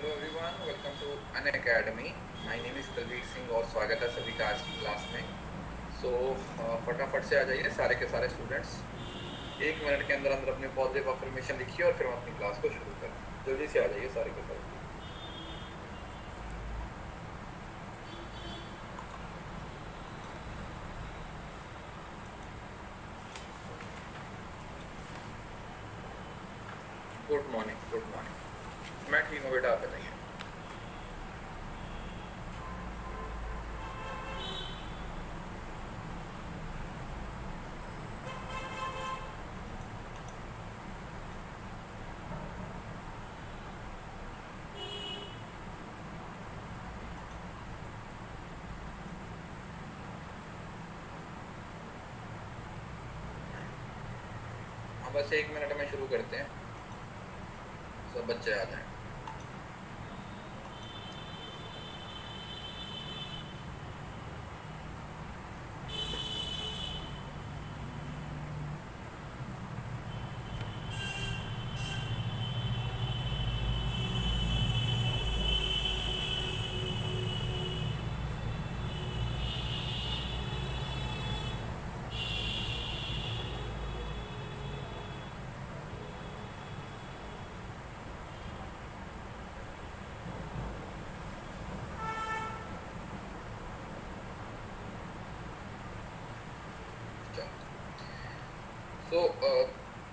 Hello everyone, welcome to Unacademy. My name is Kulveer Singh और स्वागत है सभी का आज की क्लास में। फटाफट से आ जाइए सारे के सारे स्टूडेंट्स। 1 मिनट के अंदर अंदर अपने पॉजिटिव अफर्मेशन लिखिए और फिर हम अपनी क्लास को शुरू करें। जल्दी से आ जाइए सारे के सारे। Good morning, good morning. मैं ठीक हूँ बेटा, आप बताइए। हाँ, बस 1 मिनट में शुरू करते हैं। सब बच्चे आ जाएं। तो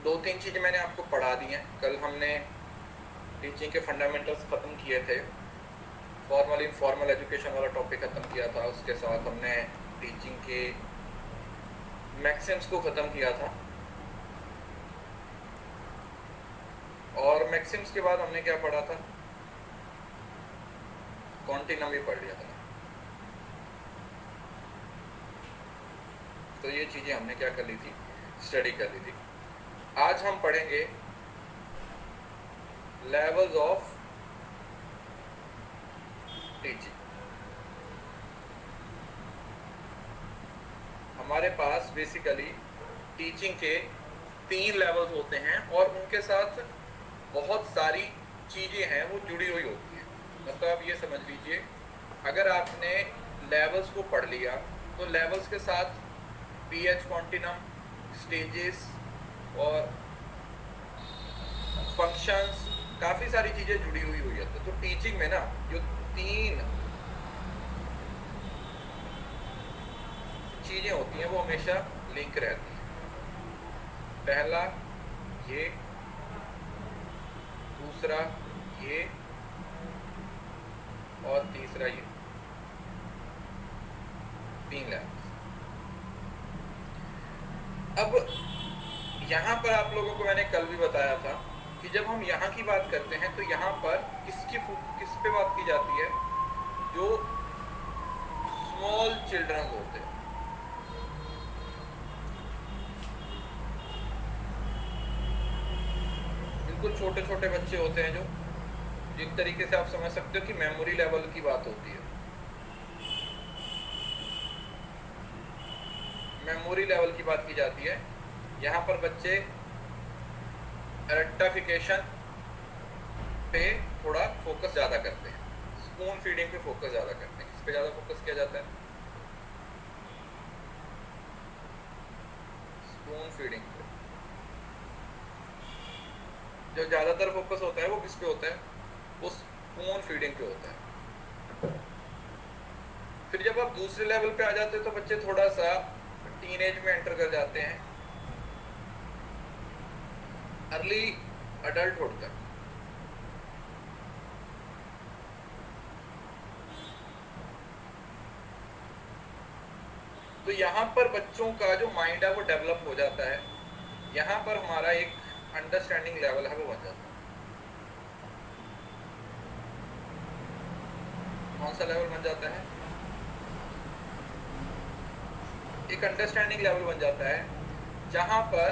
2-3 चीज़ें मैंने आपको पढ़ा दी हैं। कल हमने टीचिंग के फंडामेंटल्स ख़त्म किए थे, फॉर्मल इनफॉर्मल एजुकेशन वाला टॉपिक ख़त्म किया था। उसके साथ हमने टीचिंग के मैक्सिम्स को ख़त्म किया था और मैक्सिम्स के बाद हमने क्या पढ़ा था, कॉन्टिनम भी पढ़ लिया था। तो ये चीज़ें हमने क्या कर ली थी, स्टडी कर ली थी। आज हम पढ़ेंगे लेवल्स ऑफ टीचिंग। हमारे पास बेसिकली टीचिंग के 3 लेवल्स होते हैं और उनके साथ बहुत सारी चीज़ें हैं वो जुड़ी हुई होती हैं। मतलब आप ये समझ लीजिए, अगर आपने लेवल्स को पढ़ लिया तो लेवल्स के साथ पीएच, कॉन्टिनम, स्टेजेस और फंक्शंस, काफ़ी सारी चीज़ें जुड़ी हुई हुई है। तो टीचिंग में ना जो 3 चीज़ें होती हैं वो हमेशा लिंक रहती हैं। पहला ये, दूसरा ये और तीसरा ये, 3 लेवल्स। अब यहाँ पर आप लोगों को मैंने कल भी बताया था कि जब हम यहाँ की बात करते हैं तो यहाँ पर किस पे बात की जाती है, जो स्मॉल चिल्ड्रन होते हैं। बिल्कुल छोटे छोटे बच्चे होते हैं, जो जिस तरीके से आप समझ सकते हो कि मेमोरी लेवल की बात होती है। मेमोरी लेवल की बात की जाती है। यहाँ पर बच्चे रेक्टिफिकेशन पे थोड़ा फोकस ज़्यादा करते हैं, स्पून फीडिंग पे फोकस ज़्यादा करते हैं। किस पे ज़्यादा फोकस किया जाता है? स्पून फीडिंग पे। जो ज़्यादातर फोकस होता है वो किस पे होता है? वो स्पून फीडिंग पे होता है। फिर जब आप दूसरे लेवल पे आ जाते हो तो बच्चे थोड़ा सा टीनेज में एंटर कर जाते हैं, अर्ली अडल्टहुड तक। तो यहाँ पर बच्चों का जो माइंड है वो डेवलप हो जाता है। यहाँ पर हमारा एक अंडरस्टैंडिंग लेवल है वो बन जाता है। कौन सा लेवल बन जाता है? एक अंडरस्टैंडिंग लेवल बन जाता है, जहाँ पर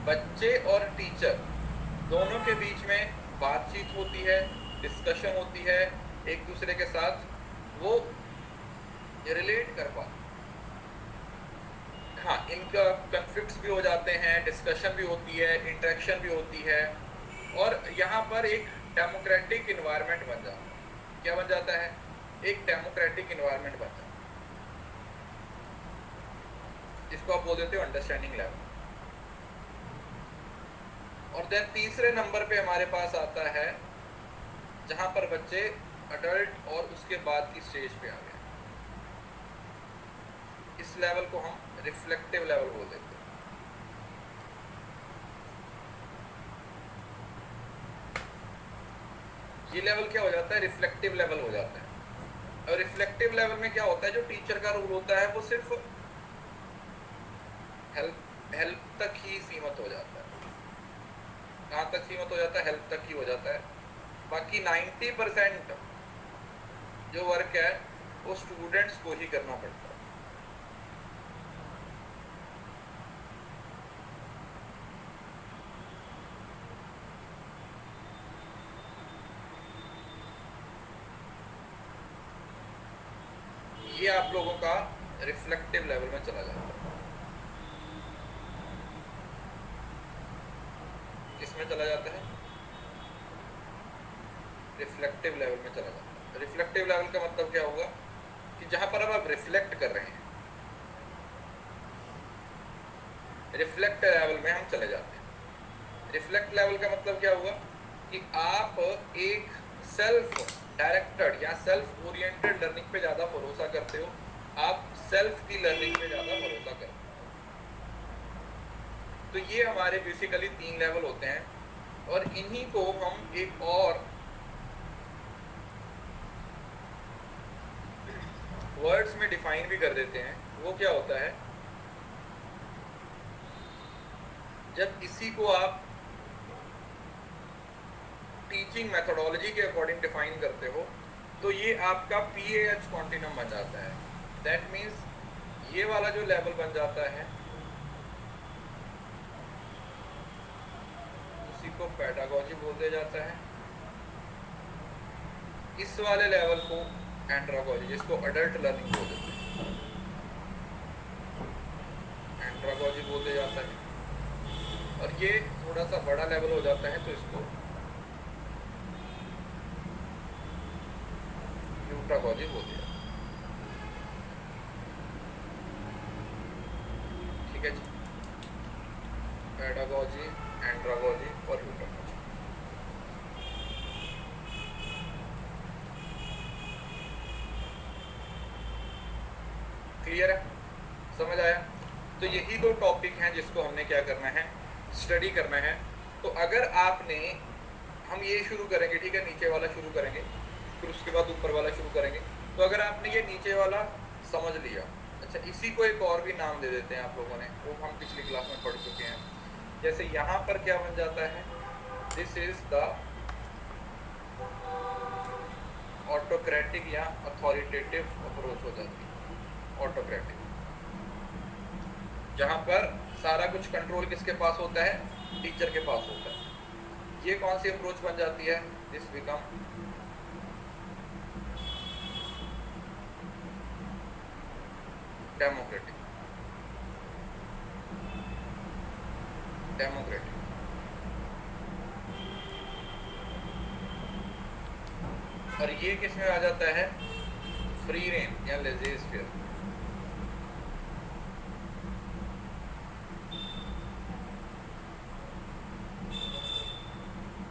बच्चे और टीचर दोनों के बीच में बातचीत होती है, डिस्कशन होती है, एक दूसरे के साथ वो रिलेट कर पाते। हाँ, इनका कन्फ्लिक्ट्स भी हो जाते हैं, डिस्कशन भी होती है, इंटरेक्शन भी होती है और यहाँ पर एक डेमोक्रेटिक इन्वायरमेंट बन जाता है। क्या बन जाता है? एक डेमोक्रेटिक इन्वायरमेंट बन जाता है, जिसको आप बोल देते हो अंडरस्टैंडिंग लेवल। और देन तीसरे नंबर पे हमारे पास आता है जहां पर बच्चे अडल्ट और उसके बाद की स्टेज पे आ गए। इस लेवल को हम रिफ्लेक्टिव लेवल बोल देते हैं। ये लेवल क्या हो जाता है? रिफ्लेक्टिव लेवल हो जाता है। और रिफ्लेक्टिव लेवल में क्या होता है? जो टीचर का रोल होता है वो सिर्फ हेल्प तक ही सीमित हो जाता है। कहाँ तक सीमित हो जाता है? हेल्प तक ही हो जाता है। बाकी 90% जो वर्क है वो स्टूडेंट्स को ही करना पड़ता है। ये आप लोगों का रिफ्लेक्टिव लेवल में चला जाता है। किसमें चला जाता है? रिफ्लेक्टिव लेवल में चला जाता है। रिफ्लेक्टिव लेवल का मतलब क्या होगा? कि जहां पर अब आप रिफ्लेक्ट कर रहे हैं, रिफ्लेक्ट लेवल में हम चले जाते हैं। रिफ्लेक्ट लेवल का मतलब क्या होगा? कि आप एक सेल्फ डायरेक्टेड या सेल्फ ओरिएंटेड लर्निंग पे ज्यादा भरोसा करते हो, आप सेल्फ की लर्निंग पे ज्यादा भरोसा करते हो। तो ये हमारे बेसिकली 3 लेवल होते हैं, और इन्हीं को हम एक और वर्ड्स में डिफाइन भी कर देते हैं। वो क्या होता है? जब इसी को आप टीचिंग मेथोडोलॉजी के अकॉर्डिंग डिफाइन करते हो तो ये आपका PAH कॉन्टिन्यूम बन जाता है। दैट मीन्स ये वाला जो लेवल बन जाता है उसी को पेडागोजी बोल दिया जाता है। इस वाले लेवल को एंड्रागोजी, जिसको अडल्ट लर्निंग बोल देते हैं, एंड्रागोजी बोल दिया जाता है। और ये थोड़ा सा बड़ा लेवल हो जाता है तो इसको यूट्रागोजी बोल दिया। ठीक है जी, पेडागोजी, एंड्रागोजी और यूट्रागोजी। क्लियर है? समझ आया? तो यही 2 टॉपिक हैं जिसको हमने क्या करना है? स्टडी करना है। तो अगर आपने, हम ये शुरू करेंगे, ठीक है, नीचे वाला शुरू करेंगे, फिर उसके बाद ऊपर वाला शुरू करेंगे। तो अगर आपने ये नीचे वाला समझ लिया, अच्छा इसी को एक और भी नाम दे देते हैं आप लोगों ने, वो हम पिछली क्लास में पढ़ चुके हैं। जैसे यहाँ पर क्या बन जाता है? दिस इज द ऑटोक्रेटिक या अथॉरिटेटिव अप्रोच हो जाती है। ऑटोक्रेटिक, जहां पर सारा कुछ कंट्रोल किसके पास होता है? टीचर के पास होता है। ये कौन सी अप्रोच बन जाती है? This become democratic. डेमोक्रेटिक और ये किस में आ जाता है? फ्री रेन या लेज़र-फेयर।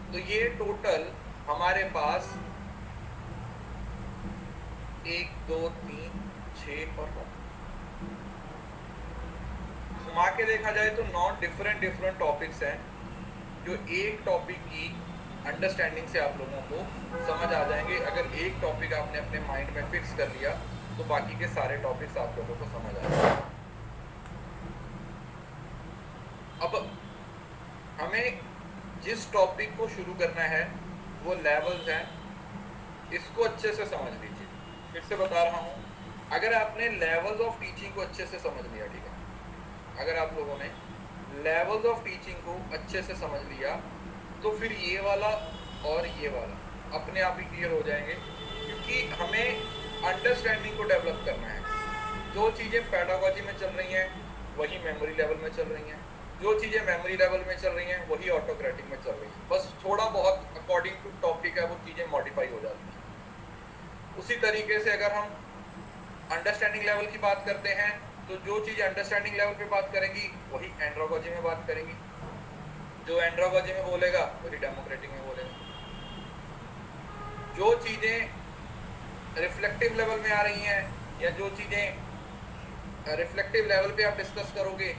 तो ये टोटल हमारे पास 1 2 3 6 और 9, घुमा के देखा जाए तो 9 डिफरेंट टॉपिक्स हैं जो एक टॉपिक की अंडरस्टैंडिंग से आप लोगों को समझ आ जाएंगे। अगर एक टॉपिक आपने अपने माइंड में फिक्स कर लिया तो बाकी के सारे टॉपिक्स आप लोगों को समझ आ जाएंगे। अब हमें जिस टॉपिक को शुरू करना है वो लेवल्स हैं, इसको अच्छे से समझ लीजिए। फिर से बता रहा हूँ, अगर आपने लेवल्स ऑफ टीचिंग को अच्छे से समझ लिया, ठीक है, अगर आप लोगों ने लेवल्स ऑफ टीचिंग को अच्छे से समझ लिया तो फिर ये वाला और ये वाला अपने आप ही क्लियर हो जाएंगे, क्योंकि हमें अंडरस्टैंडिंग को डेवलप करना है। जो चीज़ें पेडागोजी में चल रही हैं वही मेमोरी लेवल में चल रही हैं, जो चीज़ें मेमोरी लेवल में चल रही हैं वही ऑटोक्रेटिक में चल रही हैं, बस थोड़ा बहुत अकॉर्डिंग टू टॉपिक है वो चीज़ें मॉडिफाई हो जाती हैं। उसी तरीके से अगर हम अंडरस्टैंडिंग लेवल की बात करते हैं तो जो चीज़ अंडरस्टैंडिंग लेवल पे बात करेंगी वही एंड्रोगॉजी में बात करेंगी, जो एंड्रोगॉजी में बोलेगा वही डेमोक्रेटिक में बोलेगा। जो चीज़ें रिफ्लेक्टिव लेवल में आ रही हैं या जो चीज़ें रिफ्लेक्टिव लेवल पे आप डिस्कस करोगे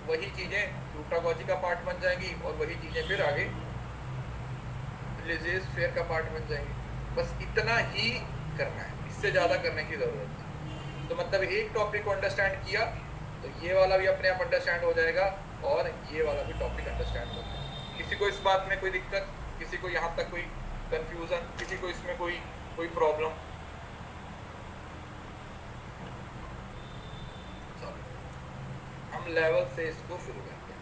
वही चीज़ें ग्लूटागॉजी का पार्ट बन जाएंगी और वही चीज़ें फिर आगे लिजेस फेयर का पार्ट बन जाएंगी। बस इतना ही करना है, इससे ज़्यादा करने की ज़रूरत है। तो मतलब एक टॉपिक को अंडरस्टैंड किया तो ये वाला भी अपने आप अंडरस्टैंड हो जाएगा और ये वाला भी टॉपिक अंडरस्टैंड हो जाएगा। किसी को इस बात में कोई दिक्कत, किसी को यहाँ तक कोई कंफ्यूजन, किसी को इसमें कोई प्रॉब्लम? हम लेवल से इसको शुरू करते हैं।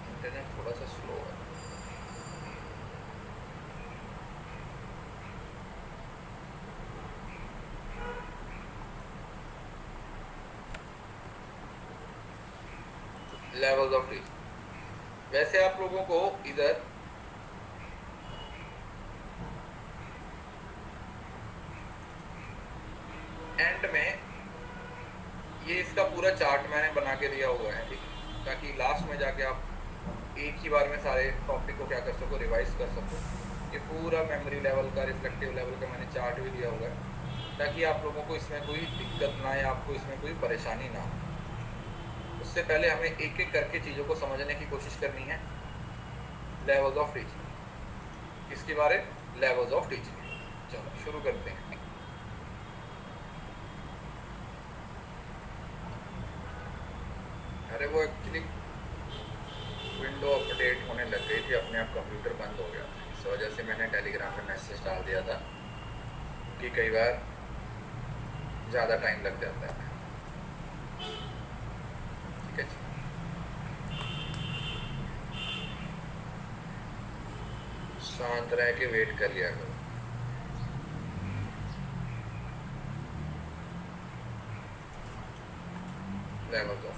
इंटरनेट थोड़ा सा स्लो है। लेवल्स ऑफ टीचिंग, वैसे आप लोगों को इधर एंड में ये इसका पूरा चार्ट मैंने बना के दिया हुआ है, ठीक है, ताकि लास्ट में जाके आप एक ही बार में सारे टॉपिक को क्या कर सको, रिवाइज कर सको। ये पूरा मेमोरी लेवल का, रिफ्लेक्टिव लेवल का मैंने चार्ट भी दिया हुआ है ताकि आप लोगों को इसमें कोई दिक्कत ना आए, आपको इसमें कोई परेशानी ना हो। उससे पहले हमें एक एक करके चीज़ों को समझने की कोशिश करनी है। लेवल्स ऑफ टीचिंग, किसके बारे? Levels of teaching. चलो शुरू करते हैं। अरे वो एक्चुअली विंडो अपडेट होने लग गई थी, अपने आप कंप्यूटर बंद हो गया था, इस वजह से मैंने टेलीग्राम पे मैसेज डाल दिया था कि कई बार ज़्यादा टाइम लग जाता है। ठीक है जी, शांत रह के वेट कर लिया करो। लेवल्स ऑफ,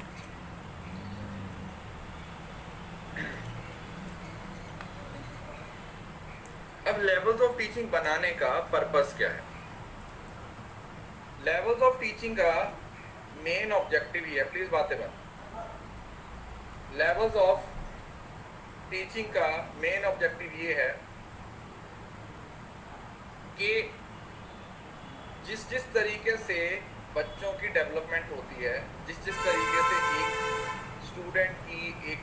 अब लेवल्स ऑफ टीचिंग बनाने का पर्पस क्या है? लेवल्स ऑफ टीचिंग का मेन ऑब्जेक्टिव ही है, प्लीज बातें बंद। लेवल्स ऑफ टीचिंग का मेन ऑब्जेक्टिव ये है कि जिस जिस तरीके से बच्चों की डेवलपमेंट होती है, जिस जिस तरीके से एक स्टूडेंट की, एक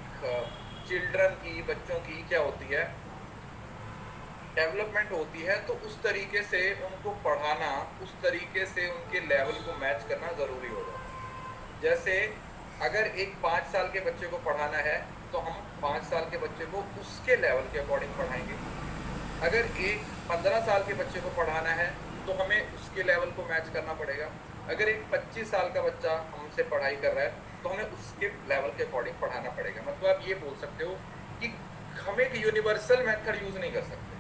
चिल्ड्रन की, बच्चों की क्या होती है, डेवलपमेंट होती है, तो उस तरीके से उनको पढ़ाना, उस तरीके से उनके लेवल को मैच करना ज़रूरी हो जाता है। जैसे अगर एक 5 साल के बच्चे को पढ़ाना है तो हम 5 साल के बच्चे को उसके लेवल के अकॉर्डिंग पढ़ाएंगे। अगर एक 15 साल के बच्चे को पढ़ाना है तो हमें उसके लेवल को मैच करना पड़ेगा। अगर एक 25 साल का बच्चा हमसे पढ़ाई कर रहा है तो हमें उसके लेवल के अकॉर्डिंग पढ़ाना पड़ेगा। मतलब आप ये बोल सकते हो कि हम एक यूनिवर्सल मेथड यूज़ नहीं कर सकते,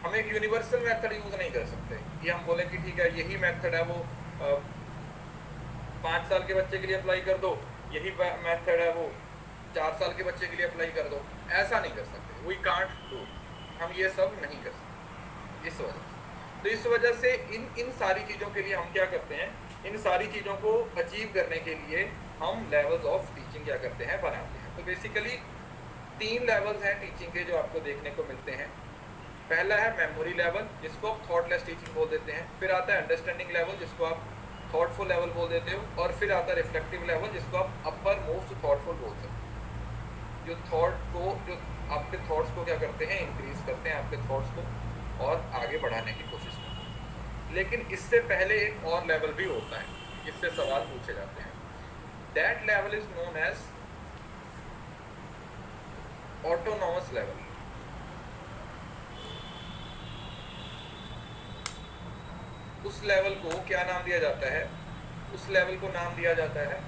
हम एक यूनिवर्सल मेथड यूज़ नहीं कर सकते कि हम बोले कि ठीक है यही मेथड है वो 5 साल के बच्चे के लिए अप्लाई कर दो, यही मेथड है वो 4 साल के बच्चे के लिए अप्लाई कर दो। ऐसा नहीं कर सकते, वी कांट डू, हम ये सब नहीं कर सकते इस वजह से। तो इस वजह से इन सारी चीज़ों के लिए हम क्या करते हैं, इन सारी चीज़ों को अचीव करने के लिए हम लेवल्स ऑफ टीचिंग क्या करते हैं, बनाते हैं। तो बेसिकली 3 लेवल्स हैं टीचिंग के जो आपको देखने को मिलते हैं। पहला है मेमोरी लेवल, जिसको आप थॉटलेस टीचिंग बोल देते हैं। फिर आता है अंडरस्टैंडिंग लेवल, जिसको आप थॉटफुल लेवल बोल देते हो। और फिर आता है रिफ्लेक्टिव लेवल, जिसको आप अपर मोस्ट थॉटफुल बोल सकते हो। जो थॉट को, जो आपके थॉट्स को क्या करते हैं, इंक्रीज करते हैं आपके थॉट्स को और आगे बढ़ाने की कोशिश करते हैं। लेकिन इससे पहले एक और लेवल भी होता है, इससे सवाल पूछे जाते हैं। That level is known as autonomous level. उस लेवल को क्या नाम दिया जाता है? उस लेवल को नाम दिया जाता है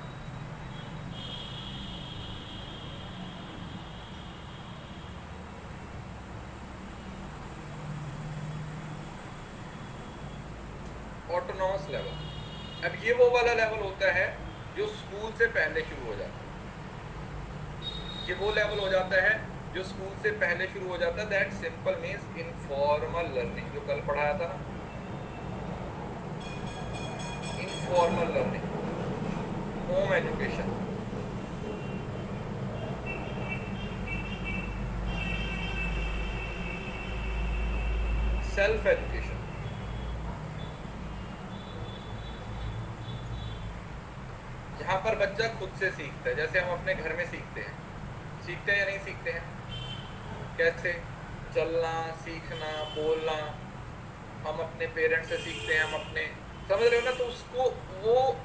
ऑटोनॉमस लेवल। अब ये वो वाला लेवल होता है जो स्कूल से पहले शुरू हो जाता है। ये वो लेवल हो जाता है जो स्कूल से पहले शुरू हो जाता है। That simple means informal learning, जो कल पढ़ाया था ना, informal learning, home education. Self education, जहां पर बच्चा खुद से सीखता है, जैसे हम अपने घर में सीखते हैं या नहीं सीखते हैं? कैसे? चलना, सीखना, बोलना, हम अपने पेरेंट्स से सीखते हैं, हम अपने, समझ रहे हो ना? तो उसको वो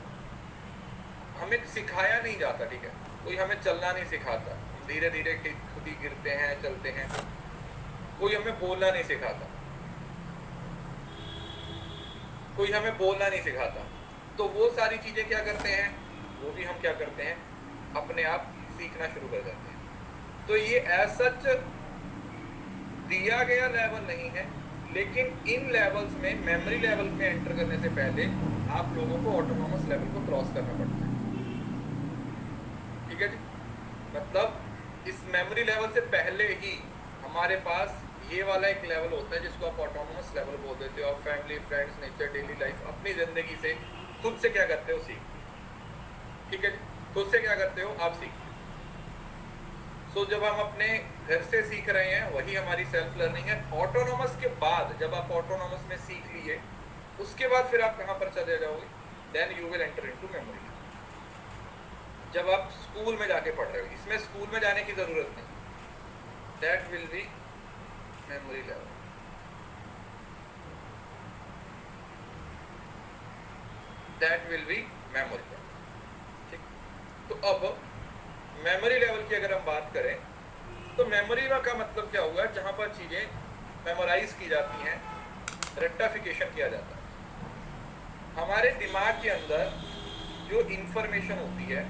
हमें सिखाया नहीं जाता, ठीक है? कोई हमें चलना नहीं सिखाता, धीरे धीरे खुद ही गिरते हैं, चलते हैं। कोई हमें बोलना नहीं सिखाता, कोई हमें बोलना नहीं सिखाता। तो वो सारी चीजें क्या करते हैं, वो भी हम क्या करते हैं, अपने आप सीखना शुरू कर जाते हैं। तो ये एज सच दिया गया लेवल नहीं है, लेकिन इन लेवल्स में, मेमोरी लेवल में एंटर करने से पहले आप लोगों को ऑटोनॉमस लेवल को क्रॉस करना पड़ता है, ठीक है जी? मतलब इस मेमोरी लेवल से पहले ही हमारे पास ये वाला एक लेवल होता है जिसको आप ऑटोनॉमस लेवल बोल देते हो। आप family, friends, nature, daily life, अपनी जिंदगी से खुद से क्या करते हो, सीखते, ठीक है? खुद से क्या करते हो, आप सीखते। सो जब हम अपने घर से सीख रहे हैं वही हमारी सेल्फ लर्निंग है। ऑटोनॉमस के बाद, जब आप ऑटोनॉमस में सीख लिए, उसके बाद फिर आप कहाँ पर चले जाओगे? Then you will enter into memory. जब आप स्कूल में जाके पढ़ रहे हो, इसमें स्कूल में जाने की जरूरत नहीं, that will be memory level. That will be memory level, ठीक? तो अब मेमोरी लेवल की अगर हम बात करें तो मेमोरी का मतलब क्या हुआ? जहां पर चीजें मेमोराइज की जाती हैं, रेक्टिफिकेशन किया जाता है। हमारे दिमाग के अंदर जो इंफॉर्मेशन होती है,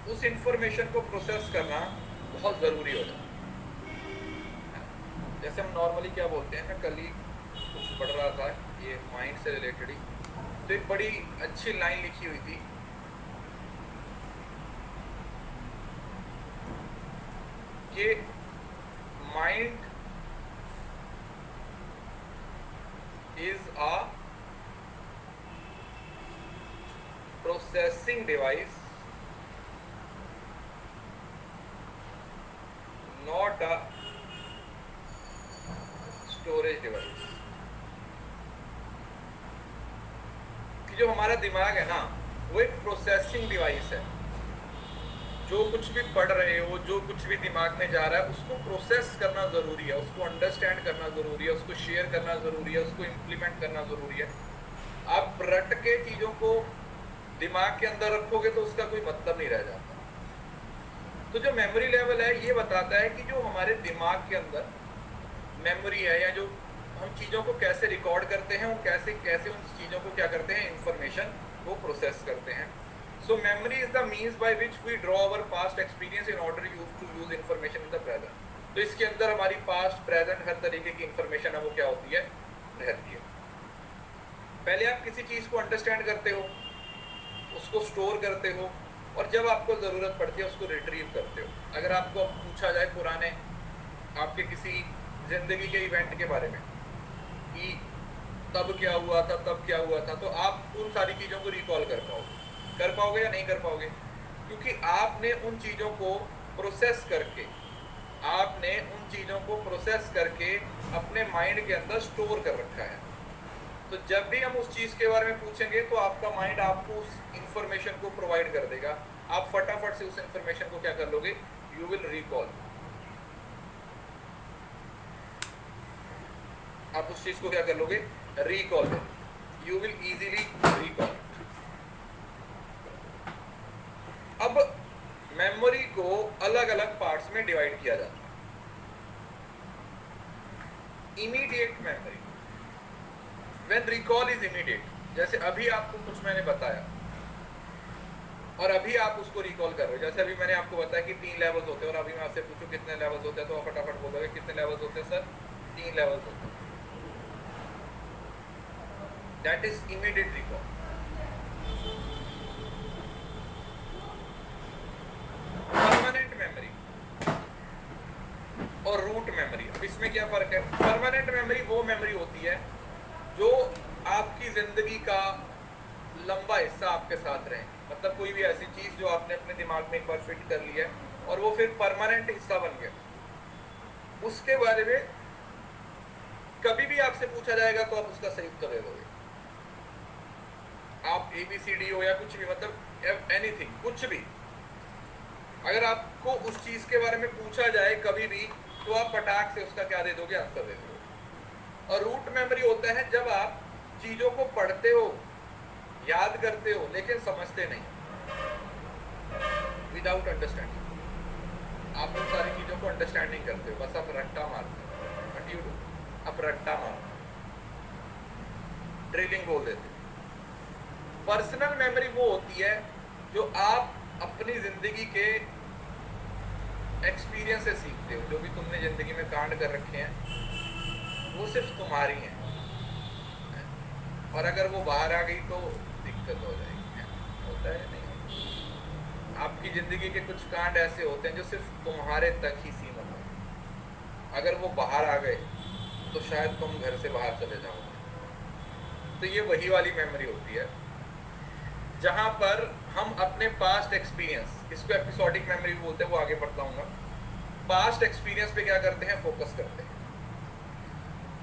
उस इंफॉर्मेशन को प्रोसेस करना बहुत जरूरी हो जाता है। जैसे हम नॉर्मली क्या बोलते हैं, मैं कल ही कुछ पढ़ रहा था ये माइंड से रिलेटेड ही, तो एक बड़ी अच्छी लाइन लिखी हुई थी कि mind is a processing device, not a storage device. कि जो हमारा दिमाग है ना, वो एक प्रोसेसिंग डिवाइस है। जो कुछ भी पढ़ रहे हो, जो कुछ भी दिमाग में जा रहा है, उसको प्रोसेस करना जरूरी है, उसको अंडरस्टैंड करना जरूरी है, उसको शेयर करना जरूरी है, उसको इम्प्लीमेंट करना जरूरी है। आप रट के चीजों को दिमाग के अंदर रखोगे तो उसका कोई मतलब नहीं रह जाता। तो जो मेमोरी लेवल है, ये बताता है कि जो हमारे दिमाग के अंदर मेमोरी है, या जो हम चीज़ों को कैसे रिकॉर्ड करते हैं, वो कैसे कैसे उन चीज़ों को क्या करते हैं, इंफॉर्मेशन वो प्रोसेस करते हैं। So memory is the means by which we draw our past experience in order to use information in the present. तो इसके अंदर हमारी पास्ट, प्रेजेंट, हर तरीके की इंफॉर्मेशन है वो क्या होती है, रहती है। पहले आप किसी चीज़ को अंडरस्टैंड करते हो, उसको स्टोर करते हो, और जब आपको ज़रूरत पड़ती है उसको रिट्रीव करते हो। अगर आपको पूछा जाए पुराने आपके किसी ज़िंदगी के इवेंट के बारे में कि तब क्या हुआ था, तब क्या हुआ था, तो आप उन सारी चीज़ों को रिकॉल कर पाओगे या नहीं कर पाओगे? क्योंकि आपने उन चीज़ों को प्रोसेस करके अपने माइंड के अंदर स्टोर कर रखा है। तो जब भी हम उस चीज़ के बारे में पूछेंगे तो आपका माइंड आपको उस इंफॉर्मेशन को प्रोवाइड कर देगा। आप फटाफट से उस इंफॉर्मेशन को क्या कर लोगे, यू विल रिकॉल। आप उस चीज को क्या कर लोगे, recall, you will easily recall. अब मेमोरी को अलग अलग पार्ट्स में में डिवाइड किया जाता है। Immediate memory, when recall is immediate, जैसे अभी आपको कुछ मैंने बताया और अभी आप उसको रिकॉल कर रहे हो। जैसे अभी मैंने आपको बताया कि 3 लेवल्स होते हैं और अभी मैं आपसे पूछूं कितने लेवल्स होते हैं तो आप फटाफट बोलोगे कितने लेवल्स होते हैं सर? 3 लेवल्स होते हैं। That is immediate recall. Permanent memory और रूट मेमोरी, अब इसमें क्या फर्क है? परमानेंट मेमोरी वो मेमोरी होती है जो आपकी जिंदगी का लंबा हिस्सा आपके साथ रहे, मतलब कोई भी ऐसी चीज जो आपने अपने दिमाग में एक बार फिट कर ली है और वो फिर परमानेंट हिस्सा बन गया, उसके बारे में कभी भी आपसे पूछा जाएगा तो आप उसका सही उत्तर दे दोगे। आप ABCD हो या कुछ भी, मतलब एनीथिंग, कुछ भी, अगर आपको उस चीज के बारे में पूछा जाए कभी भी तो आप फटाक से उसका क्या दे दोगे? आंसर दे दोगे। और रूट मेमोरी होता है जब आप चीजों को पढ़ते हो, याद करते हो, लेकिन समझते नहीं, विदाउट अंडरस्टैंडिंग। आप उन सारी चीजों को अंडरस्टैंड नहीं करते हो, बस आप रट्टा मारते हो। What you do? आप रट्टा मारते हो, ड्रिलिंग बोल देते हो। पर्सनल मेमोरी वो होती है जो आप अपनी जिंदगी के एक्सपीरियंस से सीखते हो, जो भी तुमने जिंदगी में कांड कर रखे हैं वो सिर्फ तुम्हारी हैं, और अगर वो बाहर आ गई तो दिक्कत हो जाएगी। होता है नहीं? आपकी जिंदगी के कुछ कांड ऐसे होते हैं जो सिर्फ तुम्हारे तक ही सीमित है, अगर वो बाहर आ गए तो शायद तुम घर से बाहर चले जाओगे। तो ये वही वाली मेमोरी होती है जहां पर हम अपने पास्ट एक्सपीरियंस, इसको एपिसोडिक मेमोरी बोलते हैं, वो आगे बताऊंगा, पास्ट एक्सपीरियंस पे क्या करते हैं? फोकस करते हैं।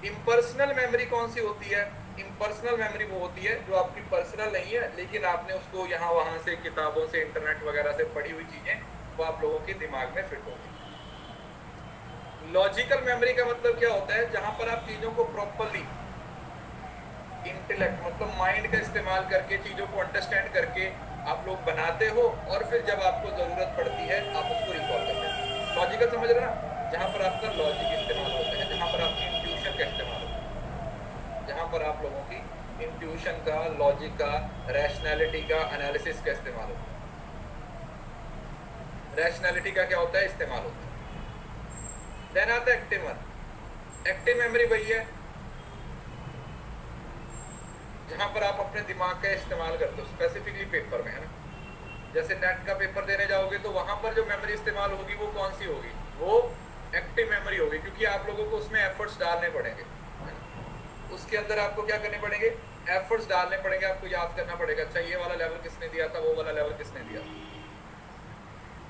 इम्पर्सनल मेमोरी कौन सी होती है? इम्पर्सनल मेमोरी वो होती है जो आपकी पर्सनल नहीं है, लेकिन आपने उसको यहाँ वहां से, किताबों से, इंटरनेट वगैरह से पढ़ी हुई चीजें वो आप लोगों के दिमाग में फिट होगी। लॉजिकल मेमोरी का मतलब क्या होता है? जहां पर आप चीजों को प्रॉपरली इंटेलेक्ट, मतलब माइंड का इस्तेमाल करके, चीजों को अंडरस्टैंड करके आप लोग बनाते हो और फिर जब आपको जरूरत पड़ती है आप उसको रिकॉल करते हो। लॉजिकल समझ रहे ना? जहां पर आपका लॉजिक इस्तेमाल होता है, जहां पर आपकी इंट्यूशन का इस्तेमाल होता है, जहां पर आप लोगों की इंट्यूशन का, लॉजिक का, रैशनैलिटी का, एनालिसिस का इस्तेमाल होता है। रैशनैलिटी का क्या होता है? इस्तेमाल होता है। देन आता है एक्टिव मेमोरी। एक्टिव मेमोरी वही है जहां पर आप अपने दिमाग का इस्तेमाल करते हो, स्पेसिफिकली पेपर में, है ना? जैसे नेट का पेपर देने जाओगे तो वहां पर जो मेमोरी इस्तेमाल होगी वो कौन सी होगी? वो एक्टिव मेमोरी होगी, क्योंकि आप लोगों को उसमें एफर्ट्स डालने पड़ेंगे, उसके अंदर आपको क्या करने पड़ेंगे? एफर्ट्स डालने पड़ेंगे, आपको याद करना पड़ेगा, अच्छा ये वाला लेवल किसने दिया था, वो वाला लेवल किसने दिया था,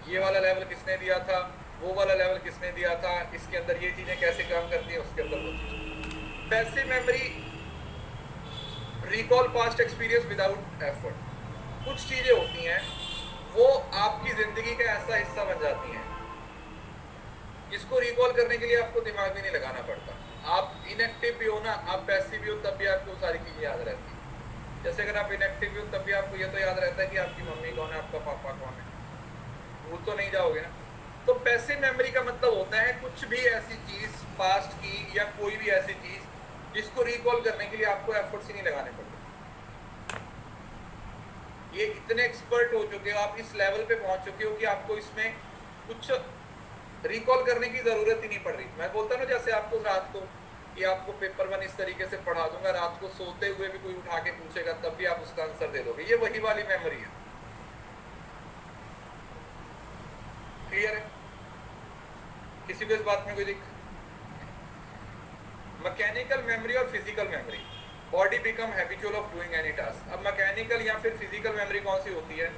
ये वाला लेवल किसने दिया था, वो वाला लेवल किसने दिया था, इसके अंदर ये चीजें कैसे काम करती है, उसके अंदर वो चीजें। Passive memory, recall past experience without effort. कुछ चीजें होती हैं वो आपकी जिंदगी का ऐसा हिस्सा बन जाती हैं जिसको रिकॉल करने के लिए आपको दिमाग भी नहीं लगाना पड़ता। आप इनएक्टिव भी हो ना, आप पैसिव भी हो, तब भी आपको सारी चीजें याद रहती हैं। जैसे अगर आप इनएक्टिव भी हो तब भी आपको ये तो याद रहता है कि आपकी मम्मी कौन है, आपका पापा कौन है, भूल तो नहीं जाओगे ना। तो पैसिव मेमोरी का मतलब होता है कुछ भी ऐसी चीज पास्ट की या कोई भी ऐसी चीज जिसको रिकॉल करने के लिए आपको एफर्ट्स ही नहीं लगाने पड़ते। ये इतने एक्सपर्ट हो चुके हो, आप इस लेवल पे पहुंच चुके हो कि आपको इसमें कुछ रिकॉल करने की जरूरत ही नहीं पड़ रही। मैं बोलता ना, जैसे आपको रात को कि आपको पेपर 1 इस तरीके से पढ़ा दूंगा, रात को सोते हुए भी कोई उठा के पूछेगा तब भी आप उसका आंसर दे दोगे। ये वही वाली मेमोरी है। क्लियर है? किसी को इस बात में कोई दिक्कत? मैकेनिकल मेमोरी और physical memory. Body become habitual of doing any task. अब मैकेनिकल या फिर फिजिकल मेमोरी कौन सी होती है?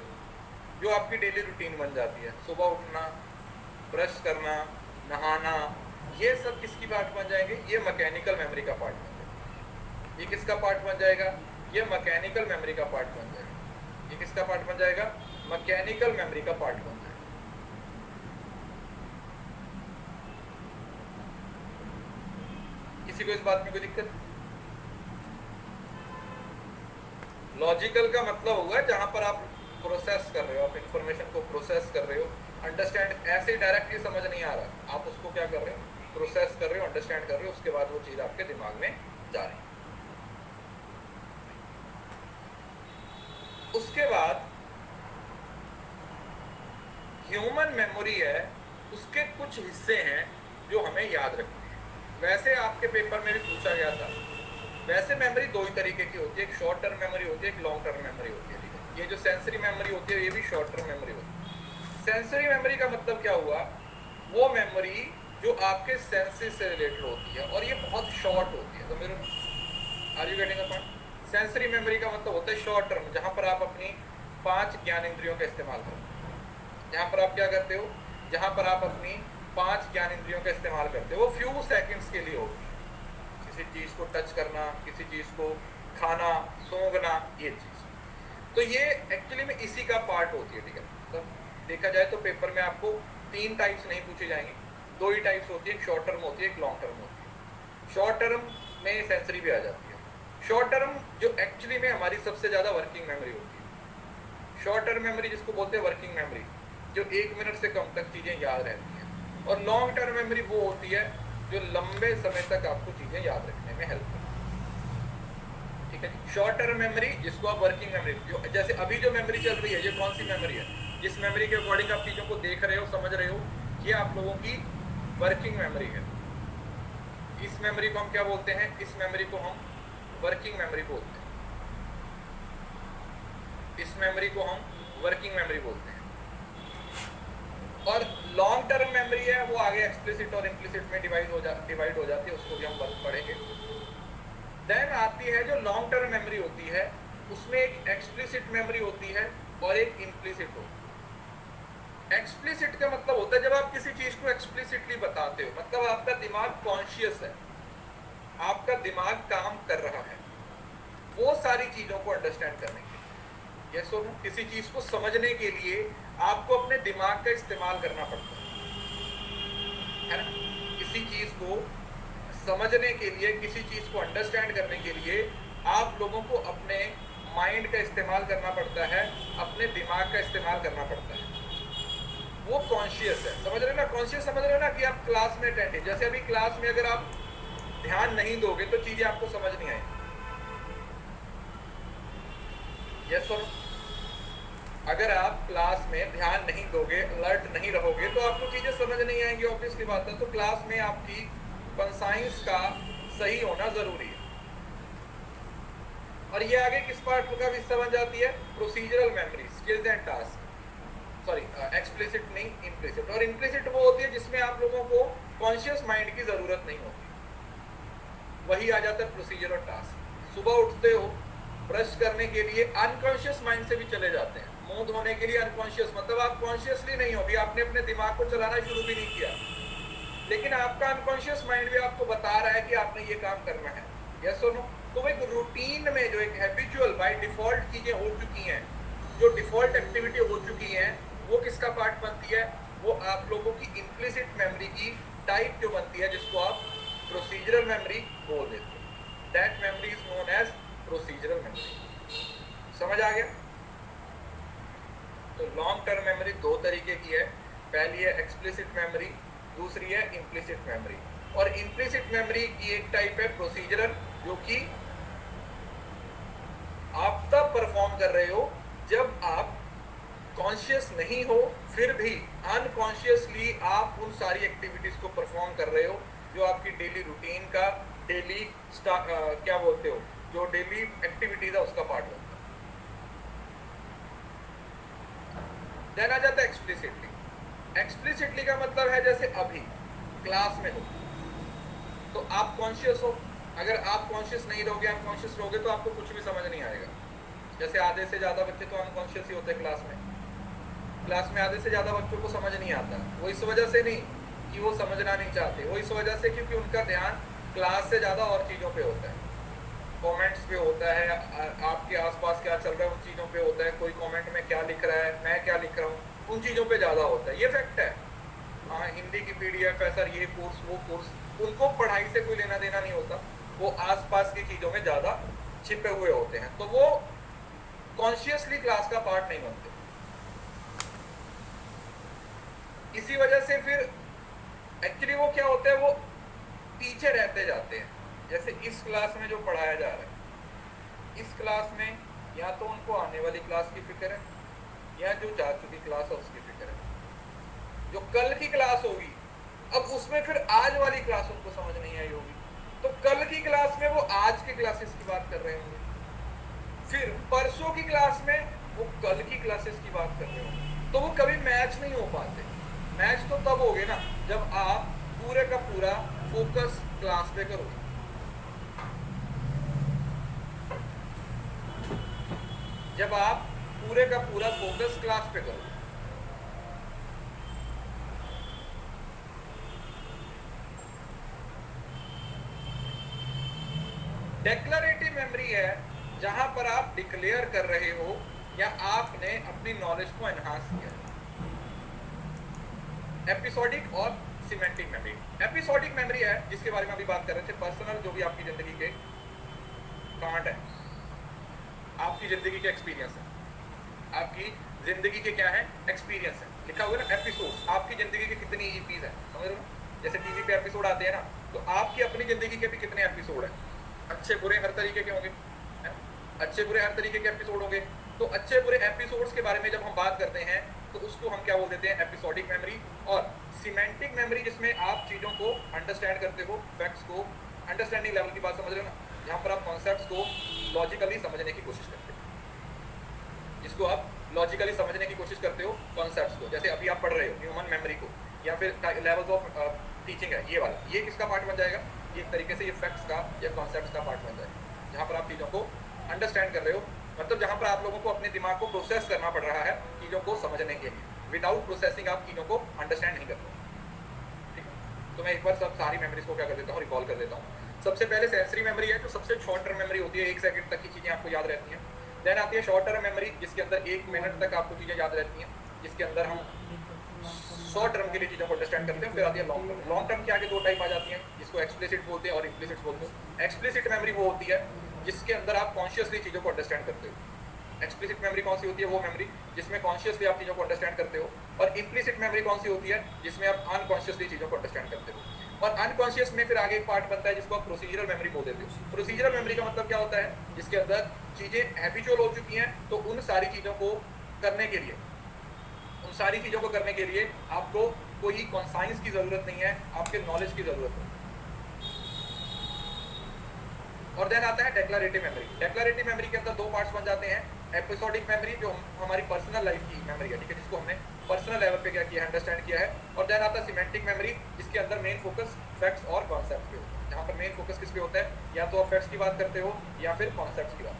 जो आपकी डेली रूटीन बन जाती है, सुबह उठना, ब्रश करना, नहाना, ये सब किसकी पार्ट बन जाएंगे? ये मैकेनिकल मेमोरी का पार्ट बन जाएगा। ये किसका पार्ट बन जाएगा? ये मैकेनिकल मेमोरी का पार्ट बन जाएगा। ये किसका पार्ट बन जाएगा? मैकेनिकल मेमोरी का पार्ट बन जाएगा। किसी को इस बात में कोई दिक्कत? लॉजिकल का मतलब होगा जहां पर आप प्रोसेस कर रहे हो, आप इंफॉर्मेशन को प्रोसेस कर रहे हो, अंडरस्टैंड ऐसे डायरेक्टली समझ नहीं आ रहा, आप उसको क्या कर रहे हो, प्रोसेस कर रहे हो, अंडरस्टैंड कर रहे हो, उसके बाद वो चीज आपके दिमाग में जा रही है। उसके बाद ह्यूमन मेमोरी है, उसके कुछ हिस्से हैं जो हमें याद रखने हैं। वैसे आपके पेपर में भी पूछा गया था, वैसे मेमोरी दो ही तरीके की होती है, एक शॉर्ट टर्म मेमोरी होती है, एक लॉन्ग टर्म मेमोरी होती है, ठीक है। ये जो सेंसरी मेमोरी होती है ये भी शॉर्ट टर्म मेमोरी होती है। सेंसरी मेमोरी का मतलब क्या हुआ, वो मेमोरी जो आपके सेंसेस से रिलेटेड होती है और ये बहुत शॉर्ट होती है। तो मेरे are you getting a point? Sensory memory का मतलब होता है शॉर्ट टर्म, जहां पर आप अपनी 5 ज्ञानेंद्रियों का इस्तेमाल करते हो। जहां पर आप क्या करते हो, जहां पर आप अपनी 5 ज्ञानेंद्रियों का इस्तेमाल करते हो, वो फ्यू सेकंड्स के लिए होगी। किसी चीज को टच करना, किसी चीज को खाना, सूंघना, ये चीज। तो ये एक्चुअली में इसी का पार्ट होती है, ठीक है। तो देखा जाए तो पेपर में आपको 3 टाइप्स नहीं पूछे जाएंगे, 2 ही टाइप्स होती है, एक शॉर्ट टर्म होती है, एक लॉन्ग टर्म होती है। शॉर्ट टर्म में सेंसरी भी आ जाती है। शॉर्ट टर्म जो एक्चुअली में हमारी सबसे ज्यादा वर्किंग मेमोरी होती है। शॉर्ट टर्म मेमोरी जिसको बोलते हैं वर्किंग मेमोरी, जो 1 मिनट से कम तक चीजें याद रहती हैं। और लॉन्ग टर्म मेमोरी वो होती है जो लंबे समय तक आपको चीजें याद रखने में हेल्प करती है, ठीक है। शॉर्ट टर्म मेमोरी जिसको आप वर्किंग मेमोरी, जो जैसे अभी जो मेमोरी चल रही है, ये कौन सी मेमोरी है, जिस मेमोरी के अकॉर्डिंग आप चीजों को देख रहे हो, समझ रहे हो, ये आप लोगों की वर्किंग मेमोरी है। इस मेमोरी को हम क्या बोलते हैं, इस मेमोरी को हम वर्किंग मेमोरी बोलते हैं। इस मेमोरी को हम वर्किंग मेमोरी बोलते हैं। और लॉन्ग टर्म मेमोरी है वो आगे एक्सप्लिसिट और इम्प्लिसिट में डिवाइड हो जाती है, उसको भी हम वर्क पढ़ेंगे। देन आती है जो लॉन्ग टर्म मेमोरी होती है, उसमें एक एक्सप्लिसिट मेमोरी होती है और एक इम्प्लिसिट होती है। एक्सप्लिसिट का मतलब होता है जब आप किसी चीज को एक्सप्लिसिटली बताते हो, मतलब आपका दिमाग कॉन्शियस है, आपका दिमाग काम कर रहा है वो सारी चीजों को अंडरस्टैंड करने के लिए। यस और नो? किसी चीज को समझने के लिए आपको अपने दिमाग का इस्तेमाल करना पड़ता है ना। किसी चीज को समझने के लिए, किसी चीज को अंडरस्टैंड करने के लिए आप लोगों को अपने माइंड का इस्तेमाल करना पड़ता है, अपने दिमाग का इस्तेमाल करना पड़ता है। वो कॉन्शियस है, समझ रहे हो ना, कॉन्शियस समझ रहे हो ना, कि आप क्लास में अटेंटिव, जैसे अभी क्लास में अगर आप ध्यान नहीं दोगे तो चीजें आपको समझ नहीं आएंगी। यस और नो? अगर आप क्लास में ध्यान नहीं दोगे, अलर्ट नहीं रहोगे तो आपको चीजें समझ नहीं आएंगी, ऑब्वियसली बात है। तो क्लास में आपकी कंसाइंस का सही होना जरूरी है। और ये आगे किस पार्ट का हिस्सा बन जाती है, procedural memory, skills and task, sorry explicit नहीं, इम्प्लिसिट। और इम्प्लिसिट वो होती है जिसमें आप लोगों को कॉन्शियस माइंड की जरूरत नहीं होती, वही आ जाता है प्रोसीजर और टास्क। सुबह उठते हो, ब्रश करने के लिए अनकॉन्शियस माइंड से भी चले जाते हैं, मुंह धोने के लिए अनकॉन्शियस, मतलब आप कॉन्शियसली नहीं हो, अभी आपने अपने दिमाग को चलाना शुरू भी नहीं किया, लेकिन आपका अनकॉन्शियस माइंड भी आपको बता रहा है कि आपने ये काम करना है। यस और नो? तो एक रूटीन में जो एक हैबिचुअल बाय डिफॉल्ट चीजें हो चुकी हैं, जो डिफॉल्ट एक्टिविटी हो चुकी हैं, वो किसका पार्ट बनती है, वो आप लोगों की इम्प्लिसिट मेमोरी की टाइप जो बनती है, जिसको आप प्रोसीजरल मेमोरी बोल देते हैं। That memory is known as procedural memory. समझ आ गया? तो लॉन्ग टर्म मेमोरी 2 तरीके की है, पहली है एक्सप्लिसिट मेमोरी, दूसरी है इम्प्लिसिट मेमोरी। और इम्प्लिसिट मेमोरी की एक टाइप है प्रोसीजरल, जो कि आप तब परफॉर्म कर रहे हो जब आप कॉन्शियस नहीं हो, फिर भी अनकॉन्शियसली आप उन सारी एक्टिविटीज को परफॉर्म कर रहे हो जो आपकी डेली रूटीन का, डेली क्या बोलते हो, जो डेली एक्टिविटीज है उसका पार्ट होता है। देन आ जाता है एक्सप्लिसिटली। एक्सप्लिसिटली का मतलब है जैसे अभी क्लास में हो तो आप कॉन्शियस हो, अगर आप कॉन्शियस नहीं रहोगे, अनकॉन्शियस रहोगे तो आपको कुछ भी समझ नहीं आएगा। जैसे आधे से ज्यादा बच्चे तो अनकॉन्शियस ही होते हैं क्लास में आधे से ज्यादा बच्चों को समझ नहीं आता। वो इस वजह से नहीं कि वो समझना नहीं चाहते, वो इस वजह से क्योंकि उनका ध्यान क्लास से ज्यादा और चीजों पे होता है, कमेंट्स पे होता है, आपके आसपास क्या चल रहा है उन चीजों पे होता है, कोई कमेंट में क्या लिख रहा है, मैं क्या लिख रहा हूँ, उन चीजों पे ज्यादा होता है। ये फैक्ट है। हाँ, हिंदी की पीडीएफ है सर, ये कोर्स वो कोर्स, उनको पढ़ाई से कोई लेना देना नहीं होता, वो आसपास की चीजों में ज्यादा छिपे हुए होते हैं, तो वो कॉन्शियसली क्लास का पार्ट नहीं बनते। इसी वजह से फिर एक्चुअली वो क्या होता है, वो पीछे रहते जाते हैं। जैसे इस क्लास में जो पढ़ाया जा रहा है, इस क्लास में या तो उनको आने वाली क्लास की फिक्र है, या जो जा चुकी क्लास है उसकी फिक्र है। जो कल की क्लास होगी, अब उसमें फिर आज वाली क्लास उनको समझ नहीं आई होगी, तो कल की क्लास में वो आज के क्लासेस की बात कर रहे होंगे, फिर परसों की क्लास में वो कल की क्लासेस की बात कर रहे होंगे, तो वो कभी मैच नहीं हो पाते। मैच तो तब होगे ना जब आप पूरे का पूरा फोकस क्लास पे करोगे। जब आप पूरे का पूरा फोकस क्लास पे करोगे। डेक्लरेटिव मेमोरी है जहां पर आप डिक्लेयर कर रहे हो या आपने अपनी नॉलेज को एनहांस किया। एपिसोडिक और सिमेंटिक मेमोरी। एपिसोडिक मेमोरी है जिसके बारे में अभी बात कर रहे थे, पर्सनल, जो भी आपकी जिंदगी के कांड है, आपकी जिंदगी के एक्सपीरियंस है, आपकी जिंदगी के क्या है एक्सपीरियंस है, लिखा हुआ है ना एपिसोड। आपकी जिंदगी के कितनी ईपीज है, समझ रहे हो? जैसे टीवी पे एपिसोड आते हैं ना, तो आपकी अपनी जिंदगी के भी कितने एपिसोड है, अच्छे बुरे हर तरीके के होंगे, अच्छे बुरे हर तरीके के एपिसोड होंगे। तो अच्छे बुरे एपिसोड्स के बारे में जब हम बात करते हैं तो उसको हम क्या बोल देते हैं, एपिसोडिक मेमोरी। और सिमेंटिक मेमोरी जिसमें आप चीजों को अंडरस्टैंड करते हो, फैक्ट्स को, अंडरस्टैंडिंग लेवल की बात समझ रहे हो ना, जहां पर आप कॉन्सेप्ट्स को लॉजिकली समझने की कोशिश करते हो, जिसको आप लॉजिकली समझने की कोशिश करते हो कॉन्सेप्ट्स को। जैसे अभी आप पढ़ रहे हो ह्यूमन मेमोरी को, या फिर लेवल्स ऑफ टीचिंग है, ये वाला, ये किसका पार्ट बन जाएगा, ये एक तरीके से ये फैक्ट्स का या कॉन्सेप्ट्स का पार्ट बन जाएगा, जहां पर आप चीजों को अंडरस्टैंड कर रहे हो, मतलब जहां पर आप लोगों को अपने दिमाग को प्रोसेस करना पड़ रहा है चीजों को समझने के लिए। विदाउट प्रोसेसिंग आप चीजों को अंडरस्टैंड नहीं करते। ठीक है, तो मैं एक बार सब सारी मेमोरीज को क्या कर देता हूँ, रिकॉल कर देता हूँ। सबसे पहले सेंसरी मेमोरी है, जो सबसे शॉर्ट टर्म मेमोरी होती है, 1 सेकंड तक की चीजें आपको याद रहती हैं। देन आती है शॉर्ट टर्म मेमोरी, जिसके अंदर 1 मिनट तक आपको चीजें याद रहती हैं, जिसके अंदर हम शॉर्ट टर्म के लिए चीजों को अंडरस्टैंड करते हैं। फिर आती है लॉन्ग टर्म। लॉन्ग टर्म के आगे 2 टाइप आ जाती हैं, जिसको एक्सप्लिसिट बोलते हैं और इम्प्लिसिट बोलते हैं। एक्सप्लिसिट मेमोरी वो होती है जिसके अंदर आप कॉन्शियसली चीजों को अंडरस्टैंड करते हो। एक्सप्लिसिट मेमोरी कौन सी होती है, वो मेमोरी जिसमें कॉन्शियसली आप चीजों को अंडरस्टैंड करते हो। और इम्प्लिसिट मेमोरी कौन सी होती है, जिसमें आप अनकॉन्शियसली चीजों को अंडरस्टैंड करते हो। और अनकॉन्शियस में फिर आगे एक पार्ट बनता है जिसको आप प्रोसीजरल मेमोरी बोल देते हो। प्रोसीजरल मेमोरी का मतलब क्या होता है, जिसके अंदर चीजें हैबिचुअल हो चुकी हैं, तो उन सारी चीजों को करने के लिए, उन सारी चीजों को करने के लिए आपको कोई कॉन्साइंस की जरूरत नहीं है, आपके नॉलेज की जरूरत है। और देन आता है डेक्लरेटिव मेमोरी। डेक्लरेटिव मेमोरी के अंदर 2 पार्ट्स बन जाते हैं। एपिसोडिक मेमोरी जो हमारी पर्सनल लाइफ की मेमोरी है, ठीक है, जिसको हमने पर्सनल लेवल पे क्या किया है, अंडरस्टैंड किया है। और देन आता है सिमेंटिक मेमोरी, जिसके अंदर मेन फोकस फैक्ट्स और कॉन्सेप्ट्स पे होता है, जहाँ पर मेन फोकस किस पे होता है, या तो आप फैक्ट्स की बात करते हो या फिर कॉन्सेप्ट्स की बात,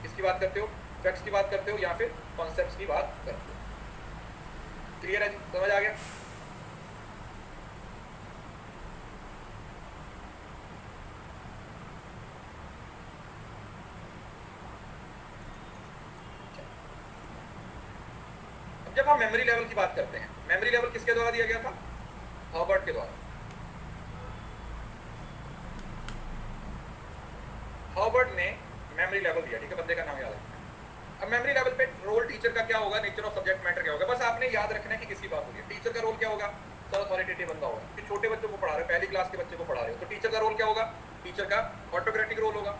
किसकी बात करते हो, फैक्ट्स की बात करते हो या फिर कॉन्सेप्ट्स की बात करते हो। क्लियर है जी, समझ आ गया? जब हम मेमोरी लेवल की बात करते हैं, मेमोरी लेवल किसके द्वारा दिया गया था, हर्बर्ट के द्वारा। हर्बर्ट ने मेमोरी लेवल दिया, ठीक है, बंदे का नाम याद रखना है। अब मेमोरी लेवल पे रोल टीचर का क्या होगा, नेचर ऑफ सब्जेक्ट मैटर क्या होगा, बस आपने याद रखना है कि किसकी बात हो रही है। टीचर का रोल क्या होगा, अथॉरिटेटिव बंदा होगा, कि छोटे बच्चों को पढ़ा रहे हो, पहली क्लास के बच्चे को पढ़ा रहे हो, तो टीचर का रोल क्या होगा, टीचर का ऑटोक्रेटिक रोल होगा।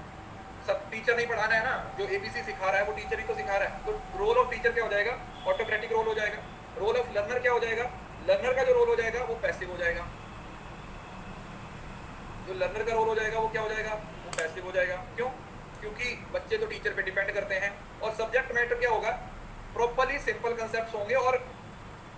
सब टीचर नहीं पढ़ाना है ना, जो एबीसी सिखा रहा है वो टीचर ही तो सिखा रहा है, तो रोल ऑफ टीचर क्या हो जाएगा, ऑटोक्रेटिक रोल हो जाएगा। रोल ऑफ लर्नर क्या हो जाएगा, लर्नर का जो रोल हो जाएगा वो पैसिव हो जाएगा। जो लर्नर का रोल हो जाएगा वो क्या हो जाएगा, वो पैसिव हो जाएगा। क्यों, क्योंकि बच्चे तो टीचर पे डिपेंड करते हैं। और सब्जेक्ट मैटर क्या होगा, प्रॉपर्ली सिंपल कंसेप्ट्स होंगे और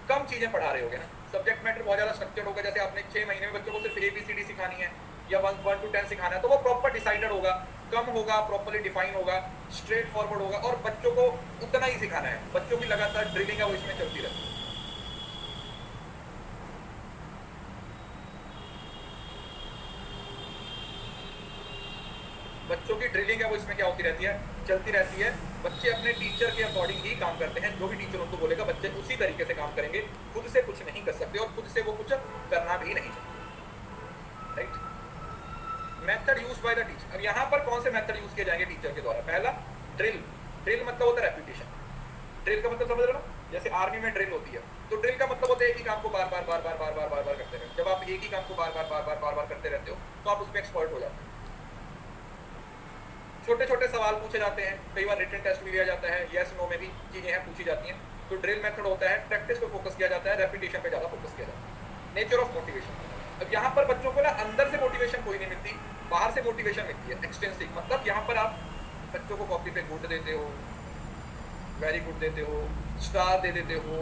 कम चीजें पढ़ा रहे होगे ना। सब्जेक्ट मैटर बहुत ज्यादा स्ट्रक्चर्ड होगा, जैसे आपने 6 महीने में बच्चों को सिर्फ ABCD सिखानी है या 1 to 10 सिखाना है, तो वो प्रॉपर डिसाइडेड होगा, कम होगा, प्रॉपर्ली डिफाइन होगा, स्ट्रेट फॉरवर्ड होगा, और बच्चों को उतना ही सिखाना है। बच्चों की लगातार ड्रिलिंग है वो इसमें चलती रहती है। बच्चों की ड्रिलिंग है वो इसमें क्या होती रहती है, चलती रहती है। बच्चे अपने टीचर के अकॉर्डिंग ही काम करते हैं, जो भी टीचर उनको बोलेगा बच्चे उसी तरीके से काम करेंगे। खुद से कुछ नहीं कर सकते और खुद से वो कुछ करना भी नहीं चाहिए, right. Method use by the teacher. अब यहाँ पर कौन से मेथड यूज किए जाएंगे टीचर के द्वारा, पहला ड्रिल। ड्रिल मतलब होता है रेपिटेशन। ड्रिल का मतलब समझ रहे हो, जैसे आर्मी में ड्रिल होती है, तो ड्रिल का मतलब होता है एक ही काम को बार बार बार बार बार बार बार बार करते रहते। जब आप एक ही काम को बार बार बार बार बार बार करते रहते हो तो आप उसमें एक्सपर्ट हो जाते हो। छोटे छोटे सवाल पूछे जाते हैं, कई बार रिटन टेस्ट भी लिया जाता है, यस नो में भी चीजें हैं पूछी जाती हैं। तो ड्रिल मेथड होता है, प्रैक्टिस पे फोकस किया जाता है, रेपिटेशन पे ज्यादा फोकस किया जाता है। नेचर ऑफ मोटिवेशन, अब यहाँ पर बच्चों को ना अंदर से मोटिवेशन कोई नहीं मिलती, बाहर से मोटिवेशन मिलती है एक्सटेंसिव। मतलब यहाँ पर आप बच्चों को कॉपी पे गुड देते हो, वेरी गुड देते हो, स्टार दे देते हो,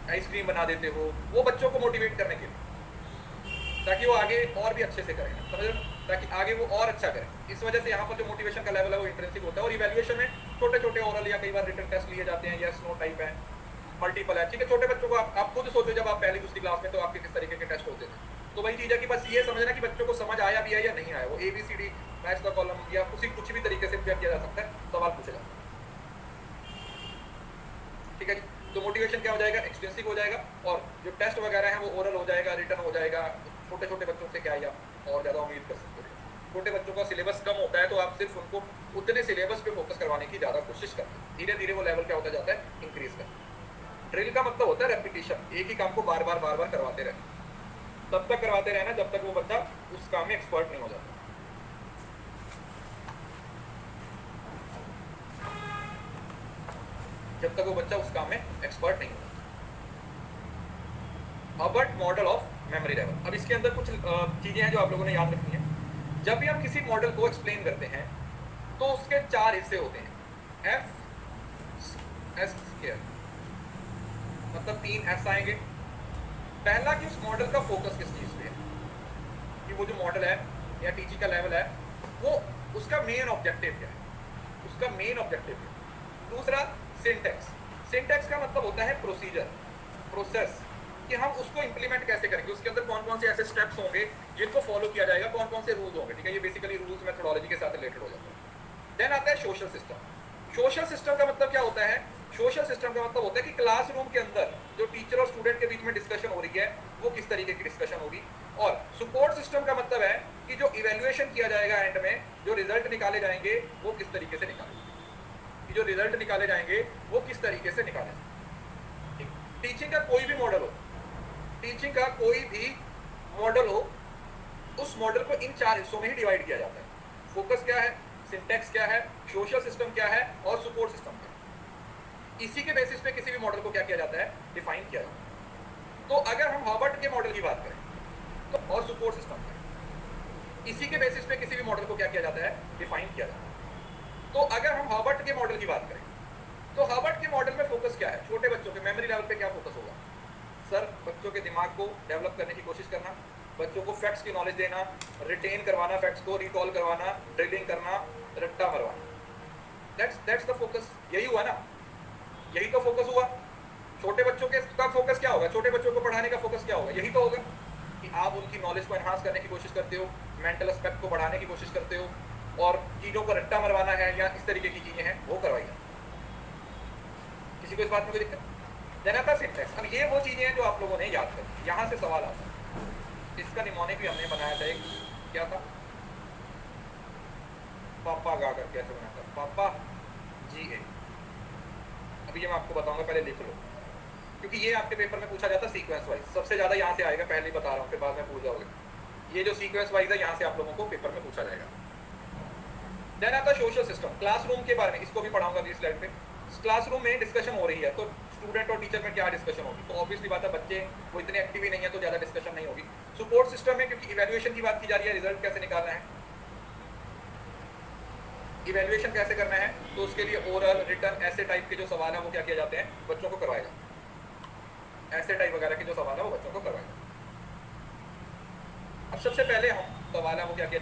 आइसक्रीम बना देते हो, वो बच्चों को मोटिवेट करने के लिए, ताकि वो आगे और भी अच्छे से करें, समझ रहे हो, ताकि आगे वो और अच्छा करें। इस वजह से यहाँ पर जो मोटिवेशन का लेवल है वो इंट्रिंसिक होता है। और इवैल्यूएशन में छोटे छोटे ओरल या कई बार रिटन टेस्ट लिए जाते हैं, यस नो टाइप है, मल्टीपल है, ठीक है। छोटे बच्चों को आप खुद सोचो, जब आप पहली दूसरी क्लास में तो आपके किस तरीके के टेस्ट होते थे। तो वही चीज़ है कि बस ये समझना कि बच्चों को समझ आया भी है या नहीं आया, वो ABCD मैथ्स का कॉलम या कुछ भी तरीके से किया जा सकता है, सवाल पूछा जाता है, ठीक है जी। तो मोटिवेशन क्या हो जाएगा, एक्सटेंसिव हो जाएगा। और जो टेस्ट वगैरह है वो ओरल हो जाएगा, रिटर्न हो जाएगा। छोटे छोटे बच्चों से क्या या और ज़्यादा उम्मीद कर सकते हैं। छोटे बच्चों का सिलेबस कम होता है तो आप सिर्फ उनको उतने सिलेबस पे फोकस करवाने की ज़्यादा कोशिश करते हैं। धीरे धीरे वो लेवल क्या होता जाता है, इंक्रीज करता है। ड्रिल का मतलब होता है रेपिटेशन, एक ही काम को बार बार करवाते रहना, तब तक करवाते रहना जब तक वो बच्चा उस काम में एक्सपर्ट नहीं हो जाता। जब तक वो बच्चा उस काम में एक्सपर्ट नहीं होता। Herbert model of memory level, अब इसके अंदर कुछ चीजें हैं जो आप लोगों ने याद रखनी है। जब भी हम किसी मॉडल को एक्सप्लेन करते हैं तो उसके 4 हिस्से होते हैं, FS स्क्वायर, मतलब 3 S आएंगे। पहला कि उस मॉडल का फोकस किस चीज पे है, कि वो जो मॉडल है या टीचिंग का लेवल है वो उसका मेन ऑब्जेक्टिव क्या है, उसका मेन ऑब्जेक्टिव क्या है। दूसरा सिंटैक्स, सिंटैक्स का मतलब होता है प्रोसीजर, प्रोसेस, कि हम उसको इंप्लीमेंट कैसे करेंगे, उसके अंदर कौन कौन से ऐसे स्टेप्स होंगे जिनको फॉलो किया जाएगा, कौन कौन से रूल्स होंगे, ठीक है। ये बेसिकली रूल्स मेथोडोलॉजी के साथ रिलेटेड हो जाता है। देन आता है सोशल सिस्टम। सोशल सिस्टम का मतलब क्या होता है, सोशल सिस्टम का मतलब होता है कि क्लासरूम के अंदर जो टीचर और स्टूडेंट के बीच में डिस्कशन हो रही है वो किस तरीके की डिस्कशन होगी। और सपोर्ट सिस्टम का मतलब है कि जो इवैल्यूएशन किया जाएगा एंड में, जो रिजल्ट निकाले जाएंगे वो किस तरीके से निकाले, जो रिजल्ट निकाले जाएंगे वो किस तरीके से निकाले जाएंगे। टीचिंग का कोई भी मॉडल हो, टीचिंग का कोई भी मॉडल हो, उस मॉडल को इन 4 हिस्सों में ही डिवाइड किया जाता है। फोकस क्या है, सिंटैक्स क्या है, सोशल सिस्टम क्या है और सपोर्ट सिस्टम क्या है। इसी के बेसिस पे किसी भी मॉडल को क्या किया जाता है, डिफाइन किया जाता है। तो अगर हम हॉबर्ट के मॉडल की बात करें तो, और सपोर्ट सिस्टम का, इसी के बेसिस पे किसी भी मॉडल को क्या किया जाता है, डिफाइन किया जाता है। तो अगर हम हॉबर्ट के मॉडल की बात करें तो हॉबर्ट के मॉडल में फोकस क्या है, छोटे बच्चों के मेमोरी लेवल पे क्या फोकस होगा। सर, बच्चों के दिमाग को डेवलप करने की कोशिश करना, बच्चों को फैक्ट्स की नॉलेज देना, रिटेन करवाना, फैक्ट्स को रिकॉल करवाना, ड्रिलिंग करना, रट्टा मरवाना, दैट्स द फोकस। यही हुआ ना, यही तो फोकस हुआ। छोटे बच्चों के का फोकस क्या होगा, छोटे बच्चों को पढ़ाने का फोकस क्या होगा, यही तो होगा कि आप उनकी नॉलेज को एनहांस करने की कोशिश करते हो, मेंटल एस्पेक्ट को बढ़ाने की कोशिश करते हो, और चीज़ों को रट्टा मरवाना है या इस तरीके की चीज़ें हैं वो करवाइए। किसी को इस बात में कोई दिक्कत? जनता सिंटैक्स, अब ये वो चीज़ें हैं जो आप लोगों ने याद कर, यहाँ से सवाल आता है। इसका निमोनिक भी हमने बनाया था, एक क्या था, पापा गा कर कैसे बना था, पापा GA। अभी ये मैं आपको बताऊंगा, पहले लिख लो, क्योंकि ये आपके पेपर में पूछा जाता है सीक्वेंस वाइज। सबसे ज़्यादा यहाँ से आएगा, पहले ही बता रहा हूँ, फिर बाद में पूछ जाओगे। ये जो सीक्वेंस वाइज है यहाँ से आप लोगों को पेपर में पूछा जाएगा। देन आता है सोशल सिस्टम, क्लासरूम के बारे में, इसको भी पढ़ाऊंगा अगली स्लाइड पे। क्लासरूम में डिस्कशन हो रही है तो स्टूडेंट और टीचर में क्या डिस्कशन होगी, तो ऑब्वियसली बात है बच्चे वो इतने एक्टिव ही नहीं है तो ज़्यादा डिस्कशन नहीं होगी। सपोर्ट सिस्टम में क्योंकि इवैल्यूएशन की बात की जा रही है, रिजल्ट कैसे निकालना है, इवैल्यूएशन कैसे करना है, तो उसके लिए ओरल, रिटन, ऐसे टाइप के जो सवाल है वो क्या किए जाते हैं, बच्चों को करवाए जाते हैं। ऐसे टाइप वगैरह के जो सवाल है वो बच्चों को करवाए जाते हैं। अब सबसे पहले हम सवाल है वो क्या किया,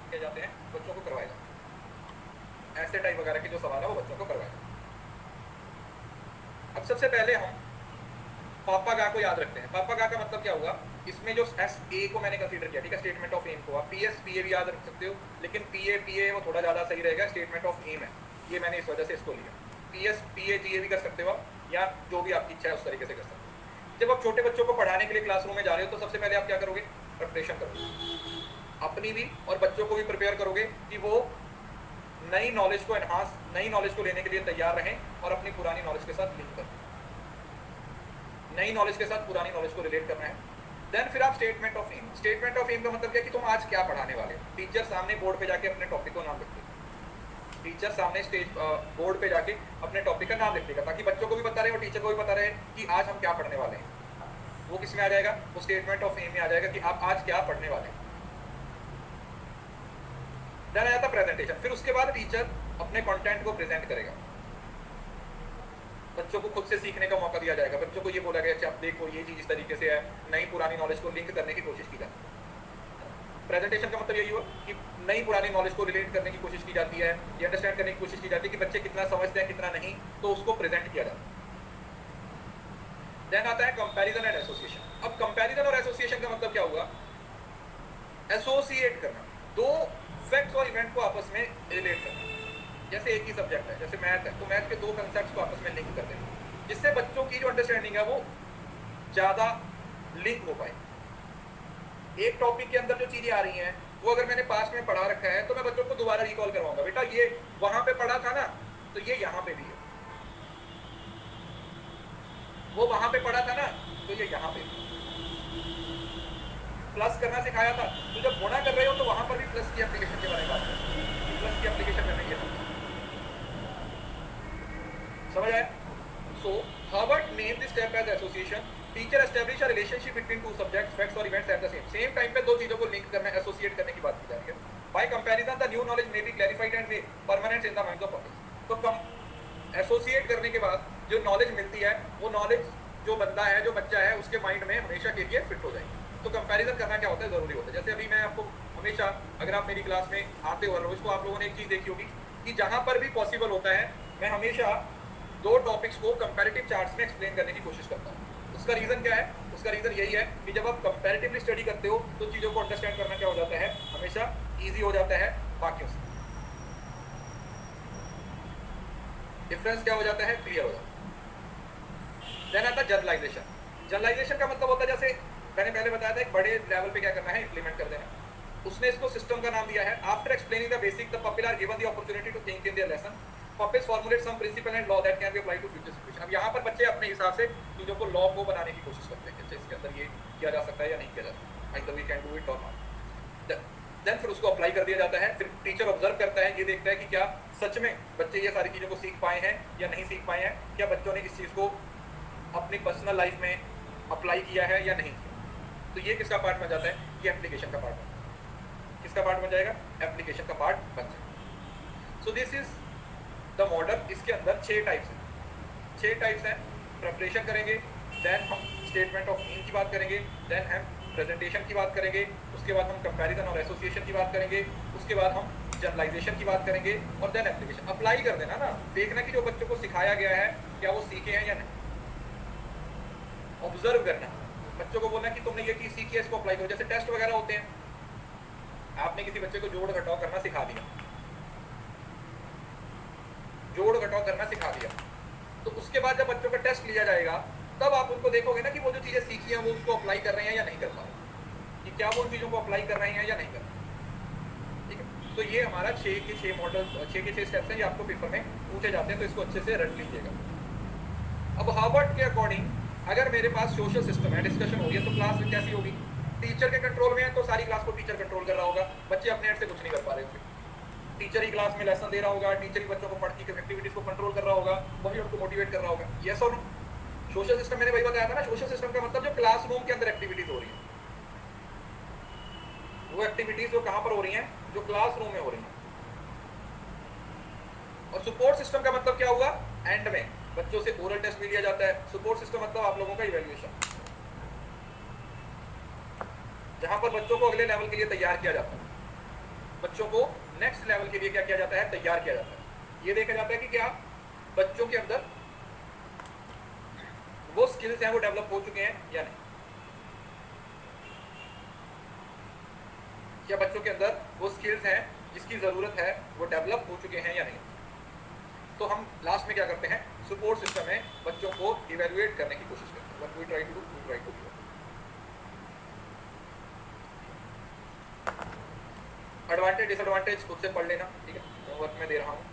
किए जाते हैं, बच्चों को करवाए जाते हैं। ऐसे टाइप वगैरह के जो सवाल है वो बच्चों को करवाए जाते हैं। अब सबसे पहले हम पापा गा को याद रखते हैं। पापा गा का मतलब क्या हुआ, इसमें जो एस ए को मैंने कंसीडर किया, ठीक है, स्टेटमेंट ऑफ एम को। आप पी एस पी ए भी याद रख सकते हो, लेकिन पी ए वो थोड़ा ज़्यादा सही रहेगा, स्टेटमेंट ऑफ एम है, ये मैंने इस वजह से इसको लिया। पी एस पी ए जी ए भी कर सकते हो आप, या जो भी आपकी इच्छा है उस तरीके से कर सकते हो। जब आप छोटे बच्चों को पढ़ाने के लिए क्लासरूम में जा रहे हो तो सबसे पहले आप क्या करोगे, प्रिपरेशन करोगे, अपनी भी और बच्चों को भी प्रिपेयर करोगे कि वो नई नॉलेज को एनहांस, नई नॉलेज को लेने के लिए तैयार रहें और अपनी पुरानी नॉलेज के साथ लिंक करें। नई नॉलेज के साथ पुरानी नॉलेज को रिलेट करना है। देन फिर आप statement of aim. Statement of aim का मतलब क्या कि तुम आज क्या पढ़ाने वाले हो। टीचर सामने बोर्ड पे जाके अपने टॉपिक को नाम लिखते, टीचर सामने स्टेज बोर्ड पे जाके अपने टॉपिक का नाम लिख देगा, ताकि बच्चों को भी पता रहे और टीचर को भी पता रहे कि आज हम क्या पढ़ने वाले हैं। वो किस में आ जाएगा, वो स्टेटमेंट ऑफ एम में आ जाएगा कि आप आज क्या पढ़ने वाले हैं। देन आ जाता प्रेजेंटेशन। फिर उसके बाद टीचर अपने कंटेंट को प्रेजेंट करेगा, बच्चों को खुद से सीखने का मौका दिया जाएगा। बच्चों को ये बोला गया अच्छा आप देखो ये चीज इस तरीके से है, नई पुरानी नॉलेज को लिंक करने की कोशिश की जाती है। प्रेजेंटेशन का मतलब यही हुआ कि नई पुरानी नॉलेज को रिलेट करने की कोशिश की जाती है, ये अंडरस्टैंड करने की कोशिश की जाती है कि बच्चे कितना समझते हैं कितना नहीं, तो उसको प्रेजेंट किया जाता है। देन आता है कंपैरिजन एंड एसोसिएशन। अब कंपैरिजन और एसोसिएशन का मतलब क्या हुआ, एसोसिएट करना, दो फैक्ट्स और इवेंट को आपस में रिलेट करना। जैसे एक ही सब्जेक्ट है, जैसे मैथ है, तो मैथ के दो कंसेप्ट्स को आपस में लिंक कर देना, जिससे बच्चों की जो अंडरस्टैंडिंग है वो ज़्यादा लिंक हो पाए। एक टॉपिक के अंदर जो चीज़ें आ रही हैं वो अगर मैंने पास में पढ़ा रखा है तो मैं बच्चों को दोबारा रिकॉल करवाऊंगा, बेटा ये वहां पे पढ़ा था ना, तो ये यहाँ पे भी है, वो वहां पे पढ़ा था ना, तो ये यहाँ पे भी। प्लस करना सिखाया था, तो जब गुणा कर रहे हो तो वहां पर भी प्लस की एप्लीकेशन के बारे में बात करें, प्लस की एप्लीकेशन में नहीं है। समझ आया? So Harvard named this step as association. Teacher establish a relationship between two subjects, facts or events at the same time पे दो चीजों को लिंक करना, एसोसिएट करने की बात की जा रही है। By comparison, the new knowledge may be clarified and may permanent in the minds of public. तो एसोसिएट करने के बाद जो नॉलेज मिलती है वो नॉलेज जो बंदा है, जो बच्चा है, उसके माइंड में हमेशा के लिए फिट हो जाएगी। तो कंपैरिजन करना क्या होता है, जरूरी होता है। जैसे अभी मैं आपको हमेशा, अगर आप मेरी क्लास में आते हो रोज, तो आप लोगों ने एक चीज देखी होगी कि जहां पर भी पॉसिबल होता है मैं हमेशा दो टॉपिक्स को कंपैरेटिव चार्ट्स में एक्सप्लेन करने की कोशिश करता हूँ। उसका रीजन क्या है, उसका रीजन यही है कि जब आप कंपैरेटिवली स्टडी करते हो तो चीजों को अंडरस्टैंड करना क्या हो जाता है, हमेशा इजी हो जाता है बाकियों से। डिफरेंस क्या हो जाता है, क्लियर हो जाता है। देन आता है जनरलाइजेशन। जनरलाइजेशन का मतलब होता है, जैसे मैंने पहले बताया था, एक बड़े लेवल पे क्या करना है, इंप्लीमेंट कर देना। उसने इसको सिस्टम का नाम दिया है। After explaining the basic, the people are given the opportunity to think in their lesson. Pupils formulate some principle and law that can be applied to future situation. अब यहाँ पर बच्चे अपने हिसाब से चीजों को लॉ को बनाने की कोशिश करते हैं कि इसके अंदर ये किया जा सकता है या नहीं किया जा सकता, either we can do it और नॉट। देन फिर उसको अप्लाई कर दिया जाता है। फिर टीचर ऑब्जर्व करता है, ये देखता है कि क्या सच में बच्चे ये सारी चीज़ों को सीख पाए हैं या नहीं सीख पाए हैं, क्या बच्चों ने इस चीज़ को अपनी पर्सनल लाइफ में अप्लाई किया है या नहीं किया। तो ये किसका पार्ट बन जाता है, ये एप्लीकेशन का पार्ट बन जाता है। किसका पार्ट बन जाएगा, एप्लीकेशन का पार्ट बन जाएगा। So this is the model. इसके अंदर 6 टाइप्स हैं, 6 टाइप्स हैं। प्रिपरेशन करेंगे, देन हम स्टेटमेंट ऑफ एम की बात करेंगे, देन हम प्रेजेंटेशन की बात करेंगे, उसके बाद हम कंपैरिजन और एसोसिएशन की बात करेंगे, उसके बाद हम जनरलाइजेशन की बात करेंगे, और देन एप्लीकेशन। अप्लाई कर देना ना, देखना कि जो बच्चों को सिखाया गया है क्या वो सीखे हैं या नहीं। ऑब्जर्व करना, बच्चों को बोलना कि तुमने ये चीज़ सीखी है, इसको अप्लाई करो। जैसे टेस्ट वगैरह होते हैं, आपने किसी बच्चे को जोड़ घटाव करना सिखा दिया, जोड़ घटाव करना सिखा दिया, तो उसके बाद जब बच्चों का टेस्ट लिया जाएगा तब आप उनको देखोगे ना कि वो जो चीज़ें सीखी हैं वो उसको अप्लाई कर रहे हैं या नहीं कर पा रहे, कि क्या वो उन चीज़ों को अप्लाई कर रहे हैं या नहीं कर रहे। ठीक है, तो ये हमारा 6 के 6 मॉडल, 6 के 6 स्टेप्स हैं, ये आपको पेपर में पूछे जाते हैं, तो इसको अच्छे से रट लीजिएगा। अब हार्वर्ड के अकॉर्डिंग अगर मेरे पास सोशल सिस्टम है, डिस्कशन हो रही है, तो क्लास कैसी होगी, टीचर के कंट्रोल में है तो सारी क्लास को टीचर कंट्रोल कर रहा होगा, बच्चे अपने एंड से कुछ नहीं कर पा रहे होंगे। टीचर ही क्लास में लेसन दे रहा होगा, टीचर ही बच्चों को पढ़ने की एक्टिविटीज को कंट्रोल कर रहा होगा, वही उनको मोटिवेट कर रहा होगा। यस और नो? सोशल सिस्टम मैंने वही बताया था ना, सोशल सिस्टम का मतलब जो क्लासरूम के अंदर एक्टिविटीज हो रही है, वो एक्टिविटीज जो कहां पर हो रही हैं, जो क्लासरूम में हो रही हैं। और सपोर्ट सिस्टम का मतलब क्या हुआ, एंड में बच्चों से ओरल टेस्ट भी लिया जाता है। सपोर्ट सिस्टम मतलब आप लोगों का इवैल्यूएशन, जहां पर बच्चों को अगले लेवल के लिए तैयार किया जाता है। बच्चों को नेक्स्ट लेवल के लिए क्या किया जाता है, तैयार किया जाता है। ये देखा जाता है कि क्या बच्चों के अंदर वो स्किल्स हैं वो डेवलप हो चुके हैं या नहीं, क्या बच्चों के अंदर वो स्किल्स हैं जिसकी जरूरत है वो डेवलप हो चुके हैं या नहीं। तो हम लास्ट में क्या करते हैं, सपोर्ट सिस्टम में बच्चों को इवेल्युएट करने की कोशिश करते हैं। What we try to do, advantage disadvantage खुद से पढ़ लेना, ठीक है, होमवर्क में दे रहा हूँ।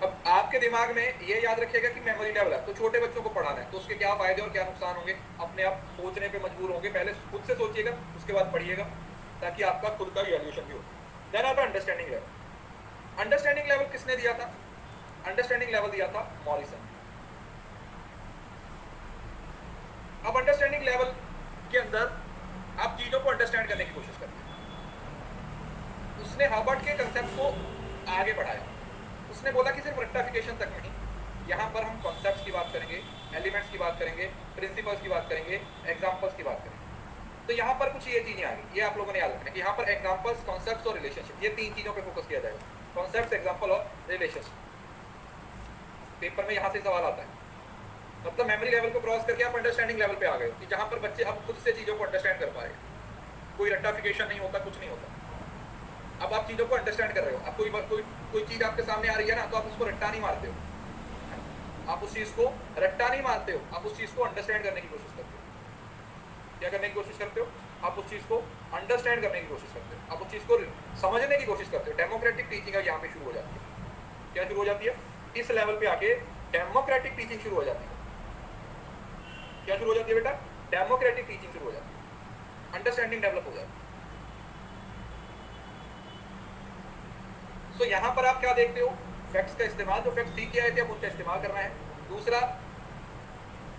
अब आपके दिमाग में ये याद रखिएगा कि मेमोरी लेवल है, तो छोटे बच्चों को पढ़ाना है तो उसके क्या फायदे और क्या नुकसान होंगे, अपने आप सोचने पे मजबूर होंगे। पहले खुद से सोचिएगा, उसके बाद पढ़िएगा, ताकि आपका खुद का इवैल्यूएशन भी हो। देन आता अंडरस्टैंडिंग लेवल। अंडरस्टैंडिंग लेवल किसने दिया था, अंडरस्टैंडिंग लेवल दिया था मॉरिसन। अब अंडरस्टैंडिंग लेवल के अंदर आप चीजों को अंडरस्टैंड करने की कोशिश करते हैं। उसने हर्बर्ट के कंसेप्ट को आगे बढ़ाया। उसने बोला कि सिर्फ रेक्टिफिकेशन तक नहीं, यहाँ पर हम कॉन्सेप्ट्स की बात करेंगे, एलिमेंट्स की बात करेंगे, प्रिंसिपल्स की बात करेंगे, एग्जांपल्स की बात करेंगे। तो यहाँ पर कुछ ये चीजें आ गई, ये आप लोगों ने याद रखना कि यहाँ पर एग्जांपल्स, कॉन्सेप्ट्स और रिलेशनशिप, ये तीन चीजों पे फोकस किया जाएगा। कॉन्सेप्ट्स, एग्जांपल और रिलेशनशिप। पेपर में यहाँ से सवाल आता है, मतलब मेमोरी लेवल को क्रॉस करके आप अंडरस्टैंडिंग लेवल पे आ गए कि जहाँ पर बच्चे अब खुद से चीजों को अंडरस्टैंड कर पा रहे हैं, कोई रेक्टिफिकेशन नहीं होता, कुछ नहीं होता। अब आप चीजों को अंडरस्टैंड कर रहे हो। अब कोई चीज आपके सामने आ रही है ना, तो आप उसको रट्टा नहीं मारते हो, आप उस चीज को रट्टा नहीं मारते हो, आप उस चीज को अंडरस्टैंड करने की कोशिश करते हो। क्या करने की कोशिश करते हो, आप उस चीज को अंडरस्टैंड करने की कोशिश करते हो, आप उस चीज को समझने की कोशिश करते हो। डेमोक्रेटिक टीचिंग यहाँ पे शुरू हो जाती है। क्या शुरू हो जाती है, इस लेवल पे आके डेमोक्रेटिक टीचिंग शुरू हो जाती है। क्या शुरू हो जाती है बेटा, डेमोक्रेटिक टीचिंग शुरू हो जाती है, अंडरस्टैंडिंग डेवलप हो जाती है। तो यहाँ पर आप क्या देखते हो, फैक्ट्स का इस्तेमाल, जो फैक्ट्स सीख के आए थे अब उनका इस्तेमाल करना है। दूसरा,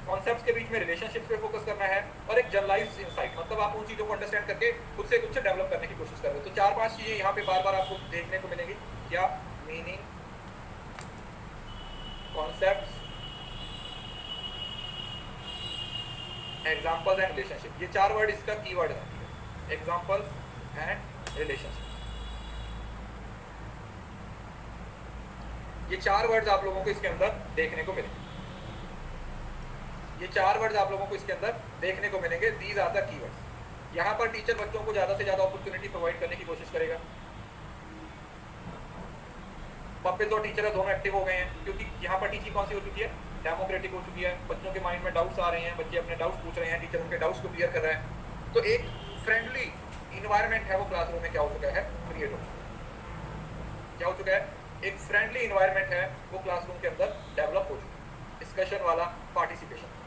कॉन्सेप्ट्स के बीच में रिलेशनशिप पे फोकस करना है, और एक जनरलाइज्ड इनसाइट, मतलब आप उन चीजों को अंडरस्टैंड करके खुद से कुछ डेवलप करने की कोशिश कर रहे हो। तो 4-5 चीजें यहाँ पे बार बार आपको देखने को मिलेंगी। क्या, meaning, concepts, examples and relationship. ये 4 वर्ड इसका कीवर्ड है, एग्जांपल्स एंड रिलेशनशिप। ये 4 वर्ड्स आप लोगों को इसके अंदर देखने को मिलेंगे। ये 4 वर्ड्स आप लोगों को इसके अंदर देखने को मिलेंगे। These are the keywords. यहाँ पर टीचर बच्चों को ज्यादा से ज्यादा अपॉर्चुनिटी प्रोवाइड करने की कोशिश करेगा। पपिल और टीचर दोनों एक्टिव हो गए हैं, क्योंकि यहाँ पर टीचिंग कौन सी हो चुकी है, डेमोक्रेटिक हो चुकी है। बच्चों के माइंड में डाउट्स आ रहे हैं, बच्चे अपने डाउट्स पूछ रहे हैं, टीचर उनके डाउट्स को क्लियर कर रहा है। तो एक फ्रेंडली इन्वायरमेंट है वो क्लासरूम में क्या हो चुका है, क्रिएट हो चुका है। क्या हो चुका है, एक फ्रेंडली इन्वायरमेंट है वो क्लासरूम के अंदर डेवलप हो चुका है, डिस्कशन वाला, पार्टिसिपेशन।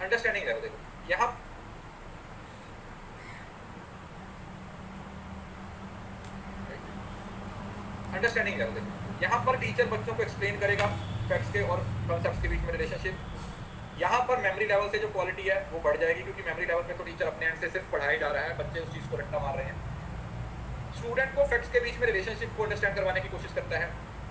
अंडरस्टैंडिंग लेवल देखो यहाँ, अंडरस्टैंडिंग लेवल देखो यहाँ पर टीचर बच्चों को एक्सप्लेन करेगा फैक्ट्स के और कॉन्सेप्ट्स के बीच में रिलेशनशिप। यहाँ पर मेमोरी लेवल से जो क्वालिटी है वो बढ़ जाएगी, क्योंकि मेमोरी लेवल पे तो टीचर अपने एंड से सिर्फ पढ़ाया जा रहा है, बच्चे उस चीज को रट्टा मार रहे हैं। स्टूडेंट को फैक्ट्स के बीच में रिलेशनशिप को अंडरस्टैंड करवाने की कोशिश करता है।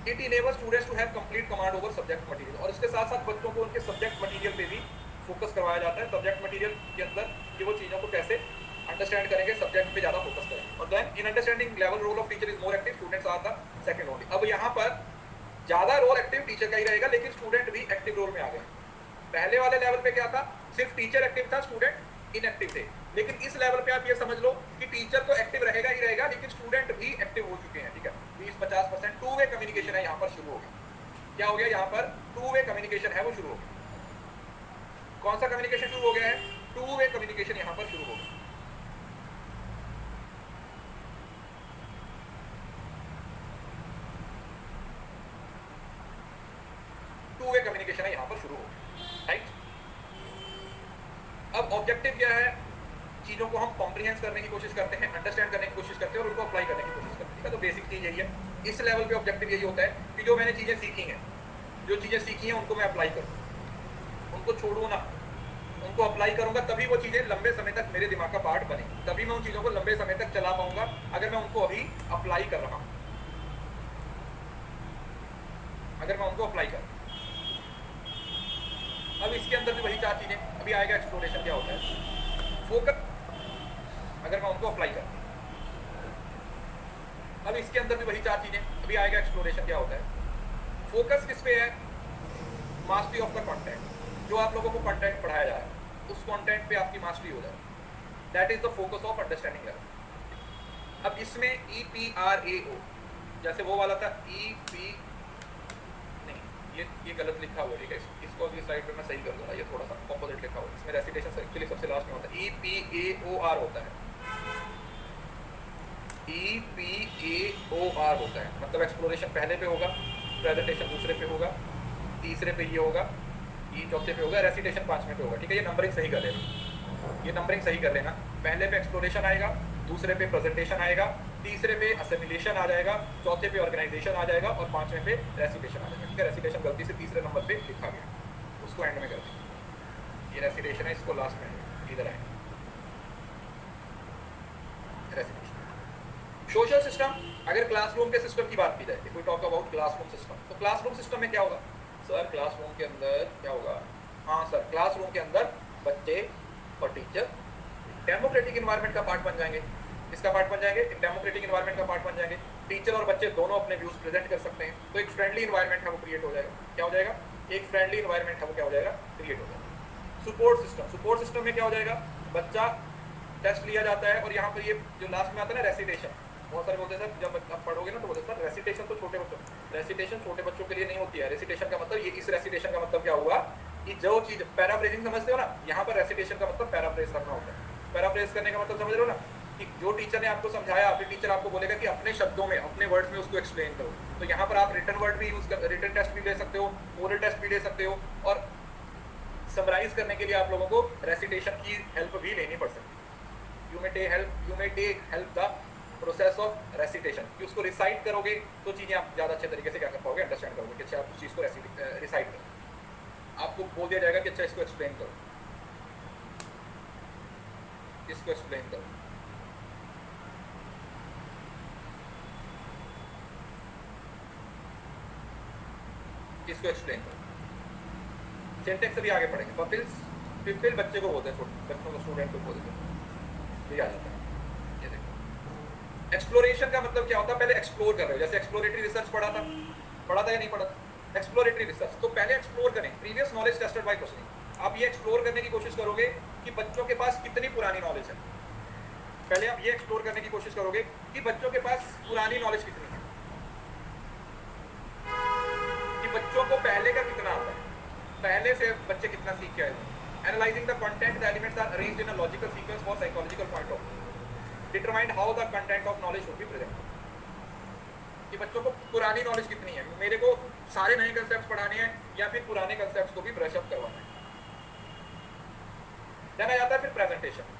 It enables students to have complete command over subject material, और इसके साथ साथ बच्चों को उनके सब्जेक्ट मटेरियल पे भी फोकस करवाया जाता है। सब्जेक्ट मटेरियल के अंदर कि वो चीज़ों को कैसे अंडरस्टैंड करेंगे, सब्जेक्ट पे ज़्यादा फोकस करेंगे। और then in understanding level role of teacher is more active, students are the second only. अब यहाँ पर ज़्यादा रोल एक्टिव टीचर का ही रहेगा, लेकिन स्टूडेंट भी एक्टिव रोल में आ गए। पहले वाले लेवल पे क्या था, सिर्फ टीचर एक्टिव था, स्टूडेंट इनएक्टिव थे। लेकिन इस लेवल पे आप ये समझ लो कि टीचर तो एक्टिव रहेगा ही रहेगा, लेकिन स्टूडेंट भी एक्टिव हो चुके हैं। ठीक है, 20-50% टू वे कम्युनिकेशन है यहाँ पर शुरू हो गया। क्या हो गया यहाँ पर, टू वे कम्युनिकेशन है वो शुरू हो गया। कौन सा कम्युनिकेशन शुरू हो गया है, टू वे कम्युनिकेशन यहाँ पर शुरू हो गया। टू वे कम्युनिकेशन है यहाँ पर शुरू हो गया, राइट। अब ऑब्जेक्टिव क्या है, चीजों को हम कॉम्प्रिहेंस करने की कोशिश करते हैं, अंडरस्टैंड करने की कोशिश करते हैं और उनको अप्लाई करने की कोशिश करते हैं। तो बेसिक चीज यही है, इस लेवल पे ऑब्जेक्टिव यही होता है कि जो मैंने चीजें सीखी हैं, जो चीजें सीखी हैं उनको मैं अप्लाई करूँ, उनको छोड़ू ना, उनको अप्लाई करूंगा, तभी वो चीजें लंबे समय तक मेरे दिमाग का पार्ट बनेगी, तभी मैं उन चीजों को लंबे समय तक चला पाऊंगा, अगर मैं उनको अभी अप्लाई कर रहा हूं। अगर मैं उनको अप्लाई करूँ, अब इसके अंदर भी वही 4 चीजें, अभी आएगा एक्सप्लोरेशन क्या होता है, फोकस, अगर मैं उनको अप्लाई करूँ, अब इसके अंदर भी वही 4 चीजें, अभी आएगा एक्सप्लोरेशन क्या होता है, फोकस किस पे है, मास्टरी ऑफ द कंटेंट, जो आप लोगों को कंटेंट पढ़ाया जा रहा है उस कंटेंट पे आपकी मास्टरी हो जाए, that is the focus of understanding learning. अब इसमें EPRAO, जैसे वो वाला था EP, नहीं ये गलत लिखा हुआ है, ठीक है, इसको अगली स्लाइड पे मैं सही कर दूंगा, ये थोड़ा सा ऑपोजिट लिखा हुआ है, इसमें रेसिटेशन एक्चुअली सबसे लास्ट में होता है, EPAOR होता है, EPAOR होता है, मतलब एक्सप्लोरेशन पहले पे होगा, प्रेजेंटेशन दूसरे पे होगा, तीसरे पे ये होगा, ये चौथे पे होगा, रेसिटेशन 5वें पे होगा, ठीक है, ये नंबरिंग सही कर लेना, ये नंबरिंग सही कर लेना, पहले पे एक्सप्लोरेशन आएगा, दूसरे पे प्रेजेंटेशन आएगा, तीसरे पे असिमिलेशन आ जाएगा, चौथे पे ऑर्गेनाइजेशन आ जाएगा और 5वें पे रेसिटेशन आ जाएगा, ठीक है, रेसिटेशन गलती से तीसरे नंबर पे लिखा गया, उसको एंड में कर देंगे, ये रेसिटेशन है, इसको लास्ट में इधर आएगा, रेसिटेशन। सोशल सिस्टम, अगर क्लासरूम के सिस्टम की बात की जाए, कोई टॉक अबाउट क्लासरूम सिस्टम, तो क्लासरूम सिस्टम में क्या होगा सर, क्लासरूम के अंदर क्या होगा, हाँ सर, क्लासरूम के अंदर बच्चे और टीचर डेमोक्रेटिक इन्वायरमेंट का पार्ट बन जाएंगे, इसका पार्ट बन जाएंगे, डेमोक्रेटिक इन्वायरमेंट का पार्ट बन जाएंगे, टीचर और बच्चे दोनों अपने व्यूज प्रेजेंट कर सकते हैं, तो एक फ्रेंडली इन्वायरमेंट है वो क्रिएट हो जाएगा, क्या हो जाएगा, एक फ्रेंडली इन्वायरमेंट है वो क्या हो जाएगा, क्रिएट हो जाएगा। सपोर्ट सिस्टम, सपोर्ट सिस्टम में क्या हो जाएगा, बच्चा टेस्ट लिया जाता है और यहाँ पर ये जो लास्ट में आता है ना रेसिटेशन, बहुत सारे बोलते हैं सर जब आप पढ़ोगे ना तो बोलते हैं सर रेसिटेशन तो छोटे बच्चों, रेसिटेशन छोटे बच्चों के लिए नहीं होती है, रेसिटेशन का मतलब ये, इस रेसिटेशन का मतलब क्या हुआ कि जो चीज पैराफ्रेजिंग समझते हो ना, यहाँ पर रेसिटेशन का मतलब पैराफ्रेज करना होता है, पैराफ्रेज करने का मतलब समझ रहे हो ना, कि जो टीचर ने आपको समझाया, फिर टीचर आपको बोलेगा कि अपने शब्दों में, अपने वर्ड्स में उसको एक्सप्लेन करो, तो यहाँ पर आप रिटन वर्ड भी यूज कर, रिटन टेस्ट भी ले सकते हो, ओरल टेस्ट भी ले सकते हो, और समराइज करने के लिए आप लोगों को रेसिटेशन की हेल्प भी लेनी पड़ सकती है, you may take help the process of recitation, कि उसको रिसाइट करोगे तो चीजें आप ज्यादा अच्छे तरीके से क्या कर पाओगे, अंडरस्टैंड करोगे कि अच्छा आप उस चीज को रिसाइट करो, आपको बोल दिया जाएगा कि अच्छा इसको एक्सप्लेन करो, इसको एक्सप्लेन करो, इसको एक्सप्लेन करो, सिंटेक्स भी आगे पढ़ेंगे, पपिल्स, पिपिल बच्चे को बोलते हैं, बच्चों को, स्टूडेंट को बोलते हैं, ये आ जाता है। ये देखो एक्सप्लोरेशन का मतलब क्या होता है, पहले एक्सप्लोर कर रहे हो, जैसे एक्सप्लोरेटरी रिसर्च पढ़ा था या नहीं पढ़ा था, एक्सप्लोरेटरी रिसर्च, तो पहले एक्सप्लोर करें, previous knowledge tested by questioning, आप ये एक्सप्लोर करने की कोशिश करोगे कि बच्चों के पास कितनी पुरानी नॉलेज है, पहले आप ये एक्सप्लोर करने की कोशिश करोगे कि बच्चों के पास पुरानी नॉलेज कितनी है, कि बच्चों को पहले का कितना आता है, पहले से बच्चे कितना सीख के आए हैं। Analyzing the content, the elements are arranged in a logical sequence for psychological point of view. Determine how the content of knowledge should be presented. कि बच्चों को पुरानी नॉलेज कितनी है, मेरे को सारे नए कंसेप्ट पढ़ाने हैं या फिर पुराने कंसेप्ट को भी ब्रश अप करवाना है। देन आ जाता है फिर प्रेजेंटेशन,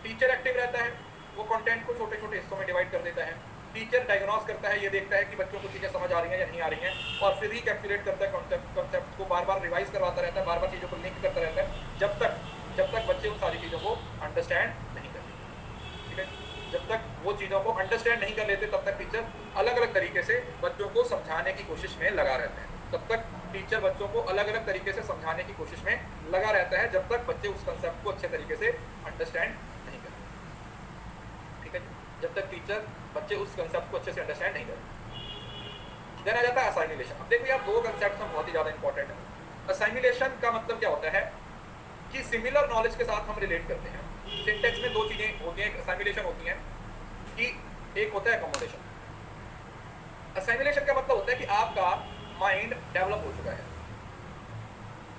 टीचर एक्टिव रहता है, वो कंटेंट को छोटे छोटे हिस्सों में डिवाइड कर देता है, टीचर डायग्नोस करता है, ये देखता है कि बच्चों को चीजें समझ आ रही हैं या नहीं आ रही हैं, और फिर रिकैप्चुलेट करता है कॉन्सेप्ट को, बार बार रिवाइज करवाता रहता है, बार बार चीजों को लिंक करता रहता है, जब तक बच्चे उन सारी चीजों को अंडरस्टैंड नहीं कर लेते, ठीक है, जब तक वो चीजों को अंडरस्टैंड नहीं कर लेते तब तक टीचर अलग अलग तरीके से बच्चों को समझाने की कोशिश में लगा रहता है, तब तक टीचर बच्चों को अलग अलग तरीके से समझाने की कोशिश में लगा रहता है, जब तक बच्चे उस कंसेप्ट को अच्छे तरीके से अंडरस्टैंड नहीं करते, ठीक है, जब तक टीचर बच्चे उस कंसेप्ट को अच्छे से अंडरस्टैंड नहीं करते। देन आ जाता है असाइमिलेशन। अब देखो यार, दो कंसेप्ट हम बहुत ही ज्यादा इंपॉर्टेंट है। असाइमिलेशन का मतलब क्या होता है कि सिमिलर नॉलेज के साथ हम रिलेट करते हैं। सिंटेक्स में दो चीजें होती हैं, असाइमिलेशन होती हैं कि एक होता है अकोमोडेशन। असाइमिलेशन का मतलब होता है कि आपका माइंड डेवलप हो चुका है,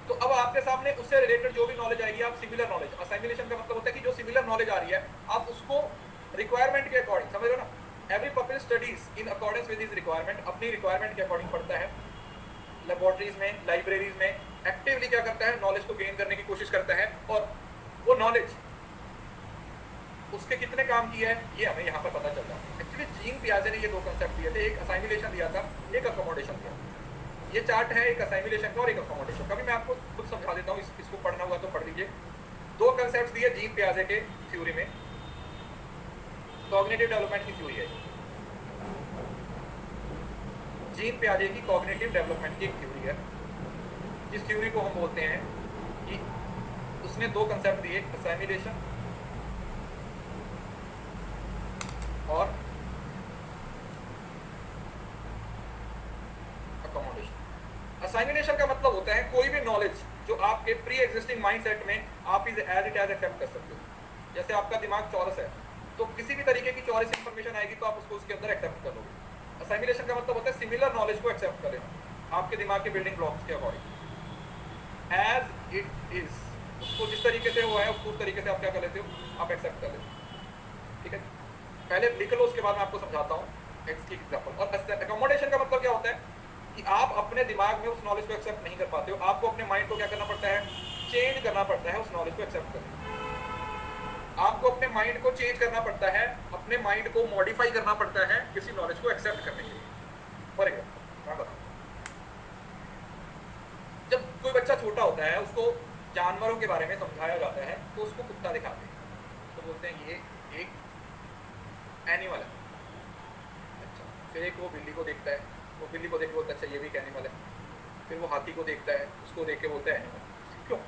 तो अब आपके सामने उससे रिलेटेड जो भी नॉलेज आएगी, आप सिमिलर नॉलेज, असाइमिलेशन का मतलब होता है कि जो सिमिलर नॉलेज आ रही है आप उसको रिक्वायरमेंट के अकॉर्डिंग, समझ रहे हो ना, every purple studies in accordance with his requirement, अपनी रिक्वायरमेंट के अकॉर्डिंग पढ़ता है, लेबोरेटरीज में, लाइब्रेरीज में एक्टिवली क्या करता है, नॉलेज को गेन करने की कोशिश करता है, और वो नॉलेज उसके कितने काम की है ये हमें यहाँ पर पता चल रहा है। एक्चुअली जीन पियाजे ने ये दो कंसेप्ट दिए थे, एक असाइमिलेशन दिया था, एक अकोमोडेशन दिया। ये चार्ट है एक असाइमिलेशन का और एक अकोमोडेशन का, भी मैं आपको खुद समझा देता हूँ, इसको पढ़ना हुआ तो पढ़ लीजिए। दो कंसेप्ट दिए जीन पियाजे के थ्योरी में, कॉग्निटिव डेवलपमेंट की थ्योरी है। जीन पियाजे की कॉग्निटिव डेवलपमेंट की एक थ्योरी है, जिस थ्योरी को हम बोलते हैं कि उसने दो कंसेप्ट दिए, असाइमिलेशन और अकोमोडेशन। असाइमिलेशन का मतलब होता है कोई भी नॉलेज जो आपके प्री एग्जिस्टिंग माइंडसेट में आप is as it as accept कर सकते हो। जैसे आपका दिमाग चौरस है तो किसी भी तरीके की चौरस इंफॉर्मेशन आएगी तो आप उसको उसके अंदर एक्सेप्ट कर लोगे। असाइमिलेशन का मतलब होता है सिमिलर नॉलेज को एक्सेप्ट कर लेना आपके दिमाग के बिल्डिंग ब्लॉक्स के अकॉर्डिंग एज इट इज। उसको जिस तरीके से वो है उसको उस तरीके से आप क्या कर लेते हो, आप एक्सेप्ट कर लेते हो। ठीक है, पहले लिख लो, उसके बाद मैं आपको समझाता हूँ एक्स की एग्जांपल। और अकोमोडेशन का मतलब क्या होता है कि आप अपने दिमाग में उस नॉलेज को एक्सेप्ट नहीं कर पाते हो, आपको अपने माइंड को क्या करना पड़ता है, चेंज करना पड़ता है उस नॉलेज को एक्सेप्ट करने। आपको अपने माइंड को चेंज करना पड़ता है, अपने माइंड को मॉडिफाई करना पड़ता है किसी नॉलेज को एक्सेप्ट करने के लिए। फॉर एग्जाम्पल मैं बताऊँ, जब कोई बच्चा छोटा होता है उसको जानवरों के बारे में समझाया जाता है तो उसको कुत्ता दिखाते हैं तो बोलते हैं ये एक एनिमल है। अच्छा, फिर एक वो बिल्ली को देखता है, वो बिल्ली को देख के बोलता है अच्छा ये भी एक एनिमल है। फिर वो हाथी को देखता है, उसको देख के बोलता है एनिमल। क्यों?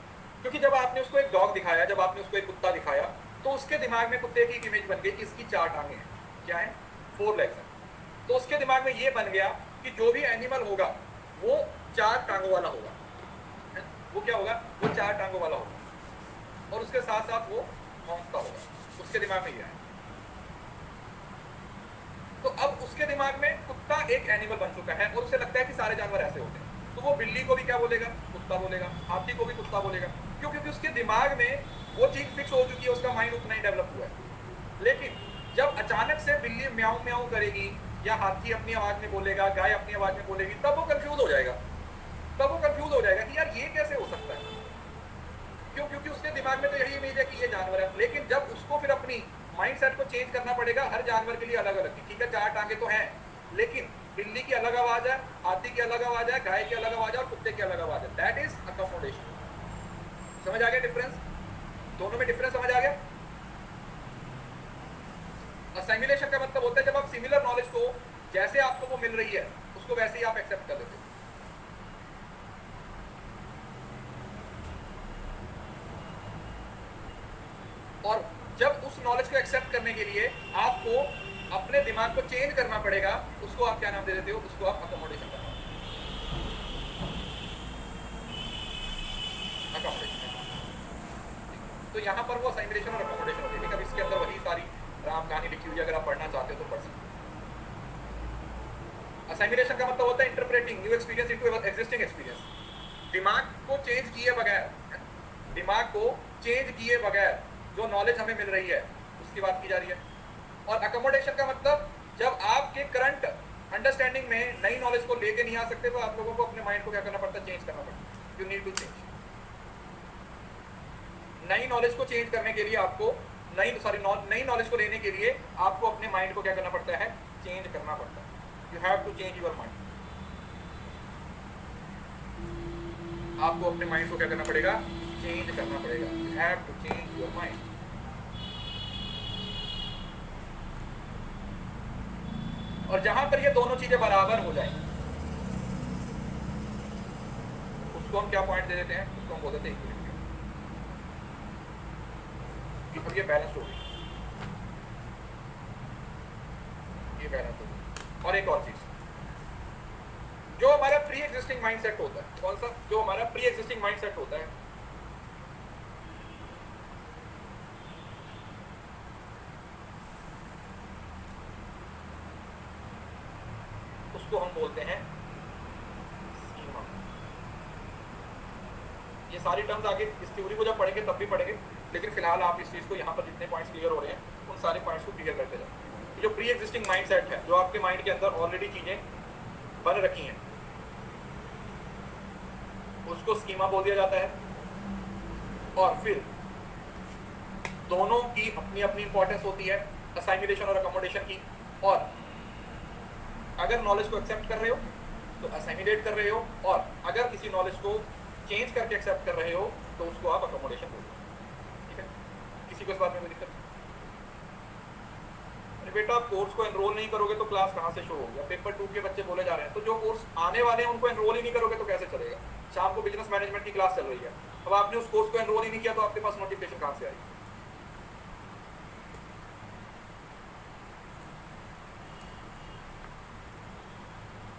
क्योंकि जब आपने उसको एक डॉग दिखाया, जब आपने उसको एक कुत्ता दिखाया तो उसके दिमाग में कुत्ते की एक इमेज बन गई, इसकी 4 टांगे हैं, क्या है, 4 लेग्स हैं। तो उसके दिमाग में ये बन गया कि जो भी एनिमल होगा वो 4 टांगों वाला होगा। वो क्या होगा, वो 4 टांगों वाला होगा और उसके साथ साथ वो भौंकता होगा। उसके दिमाग में ये है। तो अब उसके दिमाग में कुत्ता एक एनिमल बन चुका है और उसे लगता है कि सारे जानवर ऐसे होते हैं। तो वो बिल्ली को भी क्या बोलेगा, कुत्ता बोलेगा, हाथी को भी कुत्ता बोलेगा। क्यों? क्योंकि उसके दिमाग में वो चीज फिक्स हो चुकी है, उसका माइंड उतना ही डेवलप हुआ है। लेकिन जब अचानक से बिल्ली म्याऊं म्याऊं करेगी या हाथी अपनी आवाज में बोलेगा, गाय अपनी आवाज में बोलेगी, तब वो कंफ्यूज हो जाएगा। तब वो कंफ्यूज हो जाएगा कि यार ये कैसे हो सकता है। क्यों? क्योंकि उसके दिमाग में तो यही इमेज है कि ये जानवर है। लेकिन जब उसको फिर अपनी माइंडसेट को चेंज करना पड़ेगा, हर जानवर के लिए अलग अलग थी। ठीक है, 4 टांगे तो हैं, लेकिन बिल्ली की अलग आवाज है, हाथी की अलग आवाज है, गाय की अलग आवाज है और कुत्ते की अलग आवाज है। That is accommodation. समझ आ गया डिफरेंस? दोनों में डिफरेंस समझ आ गया? असाइमिलेशन का मतलब होता है जब आप सिमिलर नॉलेज को जैसे आपको वो मिल रही है उसको वैसे ही आप एक्सेप्ट कर लेते हो। और जब उस नॉलेज को एक्सेप्ट करने के लिए आपको अपने दिमाग को चेंज करना पड़ेगा, उसको आप क्या नाम दे देते हो, उसको आप अकोमोडेशन करना। तो यहाँ पर वो असाइमिलेशन और अकोमोडेशन होती है। ठीक है, इसके अंदर वही सारी राम कहानी लिखी हुई है, अगर आप पढ़ना चाहते हो तो पढ़ सकते हो। असाइमिलेशन का मतलब होता है interpreting new experience into existing experience. दिमाग को चेंज किए बगैर, दिमाग को चेंज किए बगैर जो नॉलेज हमें मिल रही है उसकी बात की जा रही है। और अकोमोडेशन का मतलब जब आपके करंट अंडरस्टैंडिंग में नई नॉलेज को लेके नहीं आ सकते तो आप लोगों को अपने माइंड को क्या करना पड़ता है, चेंज करना पड़ता है। You need to change. नई नॉलेज को चेंज करने के लिए आपको नई नॉलेज को लेने के लिए आपको अपने माइंड को क्या करना पड़ता है, चेंज करना पड़ता है। You have to change your mind. आपको अपने माइंड को क्या करना पड़ेगा, चेंज करना पड़ेगा। You have to change your mind. और जहां पर ये दोनों चीजें बराबर हो जाएंगी उसको हम क्या पॉइंट दे देते हैं, उसको हम बोल देते हैं इक्विलिब्रियम। अब ये बैलेंस हो गई, ये बैलेंस हो गई। और एक और चीज, जो हमारा प्री एग्जिस्टिंग माइंडसेट होता है, कौन सा, जो हमारा प्री एग्जिस्टिंग माइंडसेट होता है उसको हम बोलते हैं स्कीमा। ये सारी टर्म्स आगे इस थ्योरी को जब पढ़ेंगे तब भी पढ़ेंगे, लेकिन फिलहाल आप इस चीज को यहाँ पर जितने पॉइंट्स क्लियर हो रहे हैं उन सारे पॉइंट्स को क्लियर करते जाओ। जो प्री एग्जिस्टिंग माइंडसेट है, जो आपके माइंड के अंदर ऑलरेडी चीजें बन रखी हैं, उसको स्कीमा बोल दिया जाता है। और फिर दोनों की अपनी अपनी इंपॉर्टेंस होती है, असाइमिलेशन और अकोमोडेशन की। और अगर नॉलेज को एक्सेप्ट कर रहे हो तो असाइमिलेट कर रहे हो, और अगर किसी नॉलेज को चेंज करके एक्सेप्ट कर रहे हो तो उसको आप अकोमोडेशन बोलते हो। ठीक है, किसी को इस बात में कोई दिक्कत? बेटा कोर्स को एनरोल नहीं करोगे तो क्लास कहाँ से शो होगा? पेपर 2 के बच्चे बोले जा रहे हैं, तो जो कोर्स आने वाले हैं उनको एनरोल ही नहीं करोगे तो कैसे चलेगा? शाम को बिजनेस मैनेजमेंट की क्लास चल रही है, अब आपने उस कोर्स को एनरोल ही नहीं किया तो आपके पास नोटिफिकेशन कहाँ से आएगी?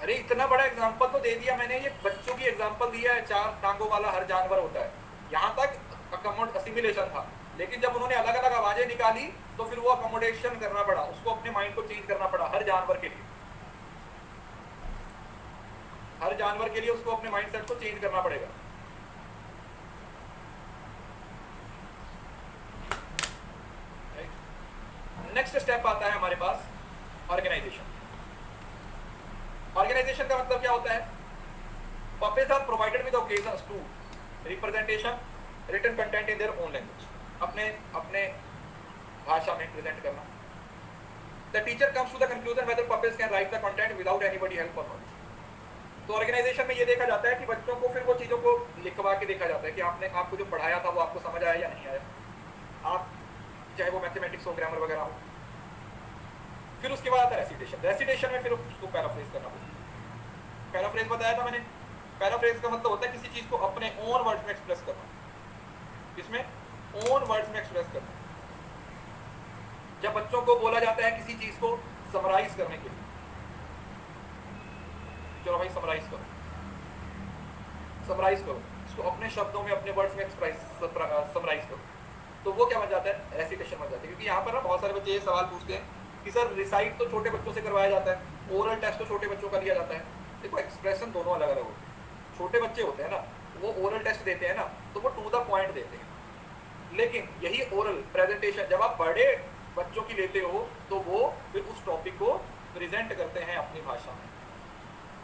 अरे इतना बड़ा एग्जाम्पल तो दे दिया मैंने, ये बच्चों की एग्जाम्पल दिया है, 4 टांगों वाला हर जानवर होता है, यहाँ तक अकोमोड असिमिलेशन था, लेकिन जब उन्होंने अलग अलग आवाजें निकाली तो फिर वो अकोमोडेशन करना पड़ा, उसको अपने माइंड को चेंज करना पड़ा हर जानवर के लिए, हर जानवर के लिए उसको अपने माइंड सेट को चेंज करना पड़ेगा। नेक्स्ट स्टेप आता है हमारे पास ऑर्गेनाइजेशन। ऑर्गेनाइजेशन का मतलब क्या होता है? Pupils are provided with occasions to representation written content in their own language, अपने अपने भाषा में प्रेजेंट करना। The teacher comes to the conclusion whether pupils can write the content without anybody help और नॉट। तो ऑर्गेनाइजेशन में ये देखा जाता है कि बच्चों को फिर वो चीज़ों को लिखवा के देखा जाता है कि आपने आपको जो पढ़ाया था वो आपको समझ आया या नहीं आया, आप चाहे वो मैथमेटिक्स हो, ग्रामर वगैरह हो। फिर उसके बाद आता है रेसिटेशन। रेसिटेशन में फिर उसको पैराफ्रेज करना पड़ता है। पैराफ्रेज बताया था मैंने, पैराफ्रेज का मतलब होता है किसी चीज़ को अपने ओन वर्ड्स में एक्सप्रेस करना। इसमें ओन वर्ड्स में एक्सप्रेस करना। जब बच्चों को बोला जाता है किसी चीज़ को समराइज करने के लिए, चलो भाई समराइज करो, समराइज करो, इसको अपने शब्दों में अपने वर्ड्स में समराइज करो, तो वो क्या बन जाता है? रेसिटेशन बन जाता है। क्योंकि यहाँ पर ना बहुत सारे बच्चे ये सवाल पूछते हैं कि सर रिसाइट तो छोटे बच्चों से करवाया जाता है, ओरल टेस्ट तो छोटे बच्चों का लिया जाता है। देखो एक्सप्रेशन दोनों अलग अलग होते हैं। छोटे बच्चे होते हैं ना, वो ओरल टेस्ट देते हैं ना, तो वो टू द पॉइंट देते हैं, लेकिन यही ओरल प्रेजेंटेशन जब आप बड़े बच्चों की लेते हो तो वो फिर उस टॉपिक को प्रेजेंट करते हैं अपनी भाषा में।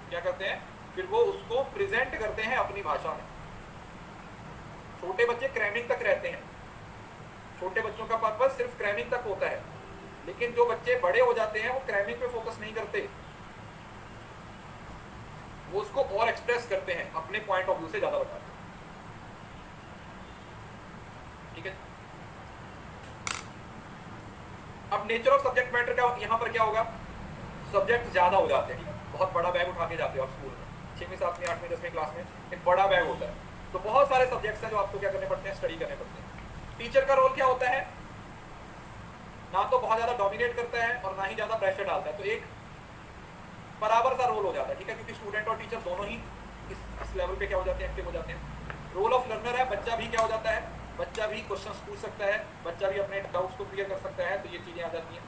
क्या करते हैं? फिर वो उसको प्रेजेंट करते हैं अपनी भाषा में। छोटे बच्चे क्रैमिंग तक रहते हैं, छोटे बच्चों का पर्पस सिर्फ क्रैमिंग तक होता है, लेकिन जो बच्चे बड़े हो जाते हैं वो क्रैमिंग पे फोकस नहीं करते, वो उसको और एक्सप्रेस करते हैं, अपने पॉइंट ऑफ व्यू से ज्यादा बताते हैं। ठीक है, अब नेचर ऑफ सब्जेक्ट मैटर का यहाँ पर क्या होगा? सब्जेक्ट ज्यादा हो जाते हैं। बहुत बड़ा बैग उठा के जाते हो आप स्कूल में, 6वीं 7वीं 8वीं 10वीं क्लास में एक बड़ा बैग होता है, तो बहुत सारे सब्जेक्ट्स हैं जो आपको क्या करने पड़ते हैं? स्टडी करने पड़ते हैं। टीचर का रोल क्या होता है? ना तो बहुत ज्यादा डोमिनेट करता है और ना ही ज्यादा प्रेशर डालता है, तो एक बराबर सा रोल हो जाता है। ठीक है, क्योंकि स्टूडेंट और टीचर दोनों ही इस लेवल पे क्या हो जाते हैं? एक्टिव हो जाते हैं। रोल ऑफ लर्नर है, बच्चा भी क्या हो जाता है? बच्चा भी क्वेश्चंस पूछ सकता है, बच्चा भी अपने डाउट्स को क्लियर कर सकता है, तो ये चीजें आ जाती हैं।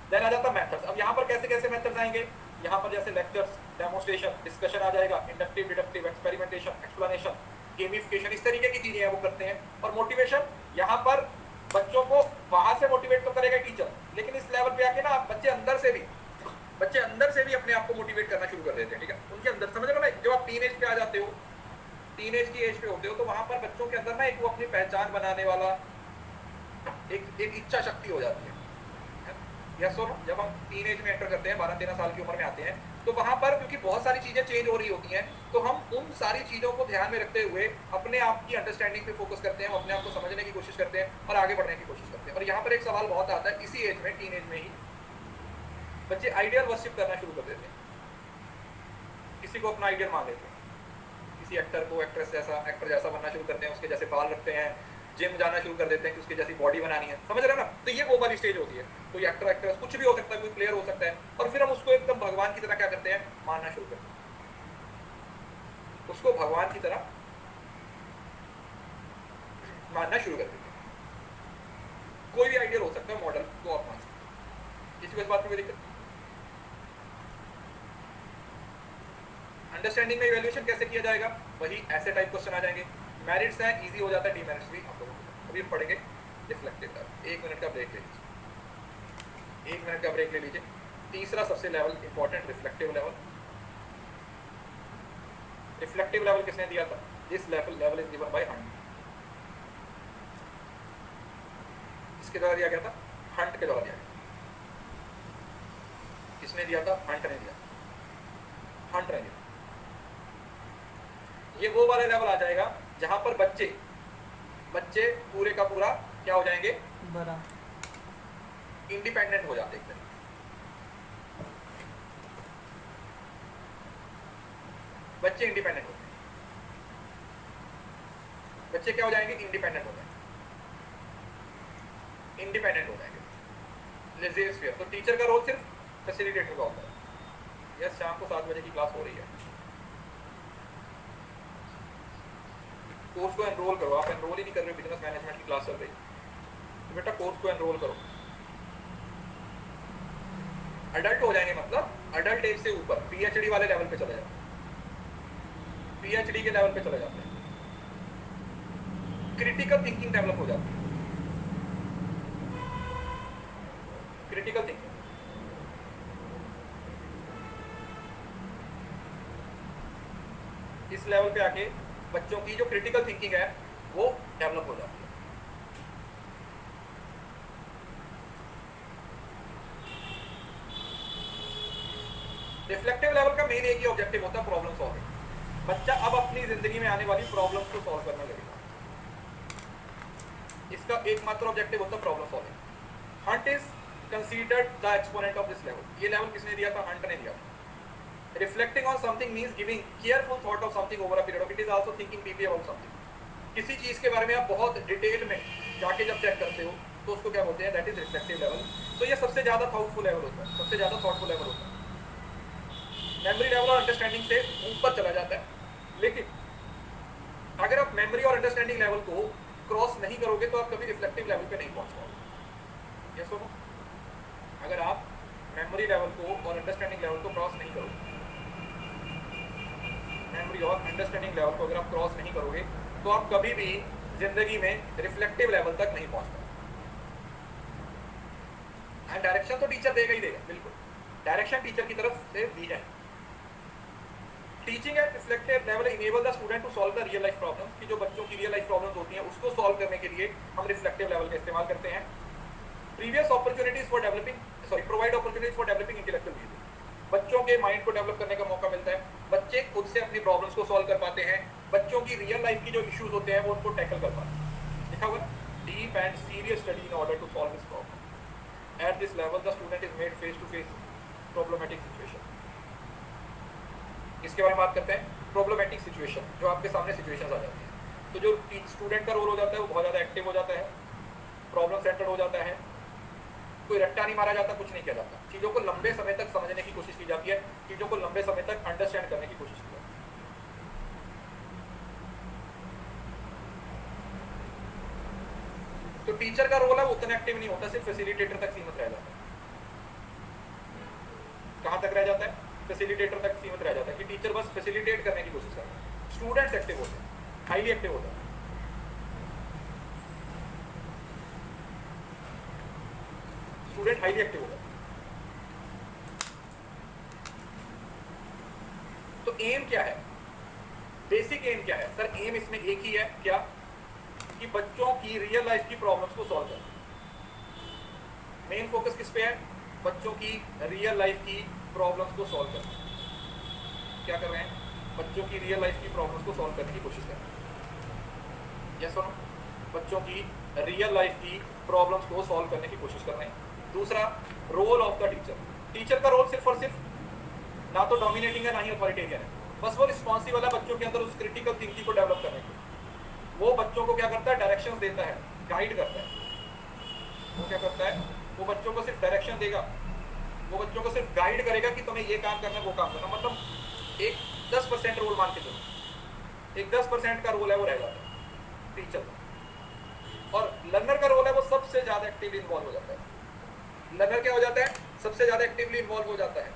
देन आ जाता है मेथड्स। अब यहाँ पर कैसे कैसे मेथड्स आएंगे? यहाँ पर जैसे लेक्चर्स, डेमोन्स्ट्रेशन, डिस्कशन आ जाएगा, inductive, deductive, experimentation, explanation, gamification, इस तरीके की चीजें हैं वो करते हैं। और मोटिवेशन, यहाँ पर बच्चों को बाहर से मोटिवेट तो करेगा टीचर, लेकिन इस लेवल पे आके ना बच्चे अंदर से भी अपने आप को मोटिवेट करना शुरू कर देते हैं। ठीक है, उनके अंदर समझ रहे हो ना, जब आप टीन एज पे आ जाते हो, टीन एज की एज पे होते हो, तो वहां पर बच्चों के अंदर ना एक वो अपनी पहचान बनाने वाला एक इच्छा शक्ति हो जाती है। यस और नो? जब हम टीन एज में एंटर करते हैं, 12-13 साल की उम्र में आते हैं, तो वहां पर क्योंकि बहुत सारी चीजें चेंज हो रही होती हैं, तो हम उन सारी चीजों को ध्यान में रखते हुए अपने आप की अंडरस्टैंडिंग पे फोकस करते हैं, हम अपने आप को समझने की कोशिश करते हैं और आगे बढ़ने की कोशिश करते हैं। और यहाँ पर एक सवाल बहुत आता है, इसी एज में, टीन एज में ही बच्चे आइडियल वर्शिप करना शुरू कर देते हैं, किसी को अपना आइडियल मान लेते हैं, किसी एक्टर को एक्टर जैसा बनना शुरू करते हैं, उसके जैसे बाल रखते हैं, जिम जाना शुरू कर देते हैं कि उसकी जैसी बॉडी बनानी है। समझ रहे हो ना? तो ये वो वाली स्टेज होती है। कोई एक्टर एक्ट्रेस कुछ भी हो सकता है, कोई प्लेयर हो सकता है, और फिर हम उसको एकदम भगवान की तरह क्या करते हैं? मानना शुरू करते हैं, उसको भगवान की तरह मानना शुरू कर देते हैं। कोई भी आइडियल हो सकता है, मॉडल को आप मान सकते हैं, किसी को इस बात में कोई दिक्कत। अंडरस्टैंडिंग में इवैल्यूएशन कैसे किया जाएगा? वही ऐसे टाइप क्वेश्चन आ जाएंगे। मेरिट्स हैं, इजी हो जाता है, डीमेरिट्स भी आप लोगों को अभी पढ़ेंगे। रिफ्लेक्टिव लेवल, 1 मिनट का ब्रेक ले लीजिए, 1 मिनट का ब्रेक ले लीजिए। तीसरा सबसे level important, reflective level. Reflective level किसने दिया था? This level is given by Hunt. किसके द्वारा दिया गया था? हंट के द्वारा दिया गया। किसने दिया था? हंट ने दिया। हंट ने दिया। ये वो वाला लेवल आ जाएगा जहां पर बच्चे पूरे का पूरा क्या हो जाएंगे? बड़ा इंडिपेंडेंट हो जाते हैं। बच्चे इंडिपेंडेंट होते हैं। बच्चे क्या हो जाएंगे? इंडिपेंडेंट हो जाएंगे, इंडिपेंडेंट हो जाएंगे, लेज़ेर-फेयर। तो टीचर का रोल सिर्फ फैसिलिटेटर का होता है। यस, शाम को 7 बजे की क्लास हो रही है, कोर्स को एनरोल करो। आप एनरोल ही नहीं कर रहे हो, बिजनेस मैनेजमेंट की क्लास चल रही है, तो बेटा कोर्स को एनरोल करो। अडल्ट हो जाएंगे मतलब अडल्ट एज से ऊपर पीएचडी वाले लेवल पे चले जाते हैं, पीएचडी के लेवल पे चले जाते हैं, क्रिटिकल थिंकिंग डेवलप हो जाती है, क्रिटिकल थिंकिंग। इस लेवल पे आके बच्चों की जो क्रिटिकल थिंकिंग है वो डेवलप हो जाती है। रिफ्लेक्टिव लेवल का मेन एक ही ऑब्जेक्टिव होता है, प्रॉब्लम सॉल्विंग। बच्चा अब अपनी जिंदगी में आने वाली प्रॉब्लम्स को सॉल्व करने लगेगा, इसका एकमात्र ऑब्जेक्टिव होता है problem solving. Hunt is considered the exponent of this level. ये लेवल किसने दिया था? हंट ने दिया था। Reflecting on something means giving careful thought of something over a period of, it is also thinking deeply about something। किसी चीज के बारे में आप बहुत डिटेल में जाके जब चेक करते हो तो उसको क्या बोलते हैं? That is reflective level. तो ये सबसे ज्यादा थॉटफुल लेवल होता है, सबसे ज्यादा थॉटफुल लेवल होता है। मेमोरी लेवल और अंडरस्टैंडिंग से ऊपर चला जाता है, लेकिन अगर आप मेमोरी और अंडरस्टैंडिंग लेवल को क्रॉस नहीं करोगे तो आप कभी रिफ्लेक्टिव लेवल पे नहीं पहुंच पाओगे। यस और नो? अगर आप मेमोरी लेवल को और अंडरस्टैंडिंग लेवल को क्रॉस नहीं करोगे, मेमोरी और अंडरस्टैंडिंग लेवल को अगर आप क्रॉस नहीं करोगे तो आप कभी भी जिंदगी में रिफ्लेक्टिव लेवल तक नहीं पहुंच पाओगे। डायरेक्शन तो टीचर देगा ही देगा, बिल्कुल डायरेक्शन टीचर की तरफ से दी जाए। Teaching at reflective level enable the student to solve the real life problem, कि जो बच्चों की रियल लाइफ प्रॉब्लम्स होती हैं उसको सॉल्व करने के लिए हम रिफ्लेक्टिव लेवल का इस्तेमाल करते हैं। Previous opportunities for developing provide opportunities for developing intellectual reasoning, बच्चों के माइंड को डेवलप करने का मौका मिलता है, बच्चे खुद से अपनी प्रॉब्लम्स को सॉल्व कर पाते हैं, बच्चों की रियल लाइफ की जो इश्यूज होते हैं वो उनको टैकल कर पाते हैं। लिखा हुआ deep and serious study in order to solve this problem. At this level the student is made face to face problematic situation. इसके बारे में बात करते हैं, प्रॉब्लमेटिक सिचुएशन, जो आपके सामने सिचुएशंस आ जाती हैं। तो जो स्टूडेंट का रोल हो जाता है वो बहुत ज़्यादा एक्टिव हो जाता है, प्रॉब्लम सेंटर्ड हो जाता है, कोई रट्टा नहीं मारा जाता, कुछ नहीं किया जाता, चीज़ों को लंबे समय तक समझने की कोशिश की जाती है, चीज़ों को लंबे समय तक अंडरस्टैंड करने की कोशिश की जाती है। तो टीचर का रोल है वो उतना एक्टिव नहीं होता, सिर्फ फैसिलिटेटर तक सीमित रह जाता है। कहाँ तक रह जाता है? फैसिलिटेटर तक सीमित रह जाता है, कि टीचर बस फैसिलिटेट करने की कोशिश करता है। स्टूडेंट्स एक्टिव होते हैं, हाईली एक्टिव होता है। स्टूडेंट हाईली एक्टिव होता है। तो एम क्या है? बेसिक एम क्या है? सर एम इसमें एक ही है, क्या? कि बच्चों की रियल लाइफ की प्रॉब्लम्स को सॉल्व करना। मेन फोकस किस पे है? बच्चों की रियल लाइफ की प्रॉब्लम्स को सॉल्व करना। क्या कर रहे हैं? बच्चों की रियल लाइफ की प्रॉब्लम्स को सॉल्व करने की कोशिश कर रहे हैं। यस और नो? बच्चों की रियल लाइफ की प्रॉब्लम्स को सॉल्व करने की कोशिश कर रहे हैं। दूसरा, role of the teacher. Teacher का रोल सिर्फ और सिर्फ ना तो डोमिनेटिंग है ना ही अथॉरिटेरियन है, बस वो रिस्पॉन्सिबल है बच्चों के अंदर उस क्रिटिकल थिंकिंग को डेवलप करने के। वो बच्चों को क्या करता है? डायरेक्शन देता है, गाइड करता है। वो क्या करता है? वो बच्चों को सिर्फ डायरेक्शन देगा, वो बच्चों को सिर्फ गाइड करेगा कि तुम्हें ये काम करना है, वो काम करना। मतलब एक 10% रोल मान के चलो, एक 10% का रोल है वो रह जाता है टीचर का। और लर्नर का रोल है वो सबसे ज्यादा एक्टिवली इन्वॉल्व हो जाता है। लर्नर क्या हो जाता है? सबसे ज्यादा एक्टिवली इन्वॉल्व हो जाता है।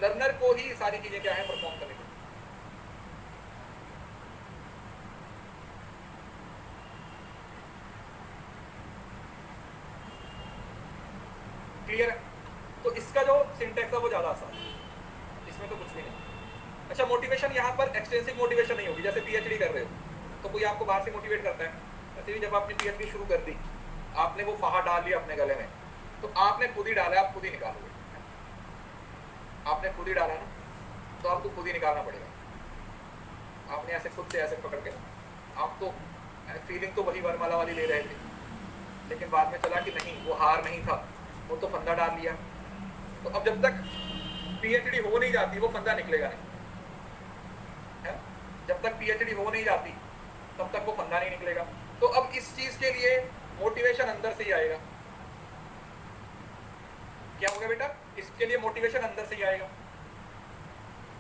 लर्नर को ही सारी चीजें क्या है? परफॉर्म करने की। क्लियर है? तो इसका जो सिंटैक्स है वो ज्यादा आसान है, इसमें तो कुछ भी नहीं। अच्छा, मोटिवेशन यहाँ पर एक्सटेंसिव मोटिवेशन नहीं होगी। जैसे पीएचडी कर रहे हो तो कोई आपको बाहर से मोटिवेट करता है, ऐसे ही जब आपने पीएचडी शुरू कर दी, आपने वो फाहा डाल लिया अपने गले में, तो आपने खुद ही डाला, आप खुद ही निकालोगे। आपने खुद ही डाला ना, तो आपको खुद ही निकालना पड़ेगा। आपने ऐसे खुद से ऐसे पकड़ के, आप तो फीलिंग तो वही वरमाला वाली ले रहे थे, लेकिन बाद में चला कि नहीं, वो हार नहीं था, वो तो फंदा डाल लिया। तो अब जब तक पीएचडी हो नहीं जाती वो फंदा निकलेगा नहीं, है? जब तक पीएचडी हो नहीं जाती तब तक वो फंदा नहीं निकलेगा। तो अब इस चीज के लिए मोटिवेशन अंदर से ही आएगा। क्या होगा बेटा? इसके लिए मोटिवेशन अंदर से ही आएगा,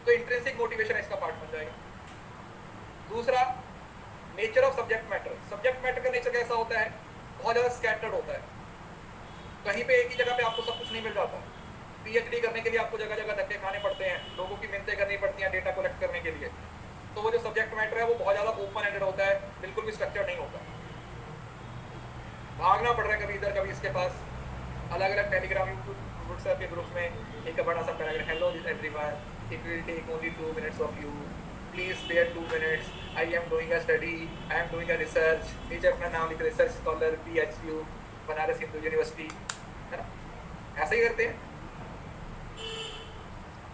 तो इंट्रिंसिक मोटिवेशन इसका पार्ट बन जाएगा। दूसरा, nature of subject matter. Subject matter का नेचर कैसा होता है? बहुत ज्यादा स्कैटर्ड होता है। कहीं पे एक ही जगह पे आपको सब कुछ नहीं मिल जाता। पीएचडी करने के लिए आपको जगह जगह धक्के खाने पड़ते हैं, लोगों की मिन्नतें करनी पड़ती हैं डेटा कलेक्ट करने के लिए। तो वो जो सब्जेक्ट मैटर है वो बहुत ज्यादा ओपन एंडेड होता है, बिल्कुल भी स्ट्रक्चर नहीं होता। भागना पड़ रहा है कभी इधर कभी इसके पास। अलग अलग टेलीग्राम व्हाट्सएप के ग्रुप में एक बड़ा सा paragraph, hello everyone, it will take only 2 minutes of you, please spare 2 minutes, I am doing a study, I am doing a research, नीचे अपना नाम लिख, research scholar PHU Banaras Hindu university, है ना? ऐसे ही करते हैं।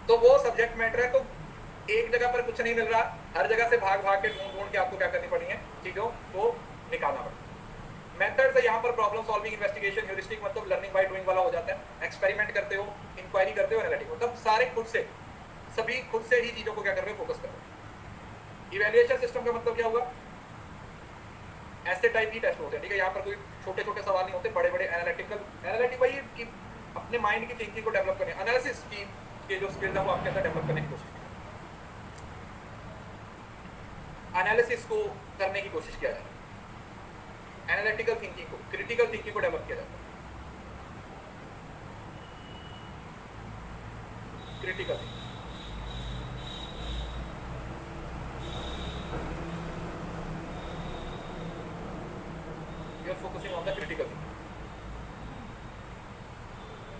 तो वो सब्जेक्ट मैटर है। तो एक जगह पर कुछ नहीं मिल रहा, हर जगह से भाग भाग के ढूंढ के आपको क्या करनी पड़ी है, चीजों को निकालना पड़ता है। मेथड से यहाँ पर प्रॉब्लम सॉल्विंग, इन्वेस्टिगेशन, ह्यूरिस्टिक मतलब लर्निंग बाय डूइंग वाला हो जाता है। एक्सपेरिमेंट करते हो, इंक्वायरी करते हो, एनालिटिक हो, तब सारे खुद से, सभी खुद से ही चीजों को क्या कर रहे हो, फोकस कर रहे हो। इवैल्यूएशन सिस्टम का मतलब क्या हुआ? ऐसे टाइप ही टेस्ट होते हैं, ठीक है? यहाँ पर कोई छोटे छोटे सवाल नहीं होते, बड़े बड़े एनालिटिक वही कि अपने माइंड की थिंकिंग को डेवलप करने, एनालिसिस की के जो स्किल्स है वो आपके अंदर डेवलप करने की कोशिश, एनालिसिस को करने की कोशिश किया जाए, एनालिटिकल थिंकिंग को, क्रिटिकल थिंकिंग को डेवलप किया जाता है। Critical thinking, you are focusing on the critical thinking.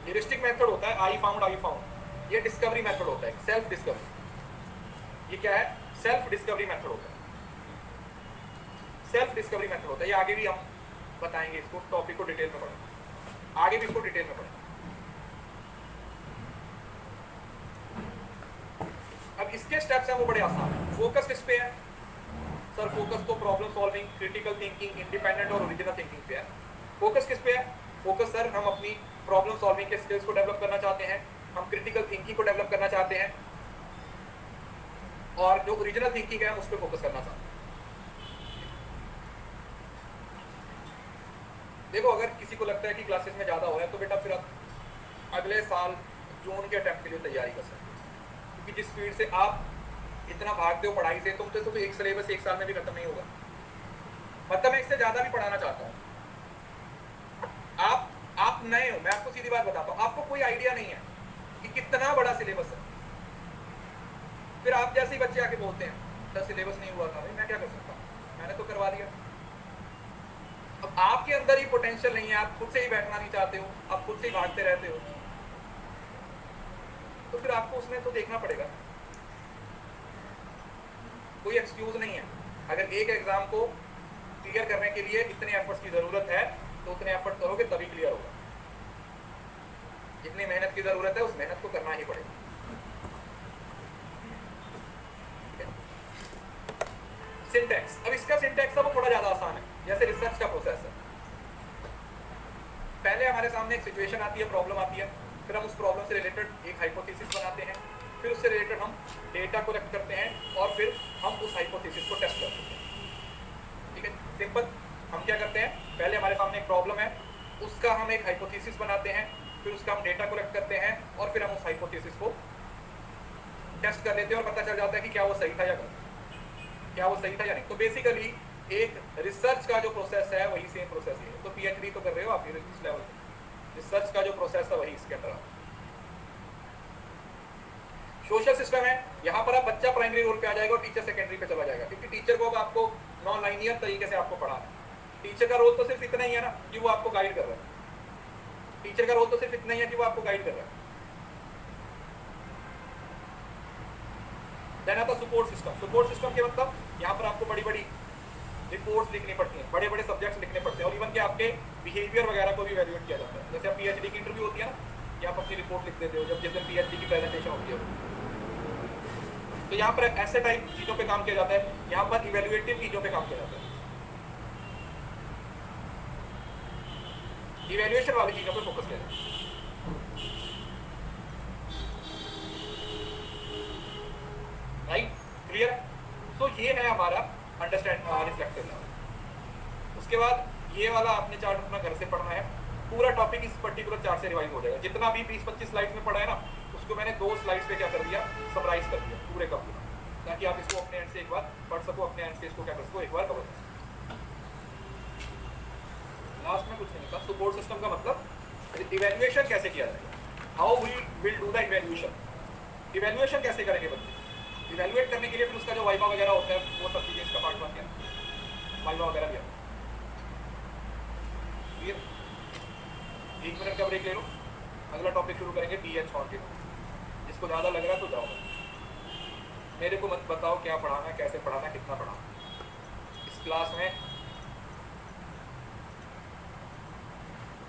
Heuristic method होता है आई फाउंड, ये डिस्कवरी मेथड होता है, सेल्फ डिस्कवरी। ये क्या है? सेल्फ डिस्कवरी मेथड होता है। सेल्फ डिस्कवरी मेथड होता है, ये आगे भी हम बताएंगे, इसको टॉपिक को डिटेल में पढ़ेंगे, आगे भी इसको डिटेल में पढ़ेंगे। अब इसके स्टेप्स हैं वो बड़े आसान हैं। फोकस किस पे है सर? फोकस तो problem solving, critical thinking, independent और ओरिजिनल थिंकिंग पे है। फोकस किस पे है? फोकस सर हम अपनी प्रॉब्लम सॉल्विंग के स्किल्स को डेवलप करना चाहते हैं, हम क्रिटिकल थिंकिंग को डेवलप करना चाहते हैं, और जो ओरिजिनल थिंकिंग है उस पर फोकस करना चाहते हैं। देखो, अगर किसी को लगता है कि क्लासेस में ज़्यादा हो है तो बेटा फिर आप अगले साल जून के अटेम्प्ट के लिए तैयारी कर सकते हैं, क्योंकि जिस स्पीड से आप इतना भागते हो पढ़ाई से, तुम तो एक सिलेबस एक साल में भी खत्म नहीं होगा। मतलब मैं इससे ज़्यादा भी पढ़ाना चाहता हूँ। आप नए हो, मैं आपको सीधी बात बताता हूँ, आपको कोई आइडिया नहीं है कि कितना बड़ा सिलेबस है। फिर आप जैसे ही बच्चे आके बोलते हैं सर सिलेबस नहीं हुआ था, भाई मैं क्या कर सकता हूँ, मैंने तो करवा दिया। अब आपके अंदर ही पोटेंशियल नहीं है, आप खुद से ही बैठना नहीं चाहते हो, आप खुद से ही भागते रहते हो, तो फिर आपको उसमें तो देखना पड़ेगा। कोई एक्सक्यूज नहीं है। अगर एक एग्जाम को क्लियर करने के लिए इतने एफर्ट्स की जरूरत है तो उतने एफर्ट करोगे तभी क्लियर होगा। जितनी मेहनत की जरूरत है उस मेहनत को करना ही पड़ेगा। सिंटैक्स, अब इसका सिंटैक्स है वो थोड़ा ज्यादा आसान है, जैसे रिसर्च का प्रोसेस है। पहले हमारे सामने एक सिचुएशन आती है, प्रॉब्लम आती है, फिर हम उस प्रॉब्लम से रिलेटेड एक हाइपोथेसिस बनाते हैं, फिर उससे रिलेटेड हम डेटा कलेक्ट करते हैं और फिर हम उस हाइपोथेसिस को टेस्ट करते हैं। ठीक है, सिंपल। हम क्या करते हैं, पहले हमारे सामने एक प्रॉब्लम है, उसका हम एक हाइपोथेसिस बनाते हैं, फिर उसका हम डेटा कलेक्ट करते हैं और फिर हम उस हाइपोथेसिस को टेस्ट कर लेते हैं और पता चल जाता है कि क्या वो सही था या गलत, क्या वो सही था या नहीं। तो बेसिकली एक रिसर्च का जो प्रोसेस है वही सेम प्रोसेस है। तो पीएचडी तो कर रहे हो आप इस लेवल पे, रिसर्च का जो प्रोसेस है वही इसके अंदर। सोशल सिस्टम है, यहाँ पर आप बच्चा प्राइमरी रोल पे आ जाएगा और टीचर सेकेंडरी पे चला जाएगा, क्योंकि टीचर को अब आपको नॉन लाइनियर तरीके से आपको पढ़ाना है। टीचर का रोल तो सिर्फ इतना ही है ना कि वो आपको गाइड कर रहा है। टीचर का रोल तो सिर्फ इतना ही है कि वो आपको गाइड कर रहा है। देन आता सपोर्ट सिस्टम। सपोर्ट सिस्टम के मतलब यहाँ पर आपको बड़ी बड़ी रिपोर्ट्स लिखनी पड़ती हैं, बड़े बड़े सब्जेक्ट्स लिखने पड़ते हैं और इवन कि आपके बिहेवियर वगैरह को भी इवैल्यूएट किया जाता है। जैसे आप पीएचडी की इंटरव्यू होती है ना, कि आप अपनी रिपोर्ट लिख देते हो जब जिस दिन पीएचडी की प्रेजेंटेशन होती है, तो यहाँ पर ऐसे टाइप चीज़ों पे काम किया जाता है। यहाँ पर इवैल्यूएटिव चीज़ों पे काम किया जाता है, इवैल्यूएशन वाली चीज़ों पे फोकस किया जाता है। राइट, क्लियर है? तो ये है हमारा अंडरस्टैंड रिफ्लेक्टिव लेवल। उसके बाद ये वाला आपने चार्ट अपना घर से पढ़ना है, पूरा टॉपिक इस पर्टिकुलर चार्ट से रिवाइज हो जाएगा। जितना भी 20-25 स्लाइड्स में पढ़ा है ना, उसको मैंने 2 स्लाइड्स पे क्या कर दिया, समराइज कर दिया पूरे का पूरा, ताकि आप इसको अपने एंड से एक बार पढ़ सको, अपने एंड से इसको क्या कर सको, एक बार कवर कर सको। लास्ट में कुछ नहीं था। सपोर्ट सिस्टम का मतलब इवैल्यूएशन कैसे किया जाएगा, how we will do the evaluation. Evaluation कैसे करेंगे बच्चे, इवैल्यूएट करने के लिए फिर उसका जो वाइवा वगैरह होता है वो सब चीजें इसका पार्ट बन गया, वाइवा वगैरह भी है। 1 मिनट का ब्रेक ले लो, अगला टॉपिक शुरू करेंगे DH और के। जिसको ज़्यादा लग रहा है तो जाओ, मेरे को मत बताओ क्या पढ़ाना है, कैसे पढ़ाना है, कितना पढ़ाना। इस क्लास में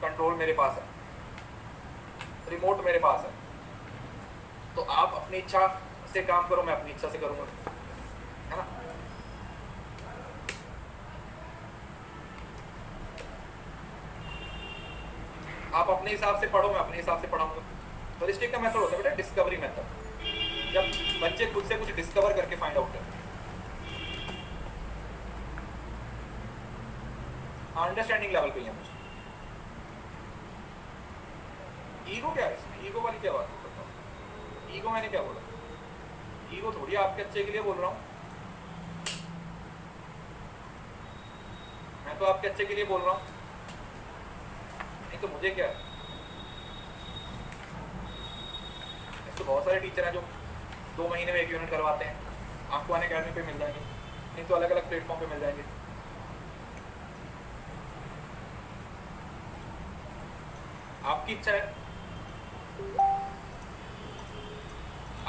कंट्रोल मेरे पास है, रिमोट मेरे पास है, तो आप अपनी इच्छा से काम करो, मैं अपनी इच्छा से करूँगा, है ना। आप अपने हिसाब से पढ़ो, मैं अपने हिसाब से पढ़ाऊंगा। तो रिस्ट्रिक्ट का मेथड होता है बेटा डिस्कवरी मेथड, जब बच्चे खुद से कुछ डिस्कवर करके फाइंड आउट करते हैं। अंडरस्टैंडिंग लेवल पे है मुझे। ईगो क्या है इसमें, ईगो वाली क्या बात है बताओ। ईगो मैंने क्या बोला, ईगो थोड़ी आपके अच्छे के लिए बोल रहा हूँ, मैं तो आपके अच्छे के लिए बोल रहा हूँ, नहीं तो मुझे क्या है। तो बहुत सारे टीचर हैं जो 2 महीने में 1 यूनिट करवाते हैं, आपको अनअकैडमी पे मिल जाएंगे, नहीं तो अलग अलग प्लेटफॉर्म पे मिल जाएंगे। आपकी इच्छा है।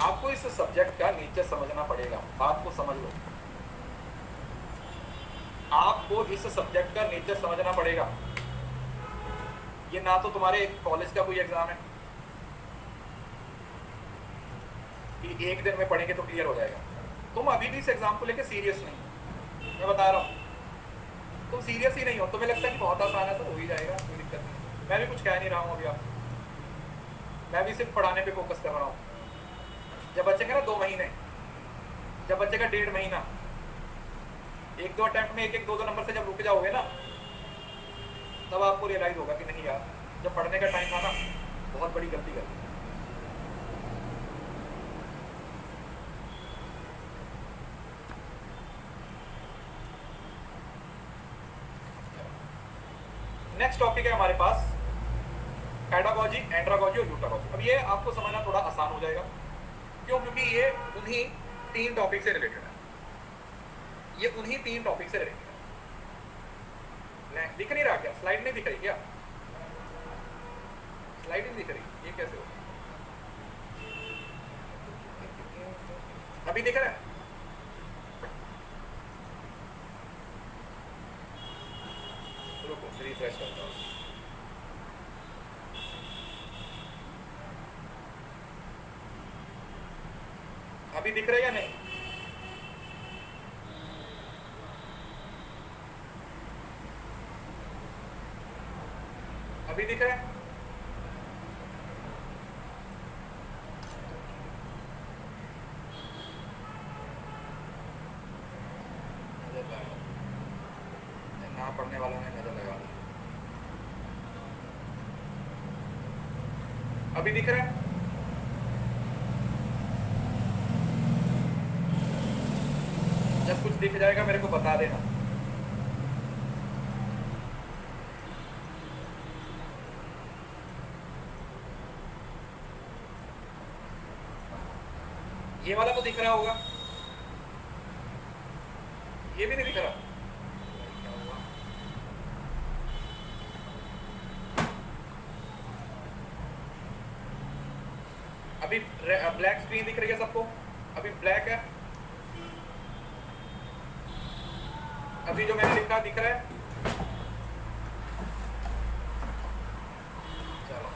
आपको इस सब्जेक्ट का नेचर समझना पड़ेगा, बात को समझ लो। आपको इस सब्जेक्ट का नेचर समझना पड़ेगा। ये ना तो तुम्हारे कॉलेज का कोई एग्जाम है कि 1 दिन में पढ़ेंगे तो क्लियर हो जाएगा। तुम अभी भी इस एग्जाम को लेके सीरियस नहीं, मैं बता रहा हूँ, तुम सीरियस ही नहीं हो। तुम्हें लगता है कि बहुत आसान है, तो हो ही जाएगा, कोई दिक्कत नहीं। मैं भी कुछ कह नहीं रहा हूँ अभी आप, मैं भी सिर्फ पढ़ाने पे फोकस कर रहा हूँ। जब बचेगा ना 2 महीने, जब बचेगा 1.5 महीना, 1-2 अटेम्प्ट में 1-1, 2-2 नंबर से जब रुक जाओगे ना, तब आपको रियलाइज होगा कि नहीं यार, जब पढ़ने का टाइम था ना, बहुत बड़ी गलती कर दी। नेक्स्ट टॉपिक है हमारे पास पेडागॉजी, एंड्रागॉजी और यूटागॉजी। अब ये आपको समझना थोड़ा आसान हो जाएगा, क्यों? क्योंकि ये उन्हीं 3 टॉपिक से रिलेटेड है, ये उन्हीं 3 टॉपिक से रिलेटेड है। दिख नहीं रहा क्या, स्लाइड नहीं दिख रही क्या, स्लाइड नहीं दिख रही, ये कैसे हो? अभी दिख रहा है? रुको रिफ्रेश करता हूँ। अभी दिख रहा है या नहीं? अभी दिख रहा है? ना पढ़ने वालों ने नजर लगा ली। अभी दिख रहा है? जब कुछ दिख जाएगा मेरे को बता देना। ये वाला तो दिख रहा होगा, ये भी नहीं दिख रहा। अभी ब्लैक स्क्रीन दिख रही है सबको? अभी ब्लैक है? अभी जो मैंने लिखा दिख रहा है? चलो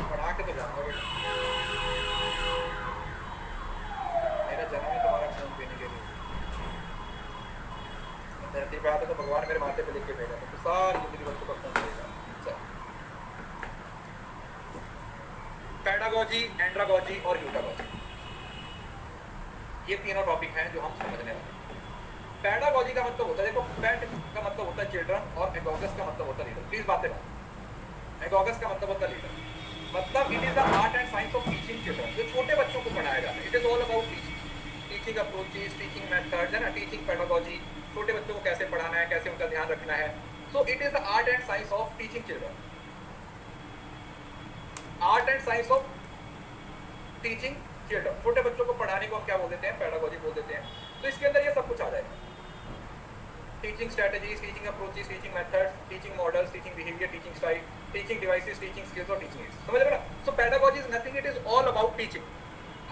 पढ़ा के तो जाऊंगा बेटा, मेरा जन्म ही तुम्हारा खून पीने के लिए। धरती पे आता तो भगवान मेरे माथे पे लिख के भेजा तो सारी जिंदगी बच्चों का खून देगा। पेडागॉजी, एंड्रागॉजी और यूटागॉजी। ये तीनों टॉपिक हैं जो हम समझने वाले हैं। पेडागोजी का मतलब होता है, देखो पेड का मतलब होता है चिल्ड्रन और एगोगस का मतलब होता है लीडर। प्लीज बातें बात। एगोगस का मतलब होता है लीडर, मतलब it is the art and science of teaching children, जो छोटे बच्चों को पढ़ाया जाता है। It is all about teaching approaches, teaching methods, है ना, टीचिंग पेडागोजी, छोटे बच्चों को कैसे पढ़ाना है, कैसे उनका ध्यान रखना है। So it is the art and science of teaching children, art and science of teaching children. छोटे बच्चों को पढ़ाने को हम क्या बोल देते हैं, पेडागोजी बोल देते हैं। तो इसके अंदर ये सब कुछ आ जाएगा, teaching strategies, teaching approaches, teaching methods, teaching models, teaching behaviour, teaching style, teaching devices, teaching skills और टीचिंग एड्स। समझ रहे ना। So pedagogy is nothing, it is all about teaching.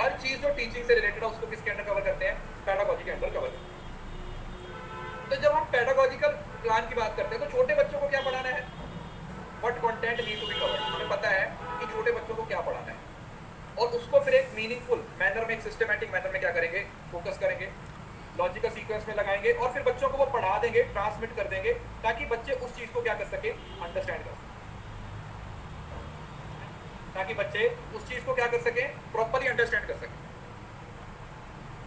हर चीज जो टीचिंग से रिलेटेड है उसको किसके अंदर कवर करते हैं, पेडागोजी के अंदर कवर करते हैं। तो जब हम पेडागोजिकल प्लान की बात करते हैं तो छोटे बच्चों को क्या पढ़ाना है, what content need to be covered, हमें पता है कि छोटे बच्चों को क्या पढ़ाना है, और उसको फिर एक मीनिंगफुल मैनर में, एक सिस्टमैटिक मैनर में क्या करेंगे, फोकस करेंगे, लॉजिकल सीक्वेंस में लगाएंगे और फिर बच्चों को वो पढ़ा देंगे, ट्रांसमिट कर देंगे, ताकि बच्चे उस चीज को क्या कर सके, अंडरस्टैंड कर सके, ताकि बच्चे उस चीज को क्या कर सके, प्रॉपर्ली अंडरस्टैंड कर सके।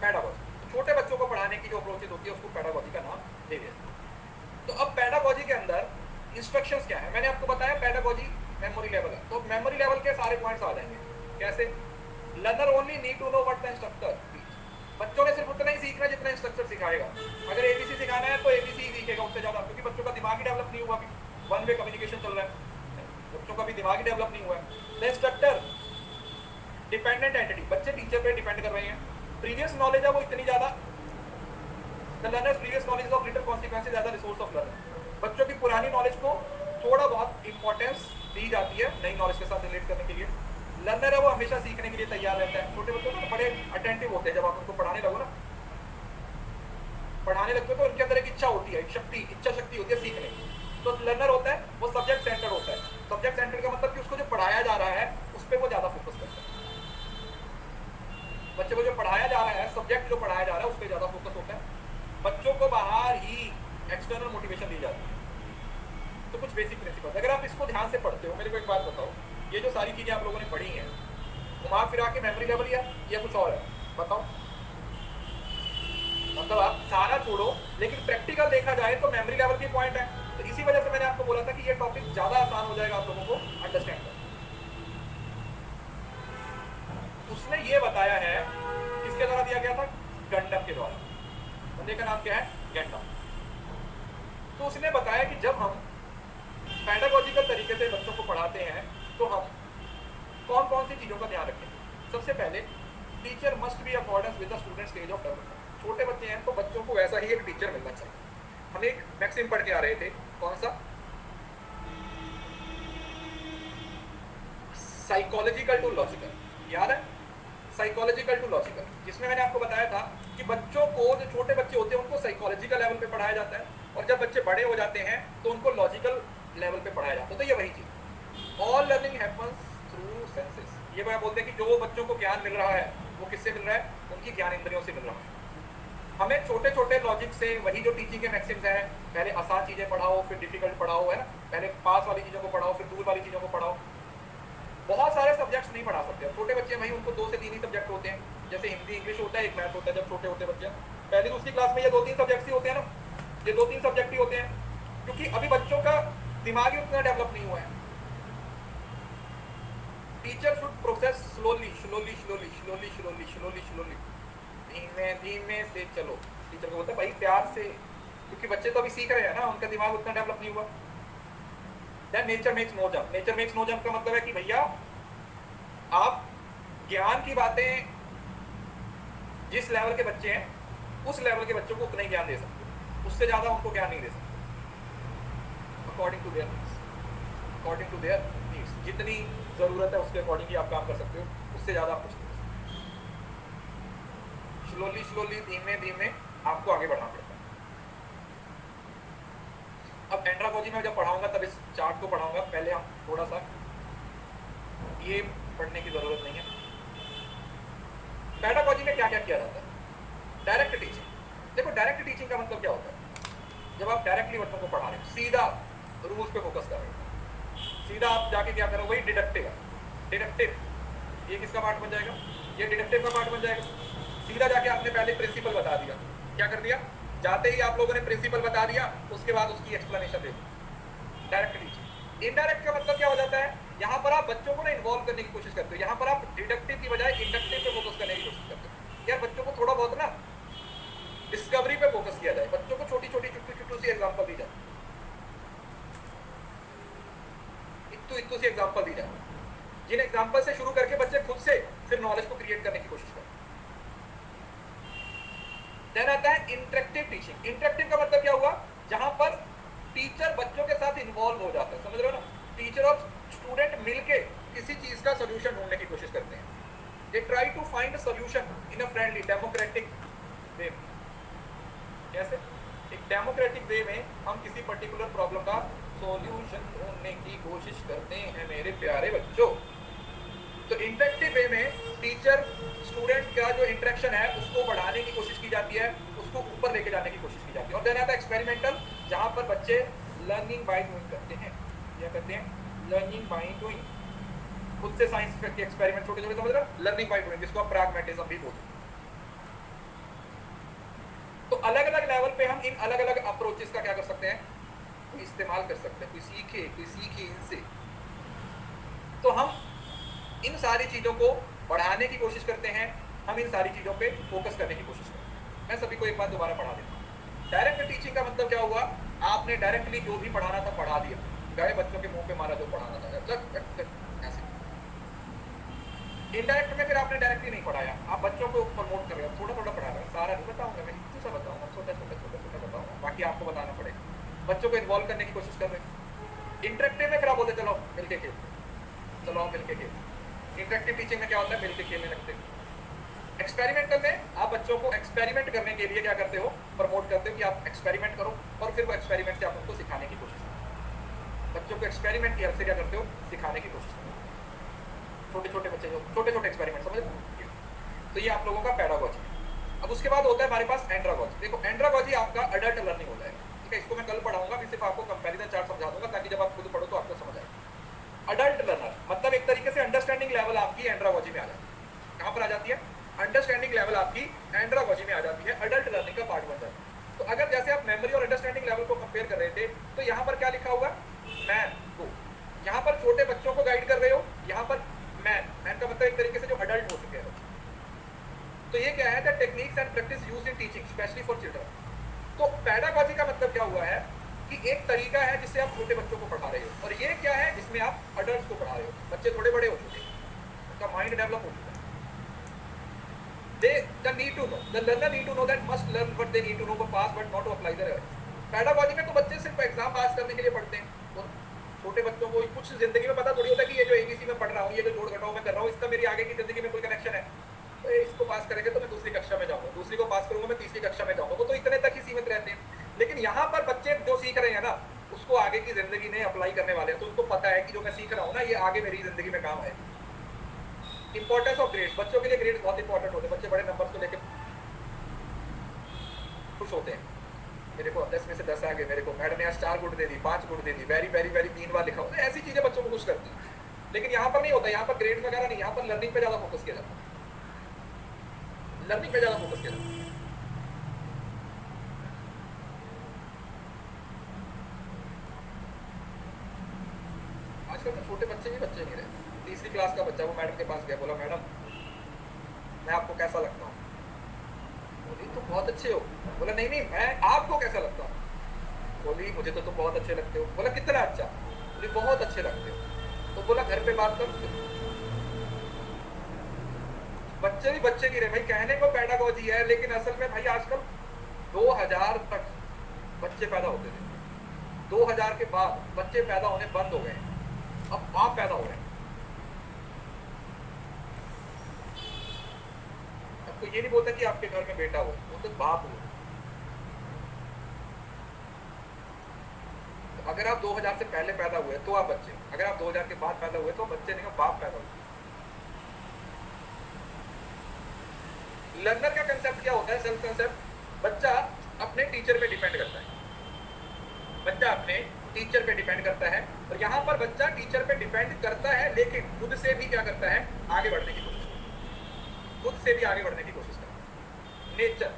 पेडागोजी, छोटे बच्चों को पढ़ाने की जो अप्रोचेज होती है उसको पेडागोजी का नाम दे दिया। तो अब पेडागोजी के अंदर इंस्ट्रक्शंस क्या है, मैंने आपको बताया पेडागोजी मेमोरी लेवल है, तो मेमोरी लेवल के सारे पॉइंट्स आ जाएंगे। कैसे, learner only need to know what the instructor, बच्चों ने सिर्फ उतना ही सीखना है जितना इंस्ट्रक्टर सिखाएगा। अगर एबीसी सिखाना है तो एबीसी ही सीखेगा, उससे ज्यादा, क्योंकि बच्चों का दिमाग ही डेवलप नहीं हुआ, अभी वन वे कम्युनिकेशन चल रहा है, बच्चों का भी दिमाग ही डेवलप नहीं हुआ है। द इंस्ट्रक्टर डिपेंडेंट एंटिटी, बच्चे टीचर पे डिपेंड कर रहे हैं, प्रीवियस नॉलेज है वो इतनी ज्यादा, the learners previous knowledge of little consequences as a resource of learner, बच्चों की पुरानी नॉलेज को थोड़ा बहुत इंपॉर्टेंस दी जाती है नई नॉलेज के साथ रिलेट करने के लिए। लर्नर है वो हमेशा सीखने के लिए तैयार रहता है। छोटे बच्चों को बड़े अटेंटिव होते हैं, जब आप उनको पढ़ाने लगो ना, पढ़ाने लगते हो तो उनके अंदर एक इच्छा होती है, एक शक्ति, इच्छा शक्ति होती है सीखने की। तो लर्नर होता है वो सब्जेक्ट सेंटर्ड होता है। सब्जेक्ट सेंटर्ड का मतलब कि उसको जो पढ़ाया जा रहा है उस पर वो ज्यादा फोकस करता है, बच्चे को जो पढ़ाया जा रहा है, सब्जेक्ट जो पढ़ाया जा रहा है उस पर ज्यादा फोकस होता है। बच्चों को बाहर ही एक्सटर्नल मोटिवेशन दी जाती है। तो कुछ बेसिक प्रिंसिपल, अगर आप इसको ध्यान से पढ़ते हो, मेरे को एक बात बताओ, ये जो सारी चीजें आप लोगों ने पढ़ी हैं, घुमा फिरा के मेमोरी लेवल या कुछ और है, बताओ। मतलब आप सारा छोड़ो, लेकिन प्रैक्टिकल देखा जाए तो मेमोरी लेवल की पॉइंट है। तो इसी वजह से मैंने आपको बोला था कि ये टॉपिक ज्यादा आसान हो जाएगा आप लोगों को अंडरस्टैंड करना। उसने ये बताया है, किसके द्वारा दिया गया था, गंडम के द्वारा। बंदे का नाम क्या है, गंडम। तो उसने बताया कि जब हम पेडागोजिकल तरीके से बच्चों को पढ़ाते हैं तो हम कौन कौन सी चीजों का ध्यान रखें। सबसे पहले, teacher must be accordance with the student stage of development. छोटे बच्चे हैं तो बच्चों को वैसा ही एक टीचर मिलना चाहिए। हम एक मैक्सिम पढ़ के आ रहे थे, कौन सा, साइकोलॉजिकल टू लॉजिकल, याद है, साइकोलॉजिकल टू लॉजिकल, जिसमें मैंने आपको बताया था कि बच्चों को, जो छोटे बच्चे होते हैं उनको साइकोलॉजिकल लेवल पे पढ़ाया जाता है, और जब बच्चे बड़े हो जाते हैं तो उनको लॉजिकल लेवल पे पढ़ाया जाता है। तो ये वही चीज, all learning happens through senses. ये मैं बोलते हैं कि जो बच्चों को ज्ञान मिल रहा है वो किससे मिल रहा है, उनकी ज्ञान इंद्रियों से मिल रहा है। हमें छोटे छोटे लॉजिक से, वही जो टीचिंग के मैक्सिम्स हैं, पहले आसान चीजें पढ़ाओ फिर डिफिकल्ट पढ़ाओ, है ना, पहले पास वाली चीजों को पढ़ाओ फिर दूर वाली चीजों को पढ़ाओ। बहुत सारे सब्जेक्ट्स नहीं पढ़ा सकते छोटे बच्चे, वही उनको 2 से 3 ही सब्जेक्ट होते हैं, जैसे हिंदी इंग्लिश होता है, एक मैथ होता है। जब छोटे होते बच्चे पहली दूसरी क्लास में ये 2-3 सब्जेक्ट ही होते हैं ना, ये 2-3 सब्जेक्ट ही होते हैं, क्योंकि अभी बच्चों का दिमाग ही उतना डेवलप नहीं हुआ है। Teacher should process slowly slowly slowly slowly slowly slowly slowly, धीमे धीमे से चलो। टीचर को बोलता है भाई प्यार से, क्योंकि बच्चे तो अभी सीख रहे हैं ना, उनका दिमाग उतना डेवलप नहीं हुआ। Then nature makes no jump. Nature makes no jump का मतलब है कि भैया आप ज्ञान की बातें जिस लेवल के बच्चे हैं उस लेवल के बच्चों को उतना ही ज्ञान दे सकते, उससे ज्यादा उनको ज्ञान नहीं दे सकते। According to their needs, according to their needs, जितनी जरूरत है उसके अकॉर्डिंग ही आप काम कर सकते हो, उससे ज्यादा आप कुछ नहीं। स्लोली स्लोली, धीमे धीमे आपको आगे बढ़ना पड़ता है। अब एंड्रागोजी में जब पढ़ाऊंगा तब इस चार्ट को पढ़ाऊंगा, पहले हम थोड़ा सा, ये पढ़ने की जरूरत नहीं है। पेडागोजी में क्या क्या किया जाता है, डायरेक्ट टीचिंग। देखो डायरेक्ट टीचिंग का मतलब क्या होता है, जब आप डायरेक्टली बच्चों को पढ़ा रहे हो, सीधा रूल्स पे फोकस कर रहे हो, सीधा आप जाके क्या करो, वही डिडक्टिव है। डिडक्टिव ये किसका पार्ट बन जाएगा, ये डिडक्टिव का पार्ट बन जाएगा। सीधा जाके आपने पहले प्रिंसिपल बता दिया। क्या कर दिया? जाते ही आप लोगों ने प्रिंसिपल बता दिया, उसके बाद उसकी एक्सप्लेनेशन दे दी। Direct teaching. इनडायरेक्ट का मतलब क्या हो जाता है? यहाँ पर आप बच्चों को ना इन्वॉल्व करने की कोशिश करते हो, यहाँ पर आप डिडक्टिव की बजाय इंडक्टिव पे फोकस करने की कोशिश करते हो। यार बच्चों को थोड़ा बहुत ना डिस्कवरी पे फोकस किया जाए, बच्चों को छोटी छोटी चुटू सी एग्जांपल दी जाए, इतू सी एग्जांपल दी जाए, जिन एग्जांपल से शुरू करके बच्चे खुद से फिर नॉलेज को क्रिएट करने की कोशिश करें। देन आता है इंटरेक्टिव टीचिंग। इंटरेक्टिव का मतलब क्या हुआ? जहां पर टीचर बच्चों के साथ इन्वॉल्व हो जाता है, समझ रहे हो ना? टीचर और स्टूडेंट मिलके किसी चीज का सोल्यूशन ढूंढने की कोशिश करते हैं। They try to find a solution in a friendly democratic way. कैसे? एक डेमोक्रेटिक वे में हम किसी पर्टिकुलर प्रॉब्लम का सॉल्यूशन ढूंढने की कोशिश करते हैं मेरे प्यारे बच्चों। तो इंटरेक्टिव वे में टीचर स्टूडेंट का जो इंटरेक्शन है उसको बढ़ाने की कोशिश की जाती है, उसको ऊपर लेके जाने की कोशिश की जाती है। और देन आता है एक्सपेरिमेंटल, जहां पर बच्चे लर्निंग बाय डूइंग करते हैं। क्या करते हैं? Learning by doing. खुद से साइंस के एक्सपेरिमेंट छोटे छोटे, समझ रहे हो? लर्निंग बाय डूइंग, जिसको आप प्रैग्मैटिज्म भी बोलते हैं। तो अलग अलग लेवल पे हम इन अलग अलग अप्रोचेस का क्या कर सकते हैं? इस्तेमाल कर सकते हैं। कोई सीखे इनसे। तो हम इन सारी चीजों को बढ़ाने की कोशिश करते हैं, हम इन सारी चीजों पे फोकस करने की कोशिश करते हैं। मैं सभी को एक बार दोबारा पढ़ा देता हूँ। डायरेक्ट टीचिंग का मतलब क्या हुआ? आपने डायरेक्टली जो भी पढ़ाना था पढ़ा दिया, गए बच्चों के मुंह पे मारा जो पढ़ाना था, ऐसे। इनडायरेक्ट में फिर आपने डायरेक्टली नहीं पढ़ाया, आप बच्चों को प्रमोट कर रहे हो, थोड़ा थोड़ा पढ़ा रहे हो। सारा नहीं बताऊंगा मैं, कुछ सा बताऊंगा, छोटा छोटा बताऊंगा, बाकी आपको बताना पड़ेगा। बच्चों को इन्वॉल्व करने की कोशिश कर रहे हैं। इंटरेक्टिव में फिर आप बोलते चलो मिलके खेलते, चलो मिलके खेलते। इंटरेक्टिव टीचिंग में क्या होता है? मिलके खेलने लगते हैं। एक्सपेरिमेंटल में आप बच्चों को एक्सपेरिमेंट करने के लिए क्या करते हो? प्रमोट करते हो कि आप एक्सपेरिमेंट करो, और फिर वो एक्सपेरिमेंट से आप उनको सिखाने की कोशिश करते हो। बच्चों को एक्सपेरिमेंट की हेल्प से क्या करते हो? सिखाने की कोशिश करते हो। छोटे छोटे बच्चे जो छोटे छोटे एक्सपेरिमेंट, समझ। तो ये आप लोगों का पेडागोजी है। अब उसके बाद होता है हमारे पास एंड्रागोजी। देखो एंड्रागोजी आपका अडल्ट लर्निंग हो जाएगा, ठीक है? इसको मैं कल पढ़ाऊंगा, मैं सिर्फ आपको कंपैरिजन चार्ट समझा दूंगा ताकि जब आप खुद पढ़ो तो आपको समझ आए। अडल्ट लर्नर मतलब एक तरीके से अंडरस्टैंडिंग लेवल आपकी एंड्रागोजी में आ जाती है। कहां पर आ जाती है? अंडरस्टैंडिंग लेवल आपकी एंड्रागोजी में आ जाती है, अडल्ट लर्निंग का पार्ट बन जाता है। तो अगर जैसे आप मेमोरी और अंडरस्टैंडिंग लेवल को कंपेयर कर रहे थे, तो यहाँ पर क्या लिखा हुआ? मैन को। यहाँ पर छोटे बच्चों को गाइड कर रहे हो, यहाँ पर मैन का मतलब एक तरीके से जो अडल्ट हो चुके हैं। तो ये क्या है? The techniques and practice used in teaching specially for children. तो पेडागोजी का मतलब क्या हुआ है कि एक तरीका है जिससे आप छोटे बच्चों को पढ़ा रहे हो, और ये क्या है? जिसमें आप अडल्ट्स को पढ़ा रहे हो। बच्चे थोड़े बड़े हो चुके हैं, उनका माइंड डेवलप हो चुका है। The need to know, the learner need to know that must learn what they need to know for pass but not to apply their knowledge. Pedagogy में तो बच्चे सिर्फ एग्जाम पास करने के लिए पढ़ते हैं। तो छोटे बच्चों को कुछ जिंदगी में पता थोड़ी होता है कि ये जो एबीसी में पढ़ रहा हूँ, ये जो जोड़ घटाव में कर रहा हूँ, इसका मेरी आगे की जिंदगी में कोई कनेक्शन है। तो इसको पास करेंगे तो मैं दूसरी कक्षा में जाऊंगा, दूसरी को पास करूंगा मैं तीसरी कक्षा में जाऊंगा। वो तो इतने तक ही सीमित रहते हैं। लेकिन यहाँ पर बच्चे जो सीख रहे हैं ना, उसको आगे की जिंदगी में अप्लाई करने वाले हैं। तो उनको पता है कि जो मैं सीख रहा हूँ ना, ये आगे मेरी जिंदगी में काम है। इंपॉर्टेंस ऑफ ग्रेड्स, बच्चों के लिए ग्रेड्स बहुत इंपॉर्टेंट होते हैं। बच्चे बड़े नंबर्स को लेकर खुश होते हैं। मेरे को 10 में से 10 आ गए, मेरे को मैडम ने आज 4 good they the, 5 good they the, very very very 3 बार लिखा होता है। ऐसी चीजें बच्चों को खुश करती हैं। लेकिन यहाँ पर नहीं होता, यहाँ पर ग्रेड वगैरह नहीं, यहाँ पर लर्निंग पे ज्यादा फोकस किया जाता है। लर्निंग पे ज्यादा फोकस किया जाता है। आजकल तो छोटे बच्चे भी बच्चे नहीं रहे। तीसरी क्लास का बच्चा वो मैडम के पास गया, बोला मैडम मैं आपको कैसा लगता हूँ? बोली तुम बहुत अच्छे हो। बोला नहीं नहीं, मैं आपको कैसा लगता हूँ? बोली मुझे तो तुम बहुत अच्छे लगते हो। बोला कितना अच्छा? बोली बहुत अच्छे लगते हो। तो बोला घर पे बात कर। बच्चे भी बच्चे नहीं रहे भाई। कहने को पेडागोजी है, लेकिन असल में भाई आजकल 2000 तक बच्चे पैदा होते थे, 2000 के बाद बच्चे पैदा होने बंद हो गए। अब बाप पैदा हो रहे हैं। अब तो ये नहीं बोलता कि आपके घर में बेटा हो, वो तो बाप हो। तो अगर आप 2000 से पहले पैदा हुए तो आप बच्चे, अगर आप 2000 के बाद पैदा हुए तो बच्चे नहीं, बाप पैदा हुए। लर्नर का कंसेप्ट क्या होता है? Self concept. बच्चा अपने टीचर पे डिपेंड करता है। बच्चा अपने टीचर पे डिपेंड करता है, और यहाँ पर बच्चा टीचर पे डिपेंड करता है, लेकिन खुद से भी क्या करता है? आगे बढ़ने की कोशिश करता है। खुद से भी आगे बढ़ने की कोशिश करता है। नेचर,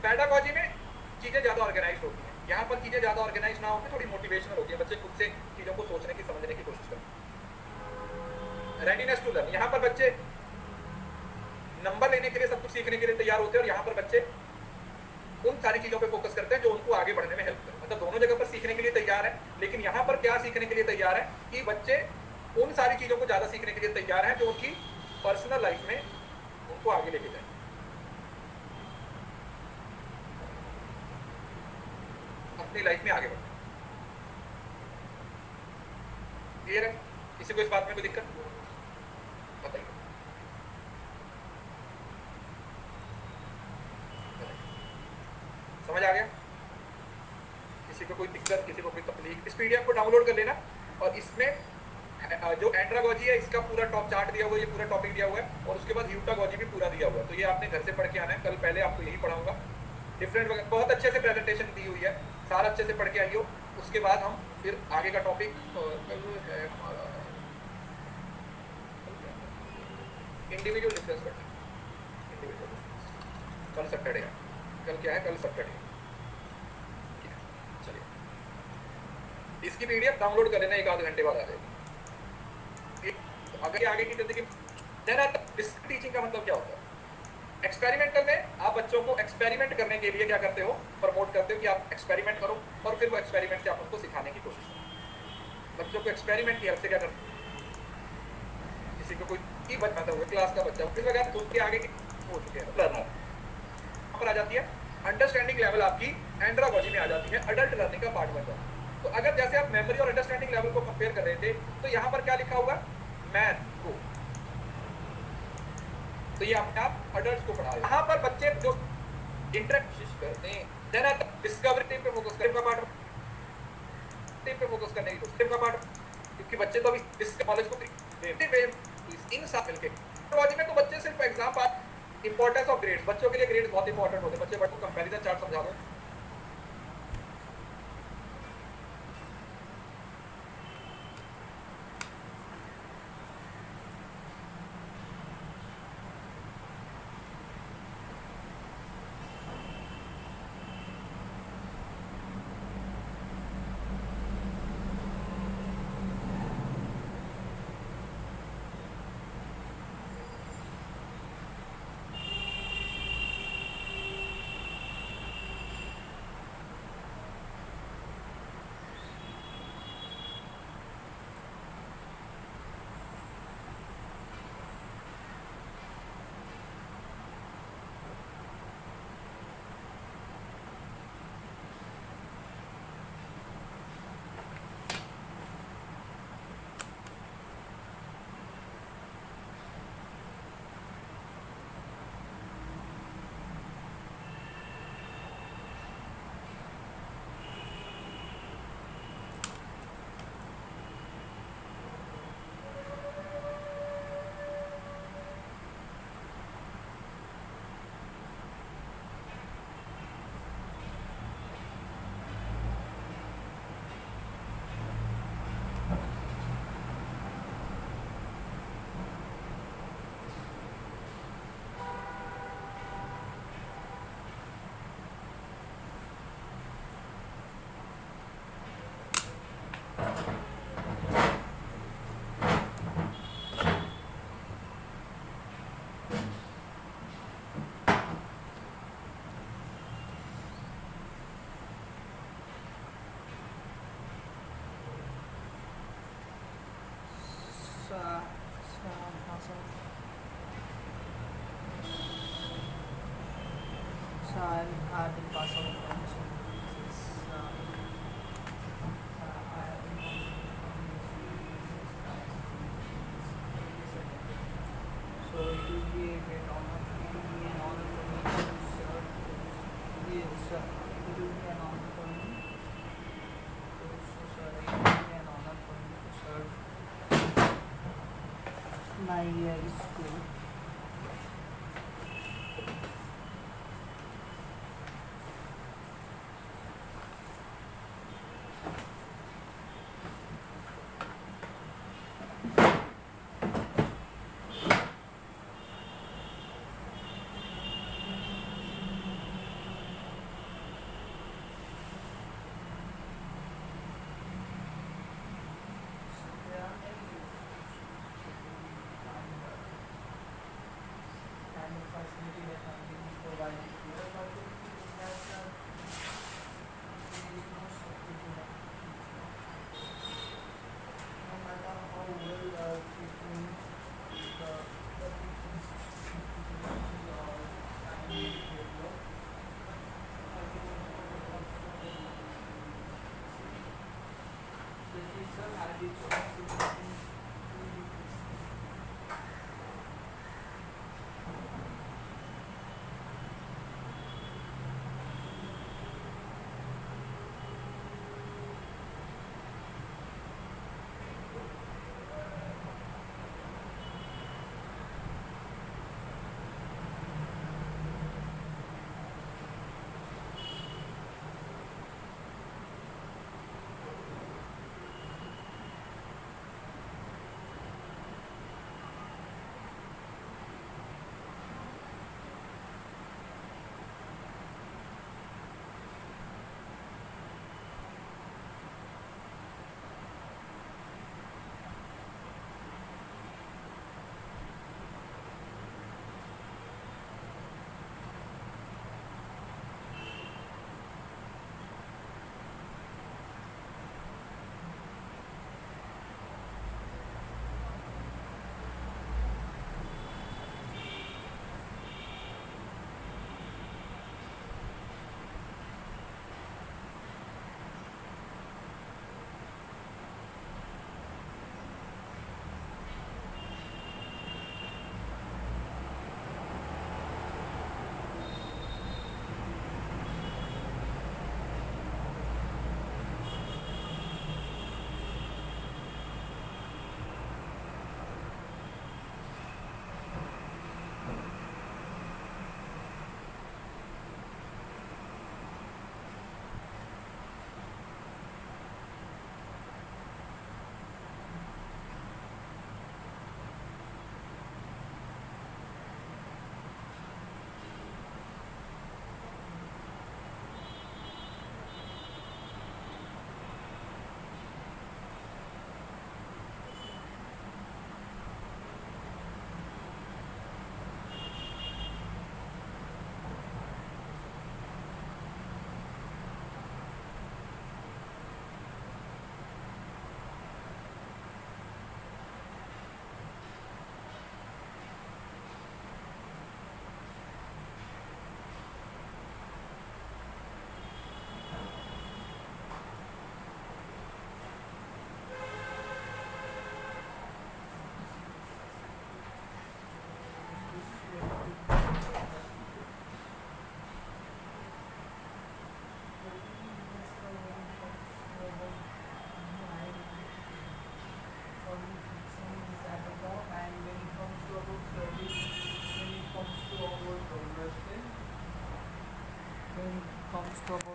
पेडागॉजी में चीजें ज्यादा ऑर्गेनाइज होती हैं, यहाँ पर चीजें ज्यादा ऑर्गेनाइज ना होकर थोड़ी मोटिवेशनल होती है, बच्चे खुद से चीजों को सोचने की समझने की कोशिश करते हैं। रेडीनेस टू लर्न, यहाँ पर बच्चे नंबर लेने के लिए, सब कुछ सीखने के लिए तैयार होते हैं, और यहाँ पर बच्चे उन सारी चीजों पे फोकस करते हैं जो उनको आगे बढ़ने में हेल्प करे। मतलब दोनों जगह पर सीखने के लिए तैयार है, लेकिन यहाँ पर क्या सीखने के लिए तैयार है कि बच्चे उन सारी चीजों को ज्यादा सीखने के लिए तैयार हैं जो उनकी पर्सनल लाइफ में उनको आगे लेके जाए। अपनी लाइफ में आगे बढ़े। क्लियर है? किसी को इस बात में कोई दिक्कत? बताइए। समझ आ गया? किसी को कोई दिक्कत, किसी को कोई तकलीफ? इस पीडीएफ को डाउनलोड कर लेना, और इसमें जो एंड्रागॉजी है इसका पूरा टॉप चार्ट दिया हुआ है, ये पूरा टॉपिक दिया हुआ है, और उसके बाद ह्यूटागॉजी भी पूरा दिया हुआ है। तो ये आपने घर से पढ़ के आना है। कल पहले आपको यही पढ़ाऊंगा, डिफरेंट वगैरह बहुत अच्छे से प्रेजेंटेशन दी हुई है, सारा अच्छे से पढ़ के आइए। उसके बाद हम फिर आगे का टॉपिक है हमारा इंडिविजुअल डिफरेंस करते हैं। इंडिविजुअल कल सैटरडे है, कल क्या है? कल सैटरडे। चलिए, इसकी पीडीएफ डाउनलोड कर लेना, एक आध घंटे बाद आ जाएगी। अगर आगे की जिंदगी टीचिंग का मतलब क्या होता है? एक्सपेरिमेंटल में आप बच्चों को एक्सपेरिमेंट करने के लिए क्या करते हो? प्रमोट करते हो कि आप एक्सपेरिमेंट करो, और फिर वो एक्सपेरिमेंट से आप उनको सिखाने की कोशिश करो। बच्चों को एक्सपेरिमेंट की हेल्प से क्या करते हो? किसी को कोई बच्चा हुआ क्लास का बच्चा, फिर अगर उसके आगे हो चुके हैं लर्नर पर आ जाती है, अंडरस्टैंडिंग लेवल आपकी एंड्रागॉजी में आ जाती है, अडल्ट लर्निंग का पार्ट बन जाता है। तो अगर जैसे आप मेमोरी और अंडरस्टैंडिंग लेवल को कंपेयर कर रहे थे, तो यहाँ पर क्या लिखा होगा? मैथ को। तो ये अपने आप अडल्ट को पढ़ा रहे हैं। यहाँ पर बच्चे जो इंटरेक्ट करते हैं, देन डिस्कवरी पे फोकस करने का पार्ट, पे फोकस करने की कोशिश का पार्ट, क्योंकि बच्चे तो अभी इस नॉलेज को इन सब मिलके में तो बच्चे सिर्फ exam pass. Importance of grades, बच्चों के लिए ग्रेड्स बहुत इंपॉर्टेंट होते हैं। बच्चे बच्चों को कंपैरिजन चार्ट समझा दो। I've been passed out. So it will be a great honor. It will be an honor for me to serve. Yes, it will be an honor for me. So sorry, it will be an honor for me to serve my school. personal habits of citizens. When it comes to about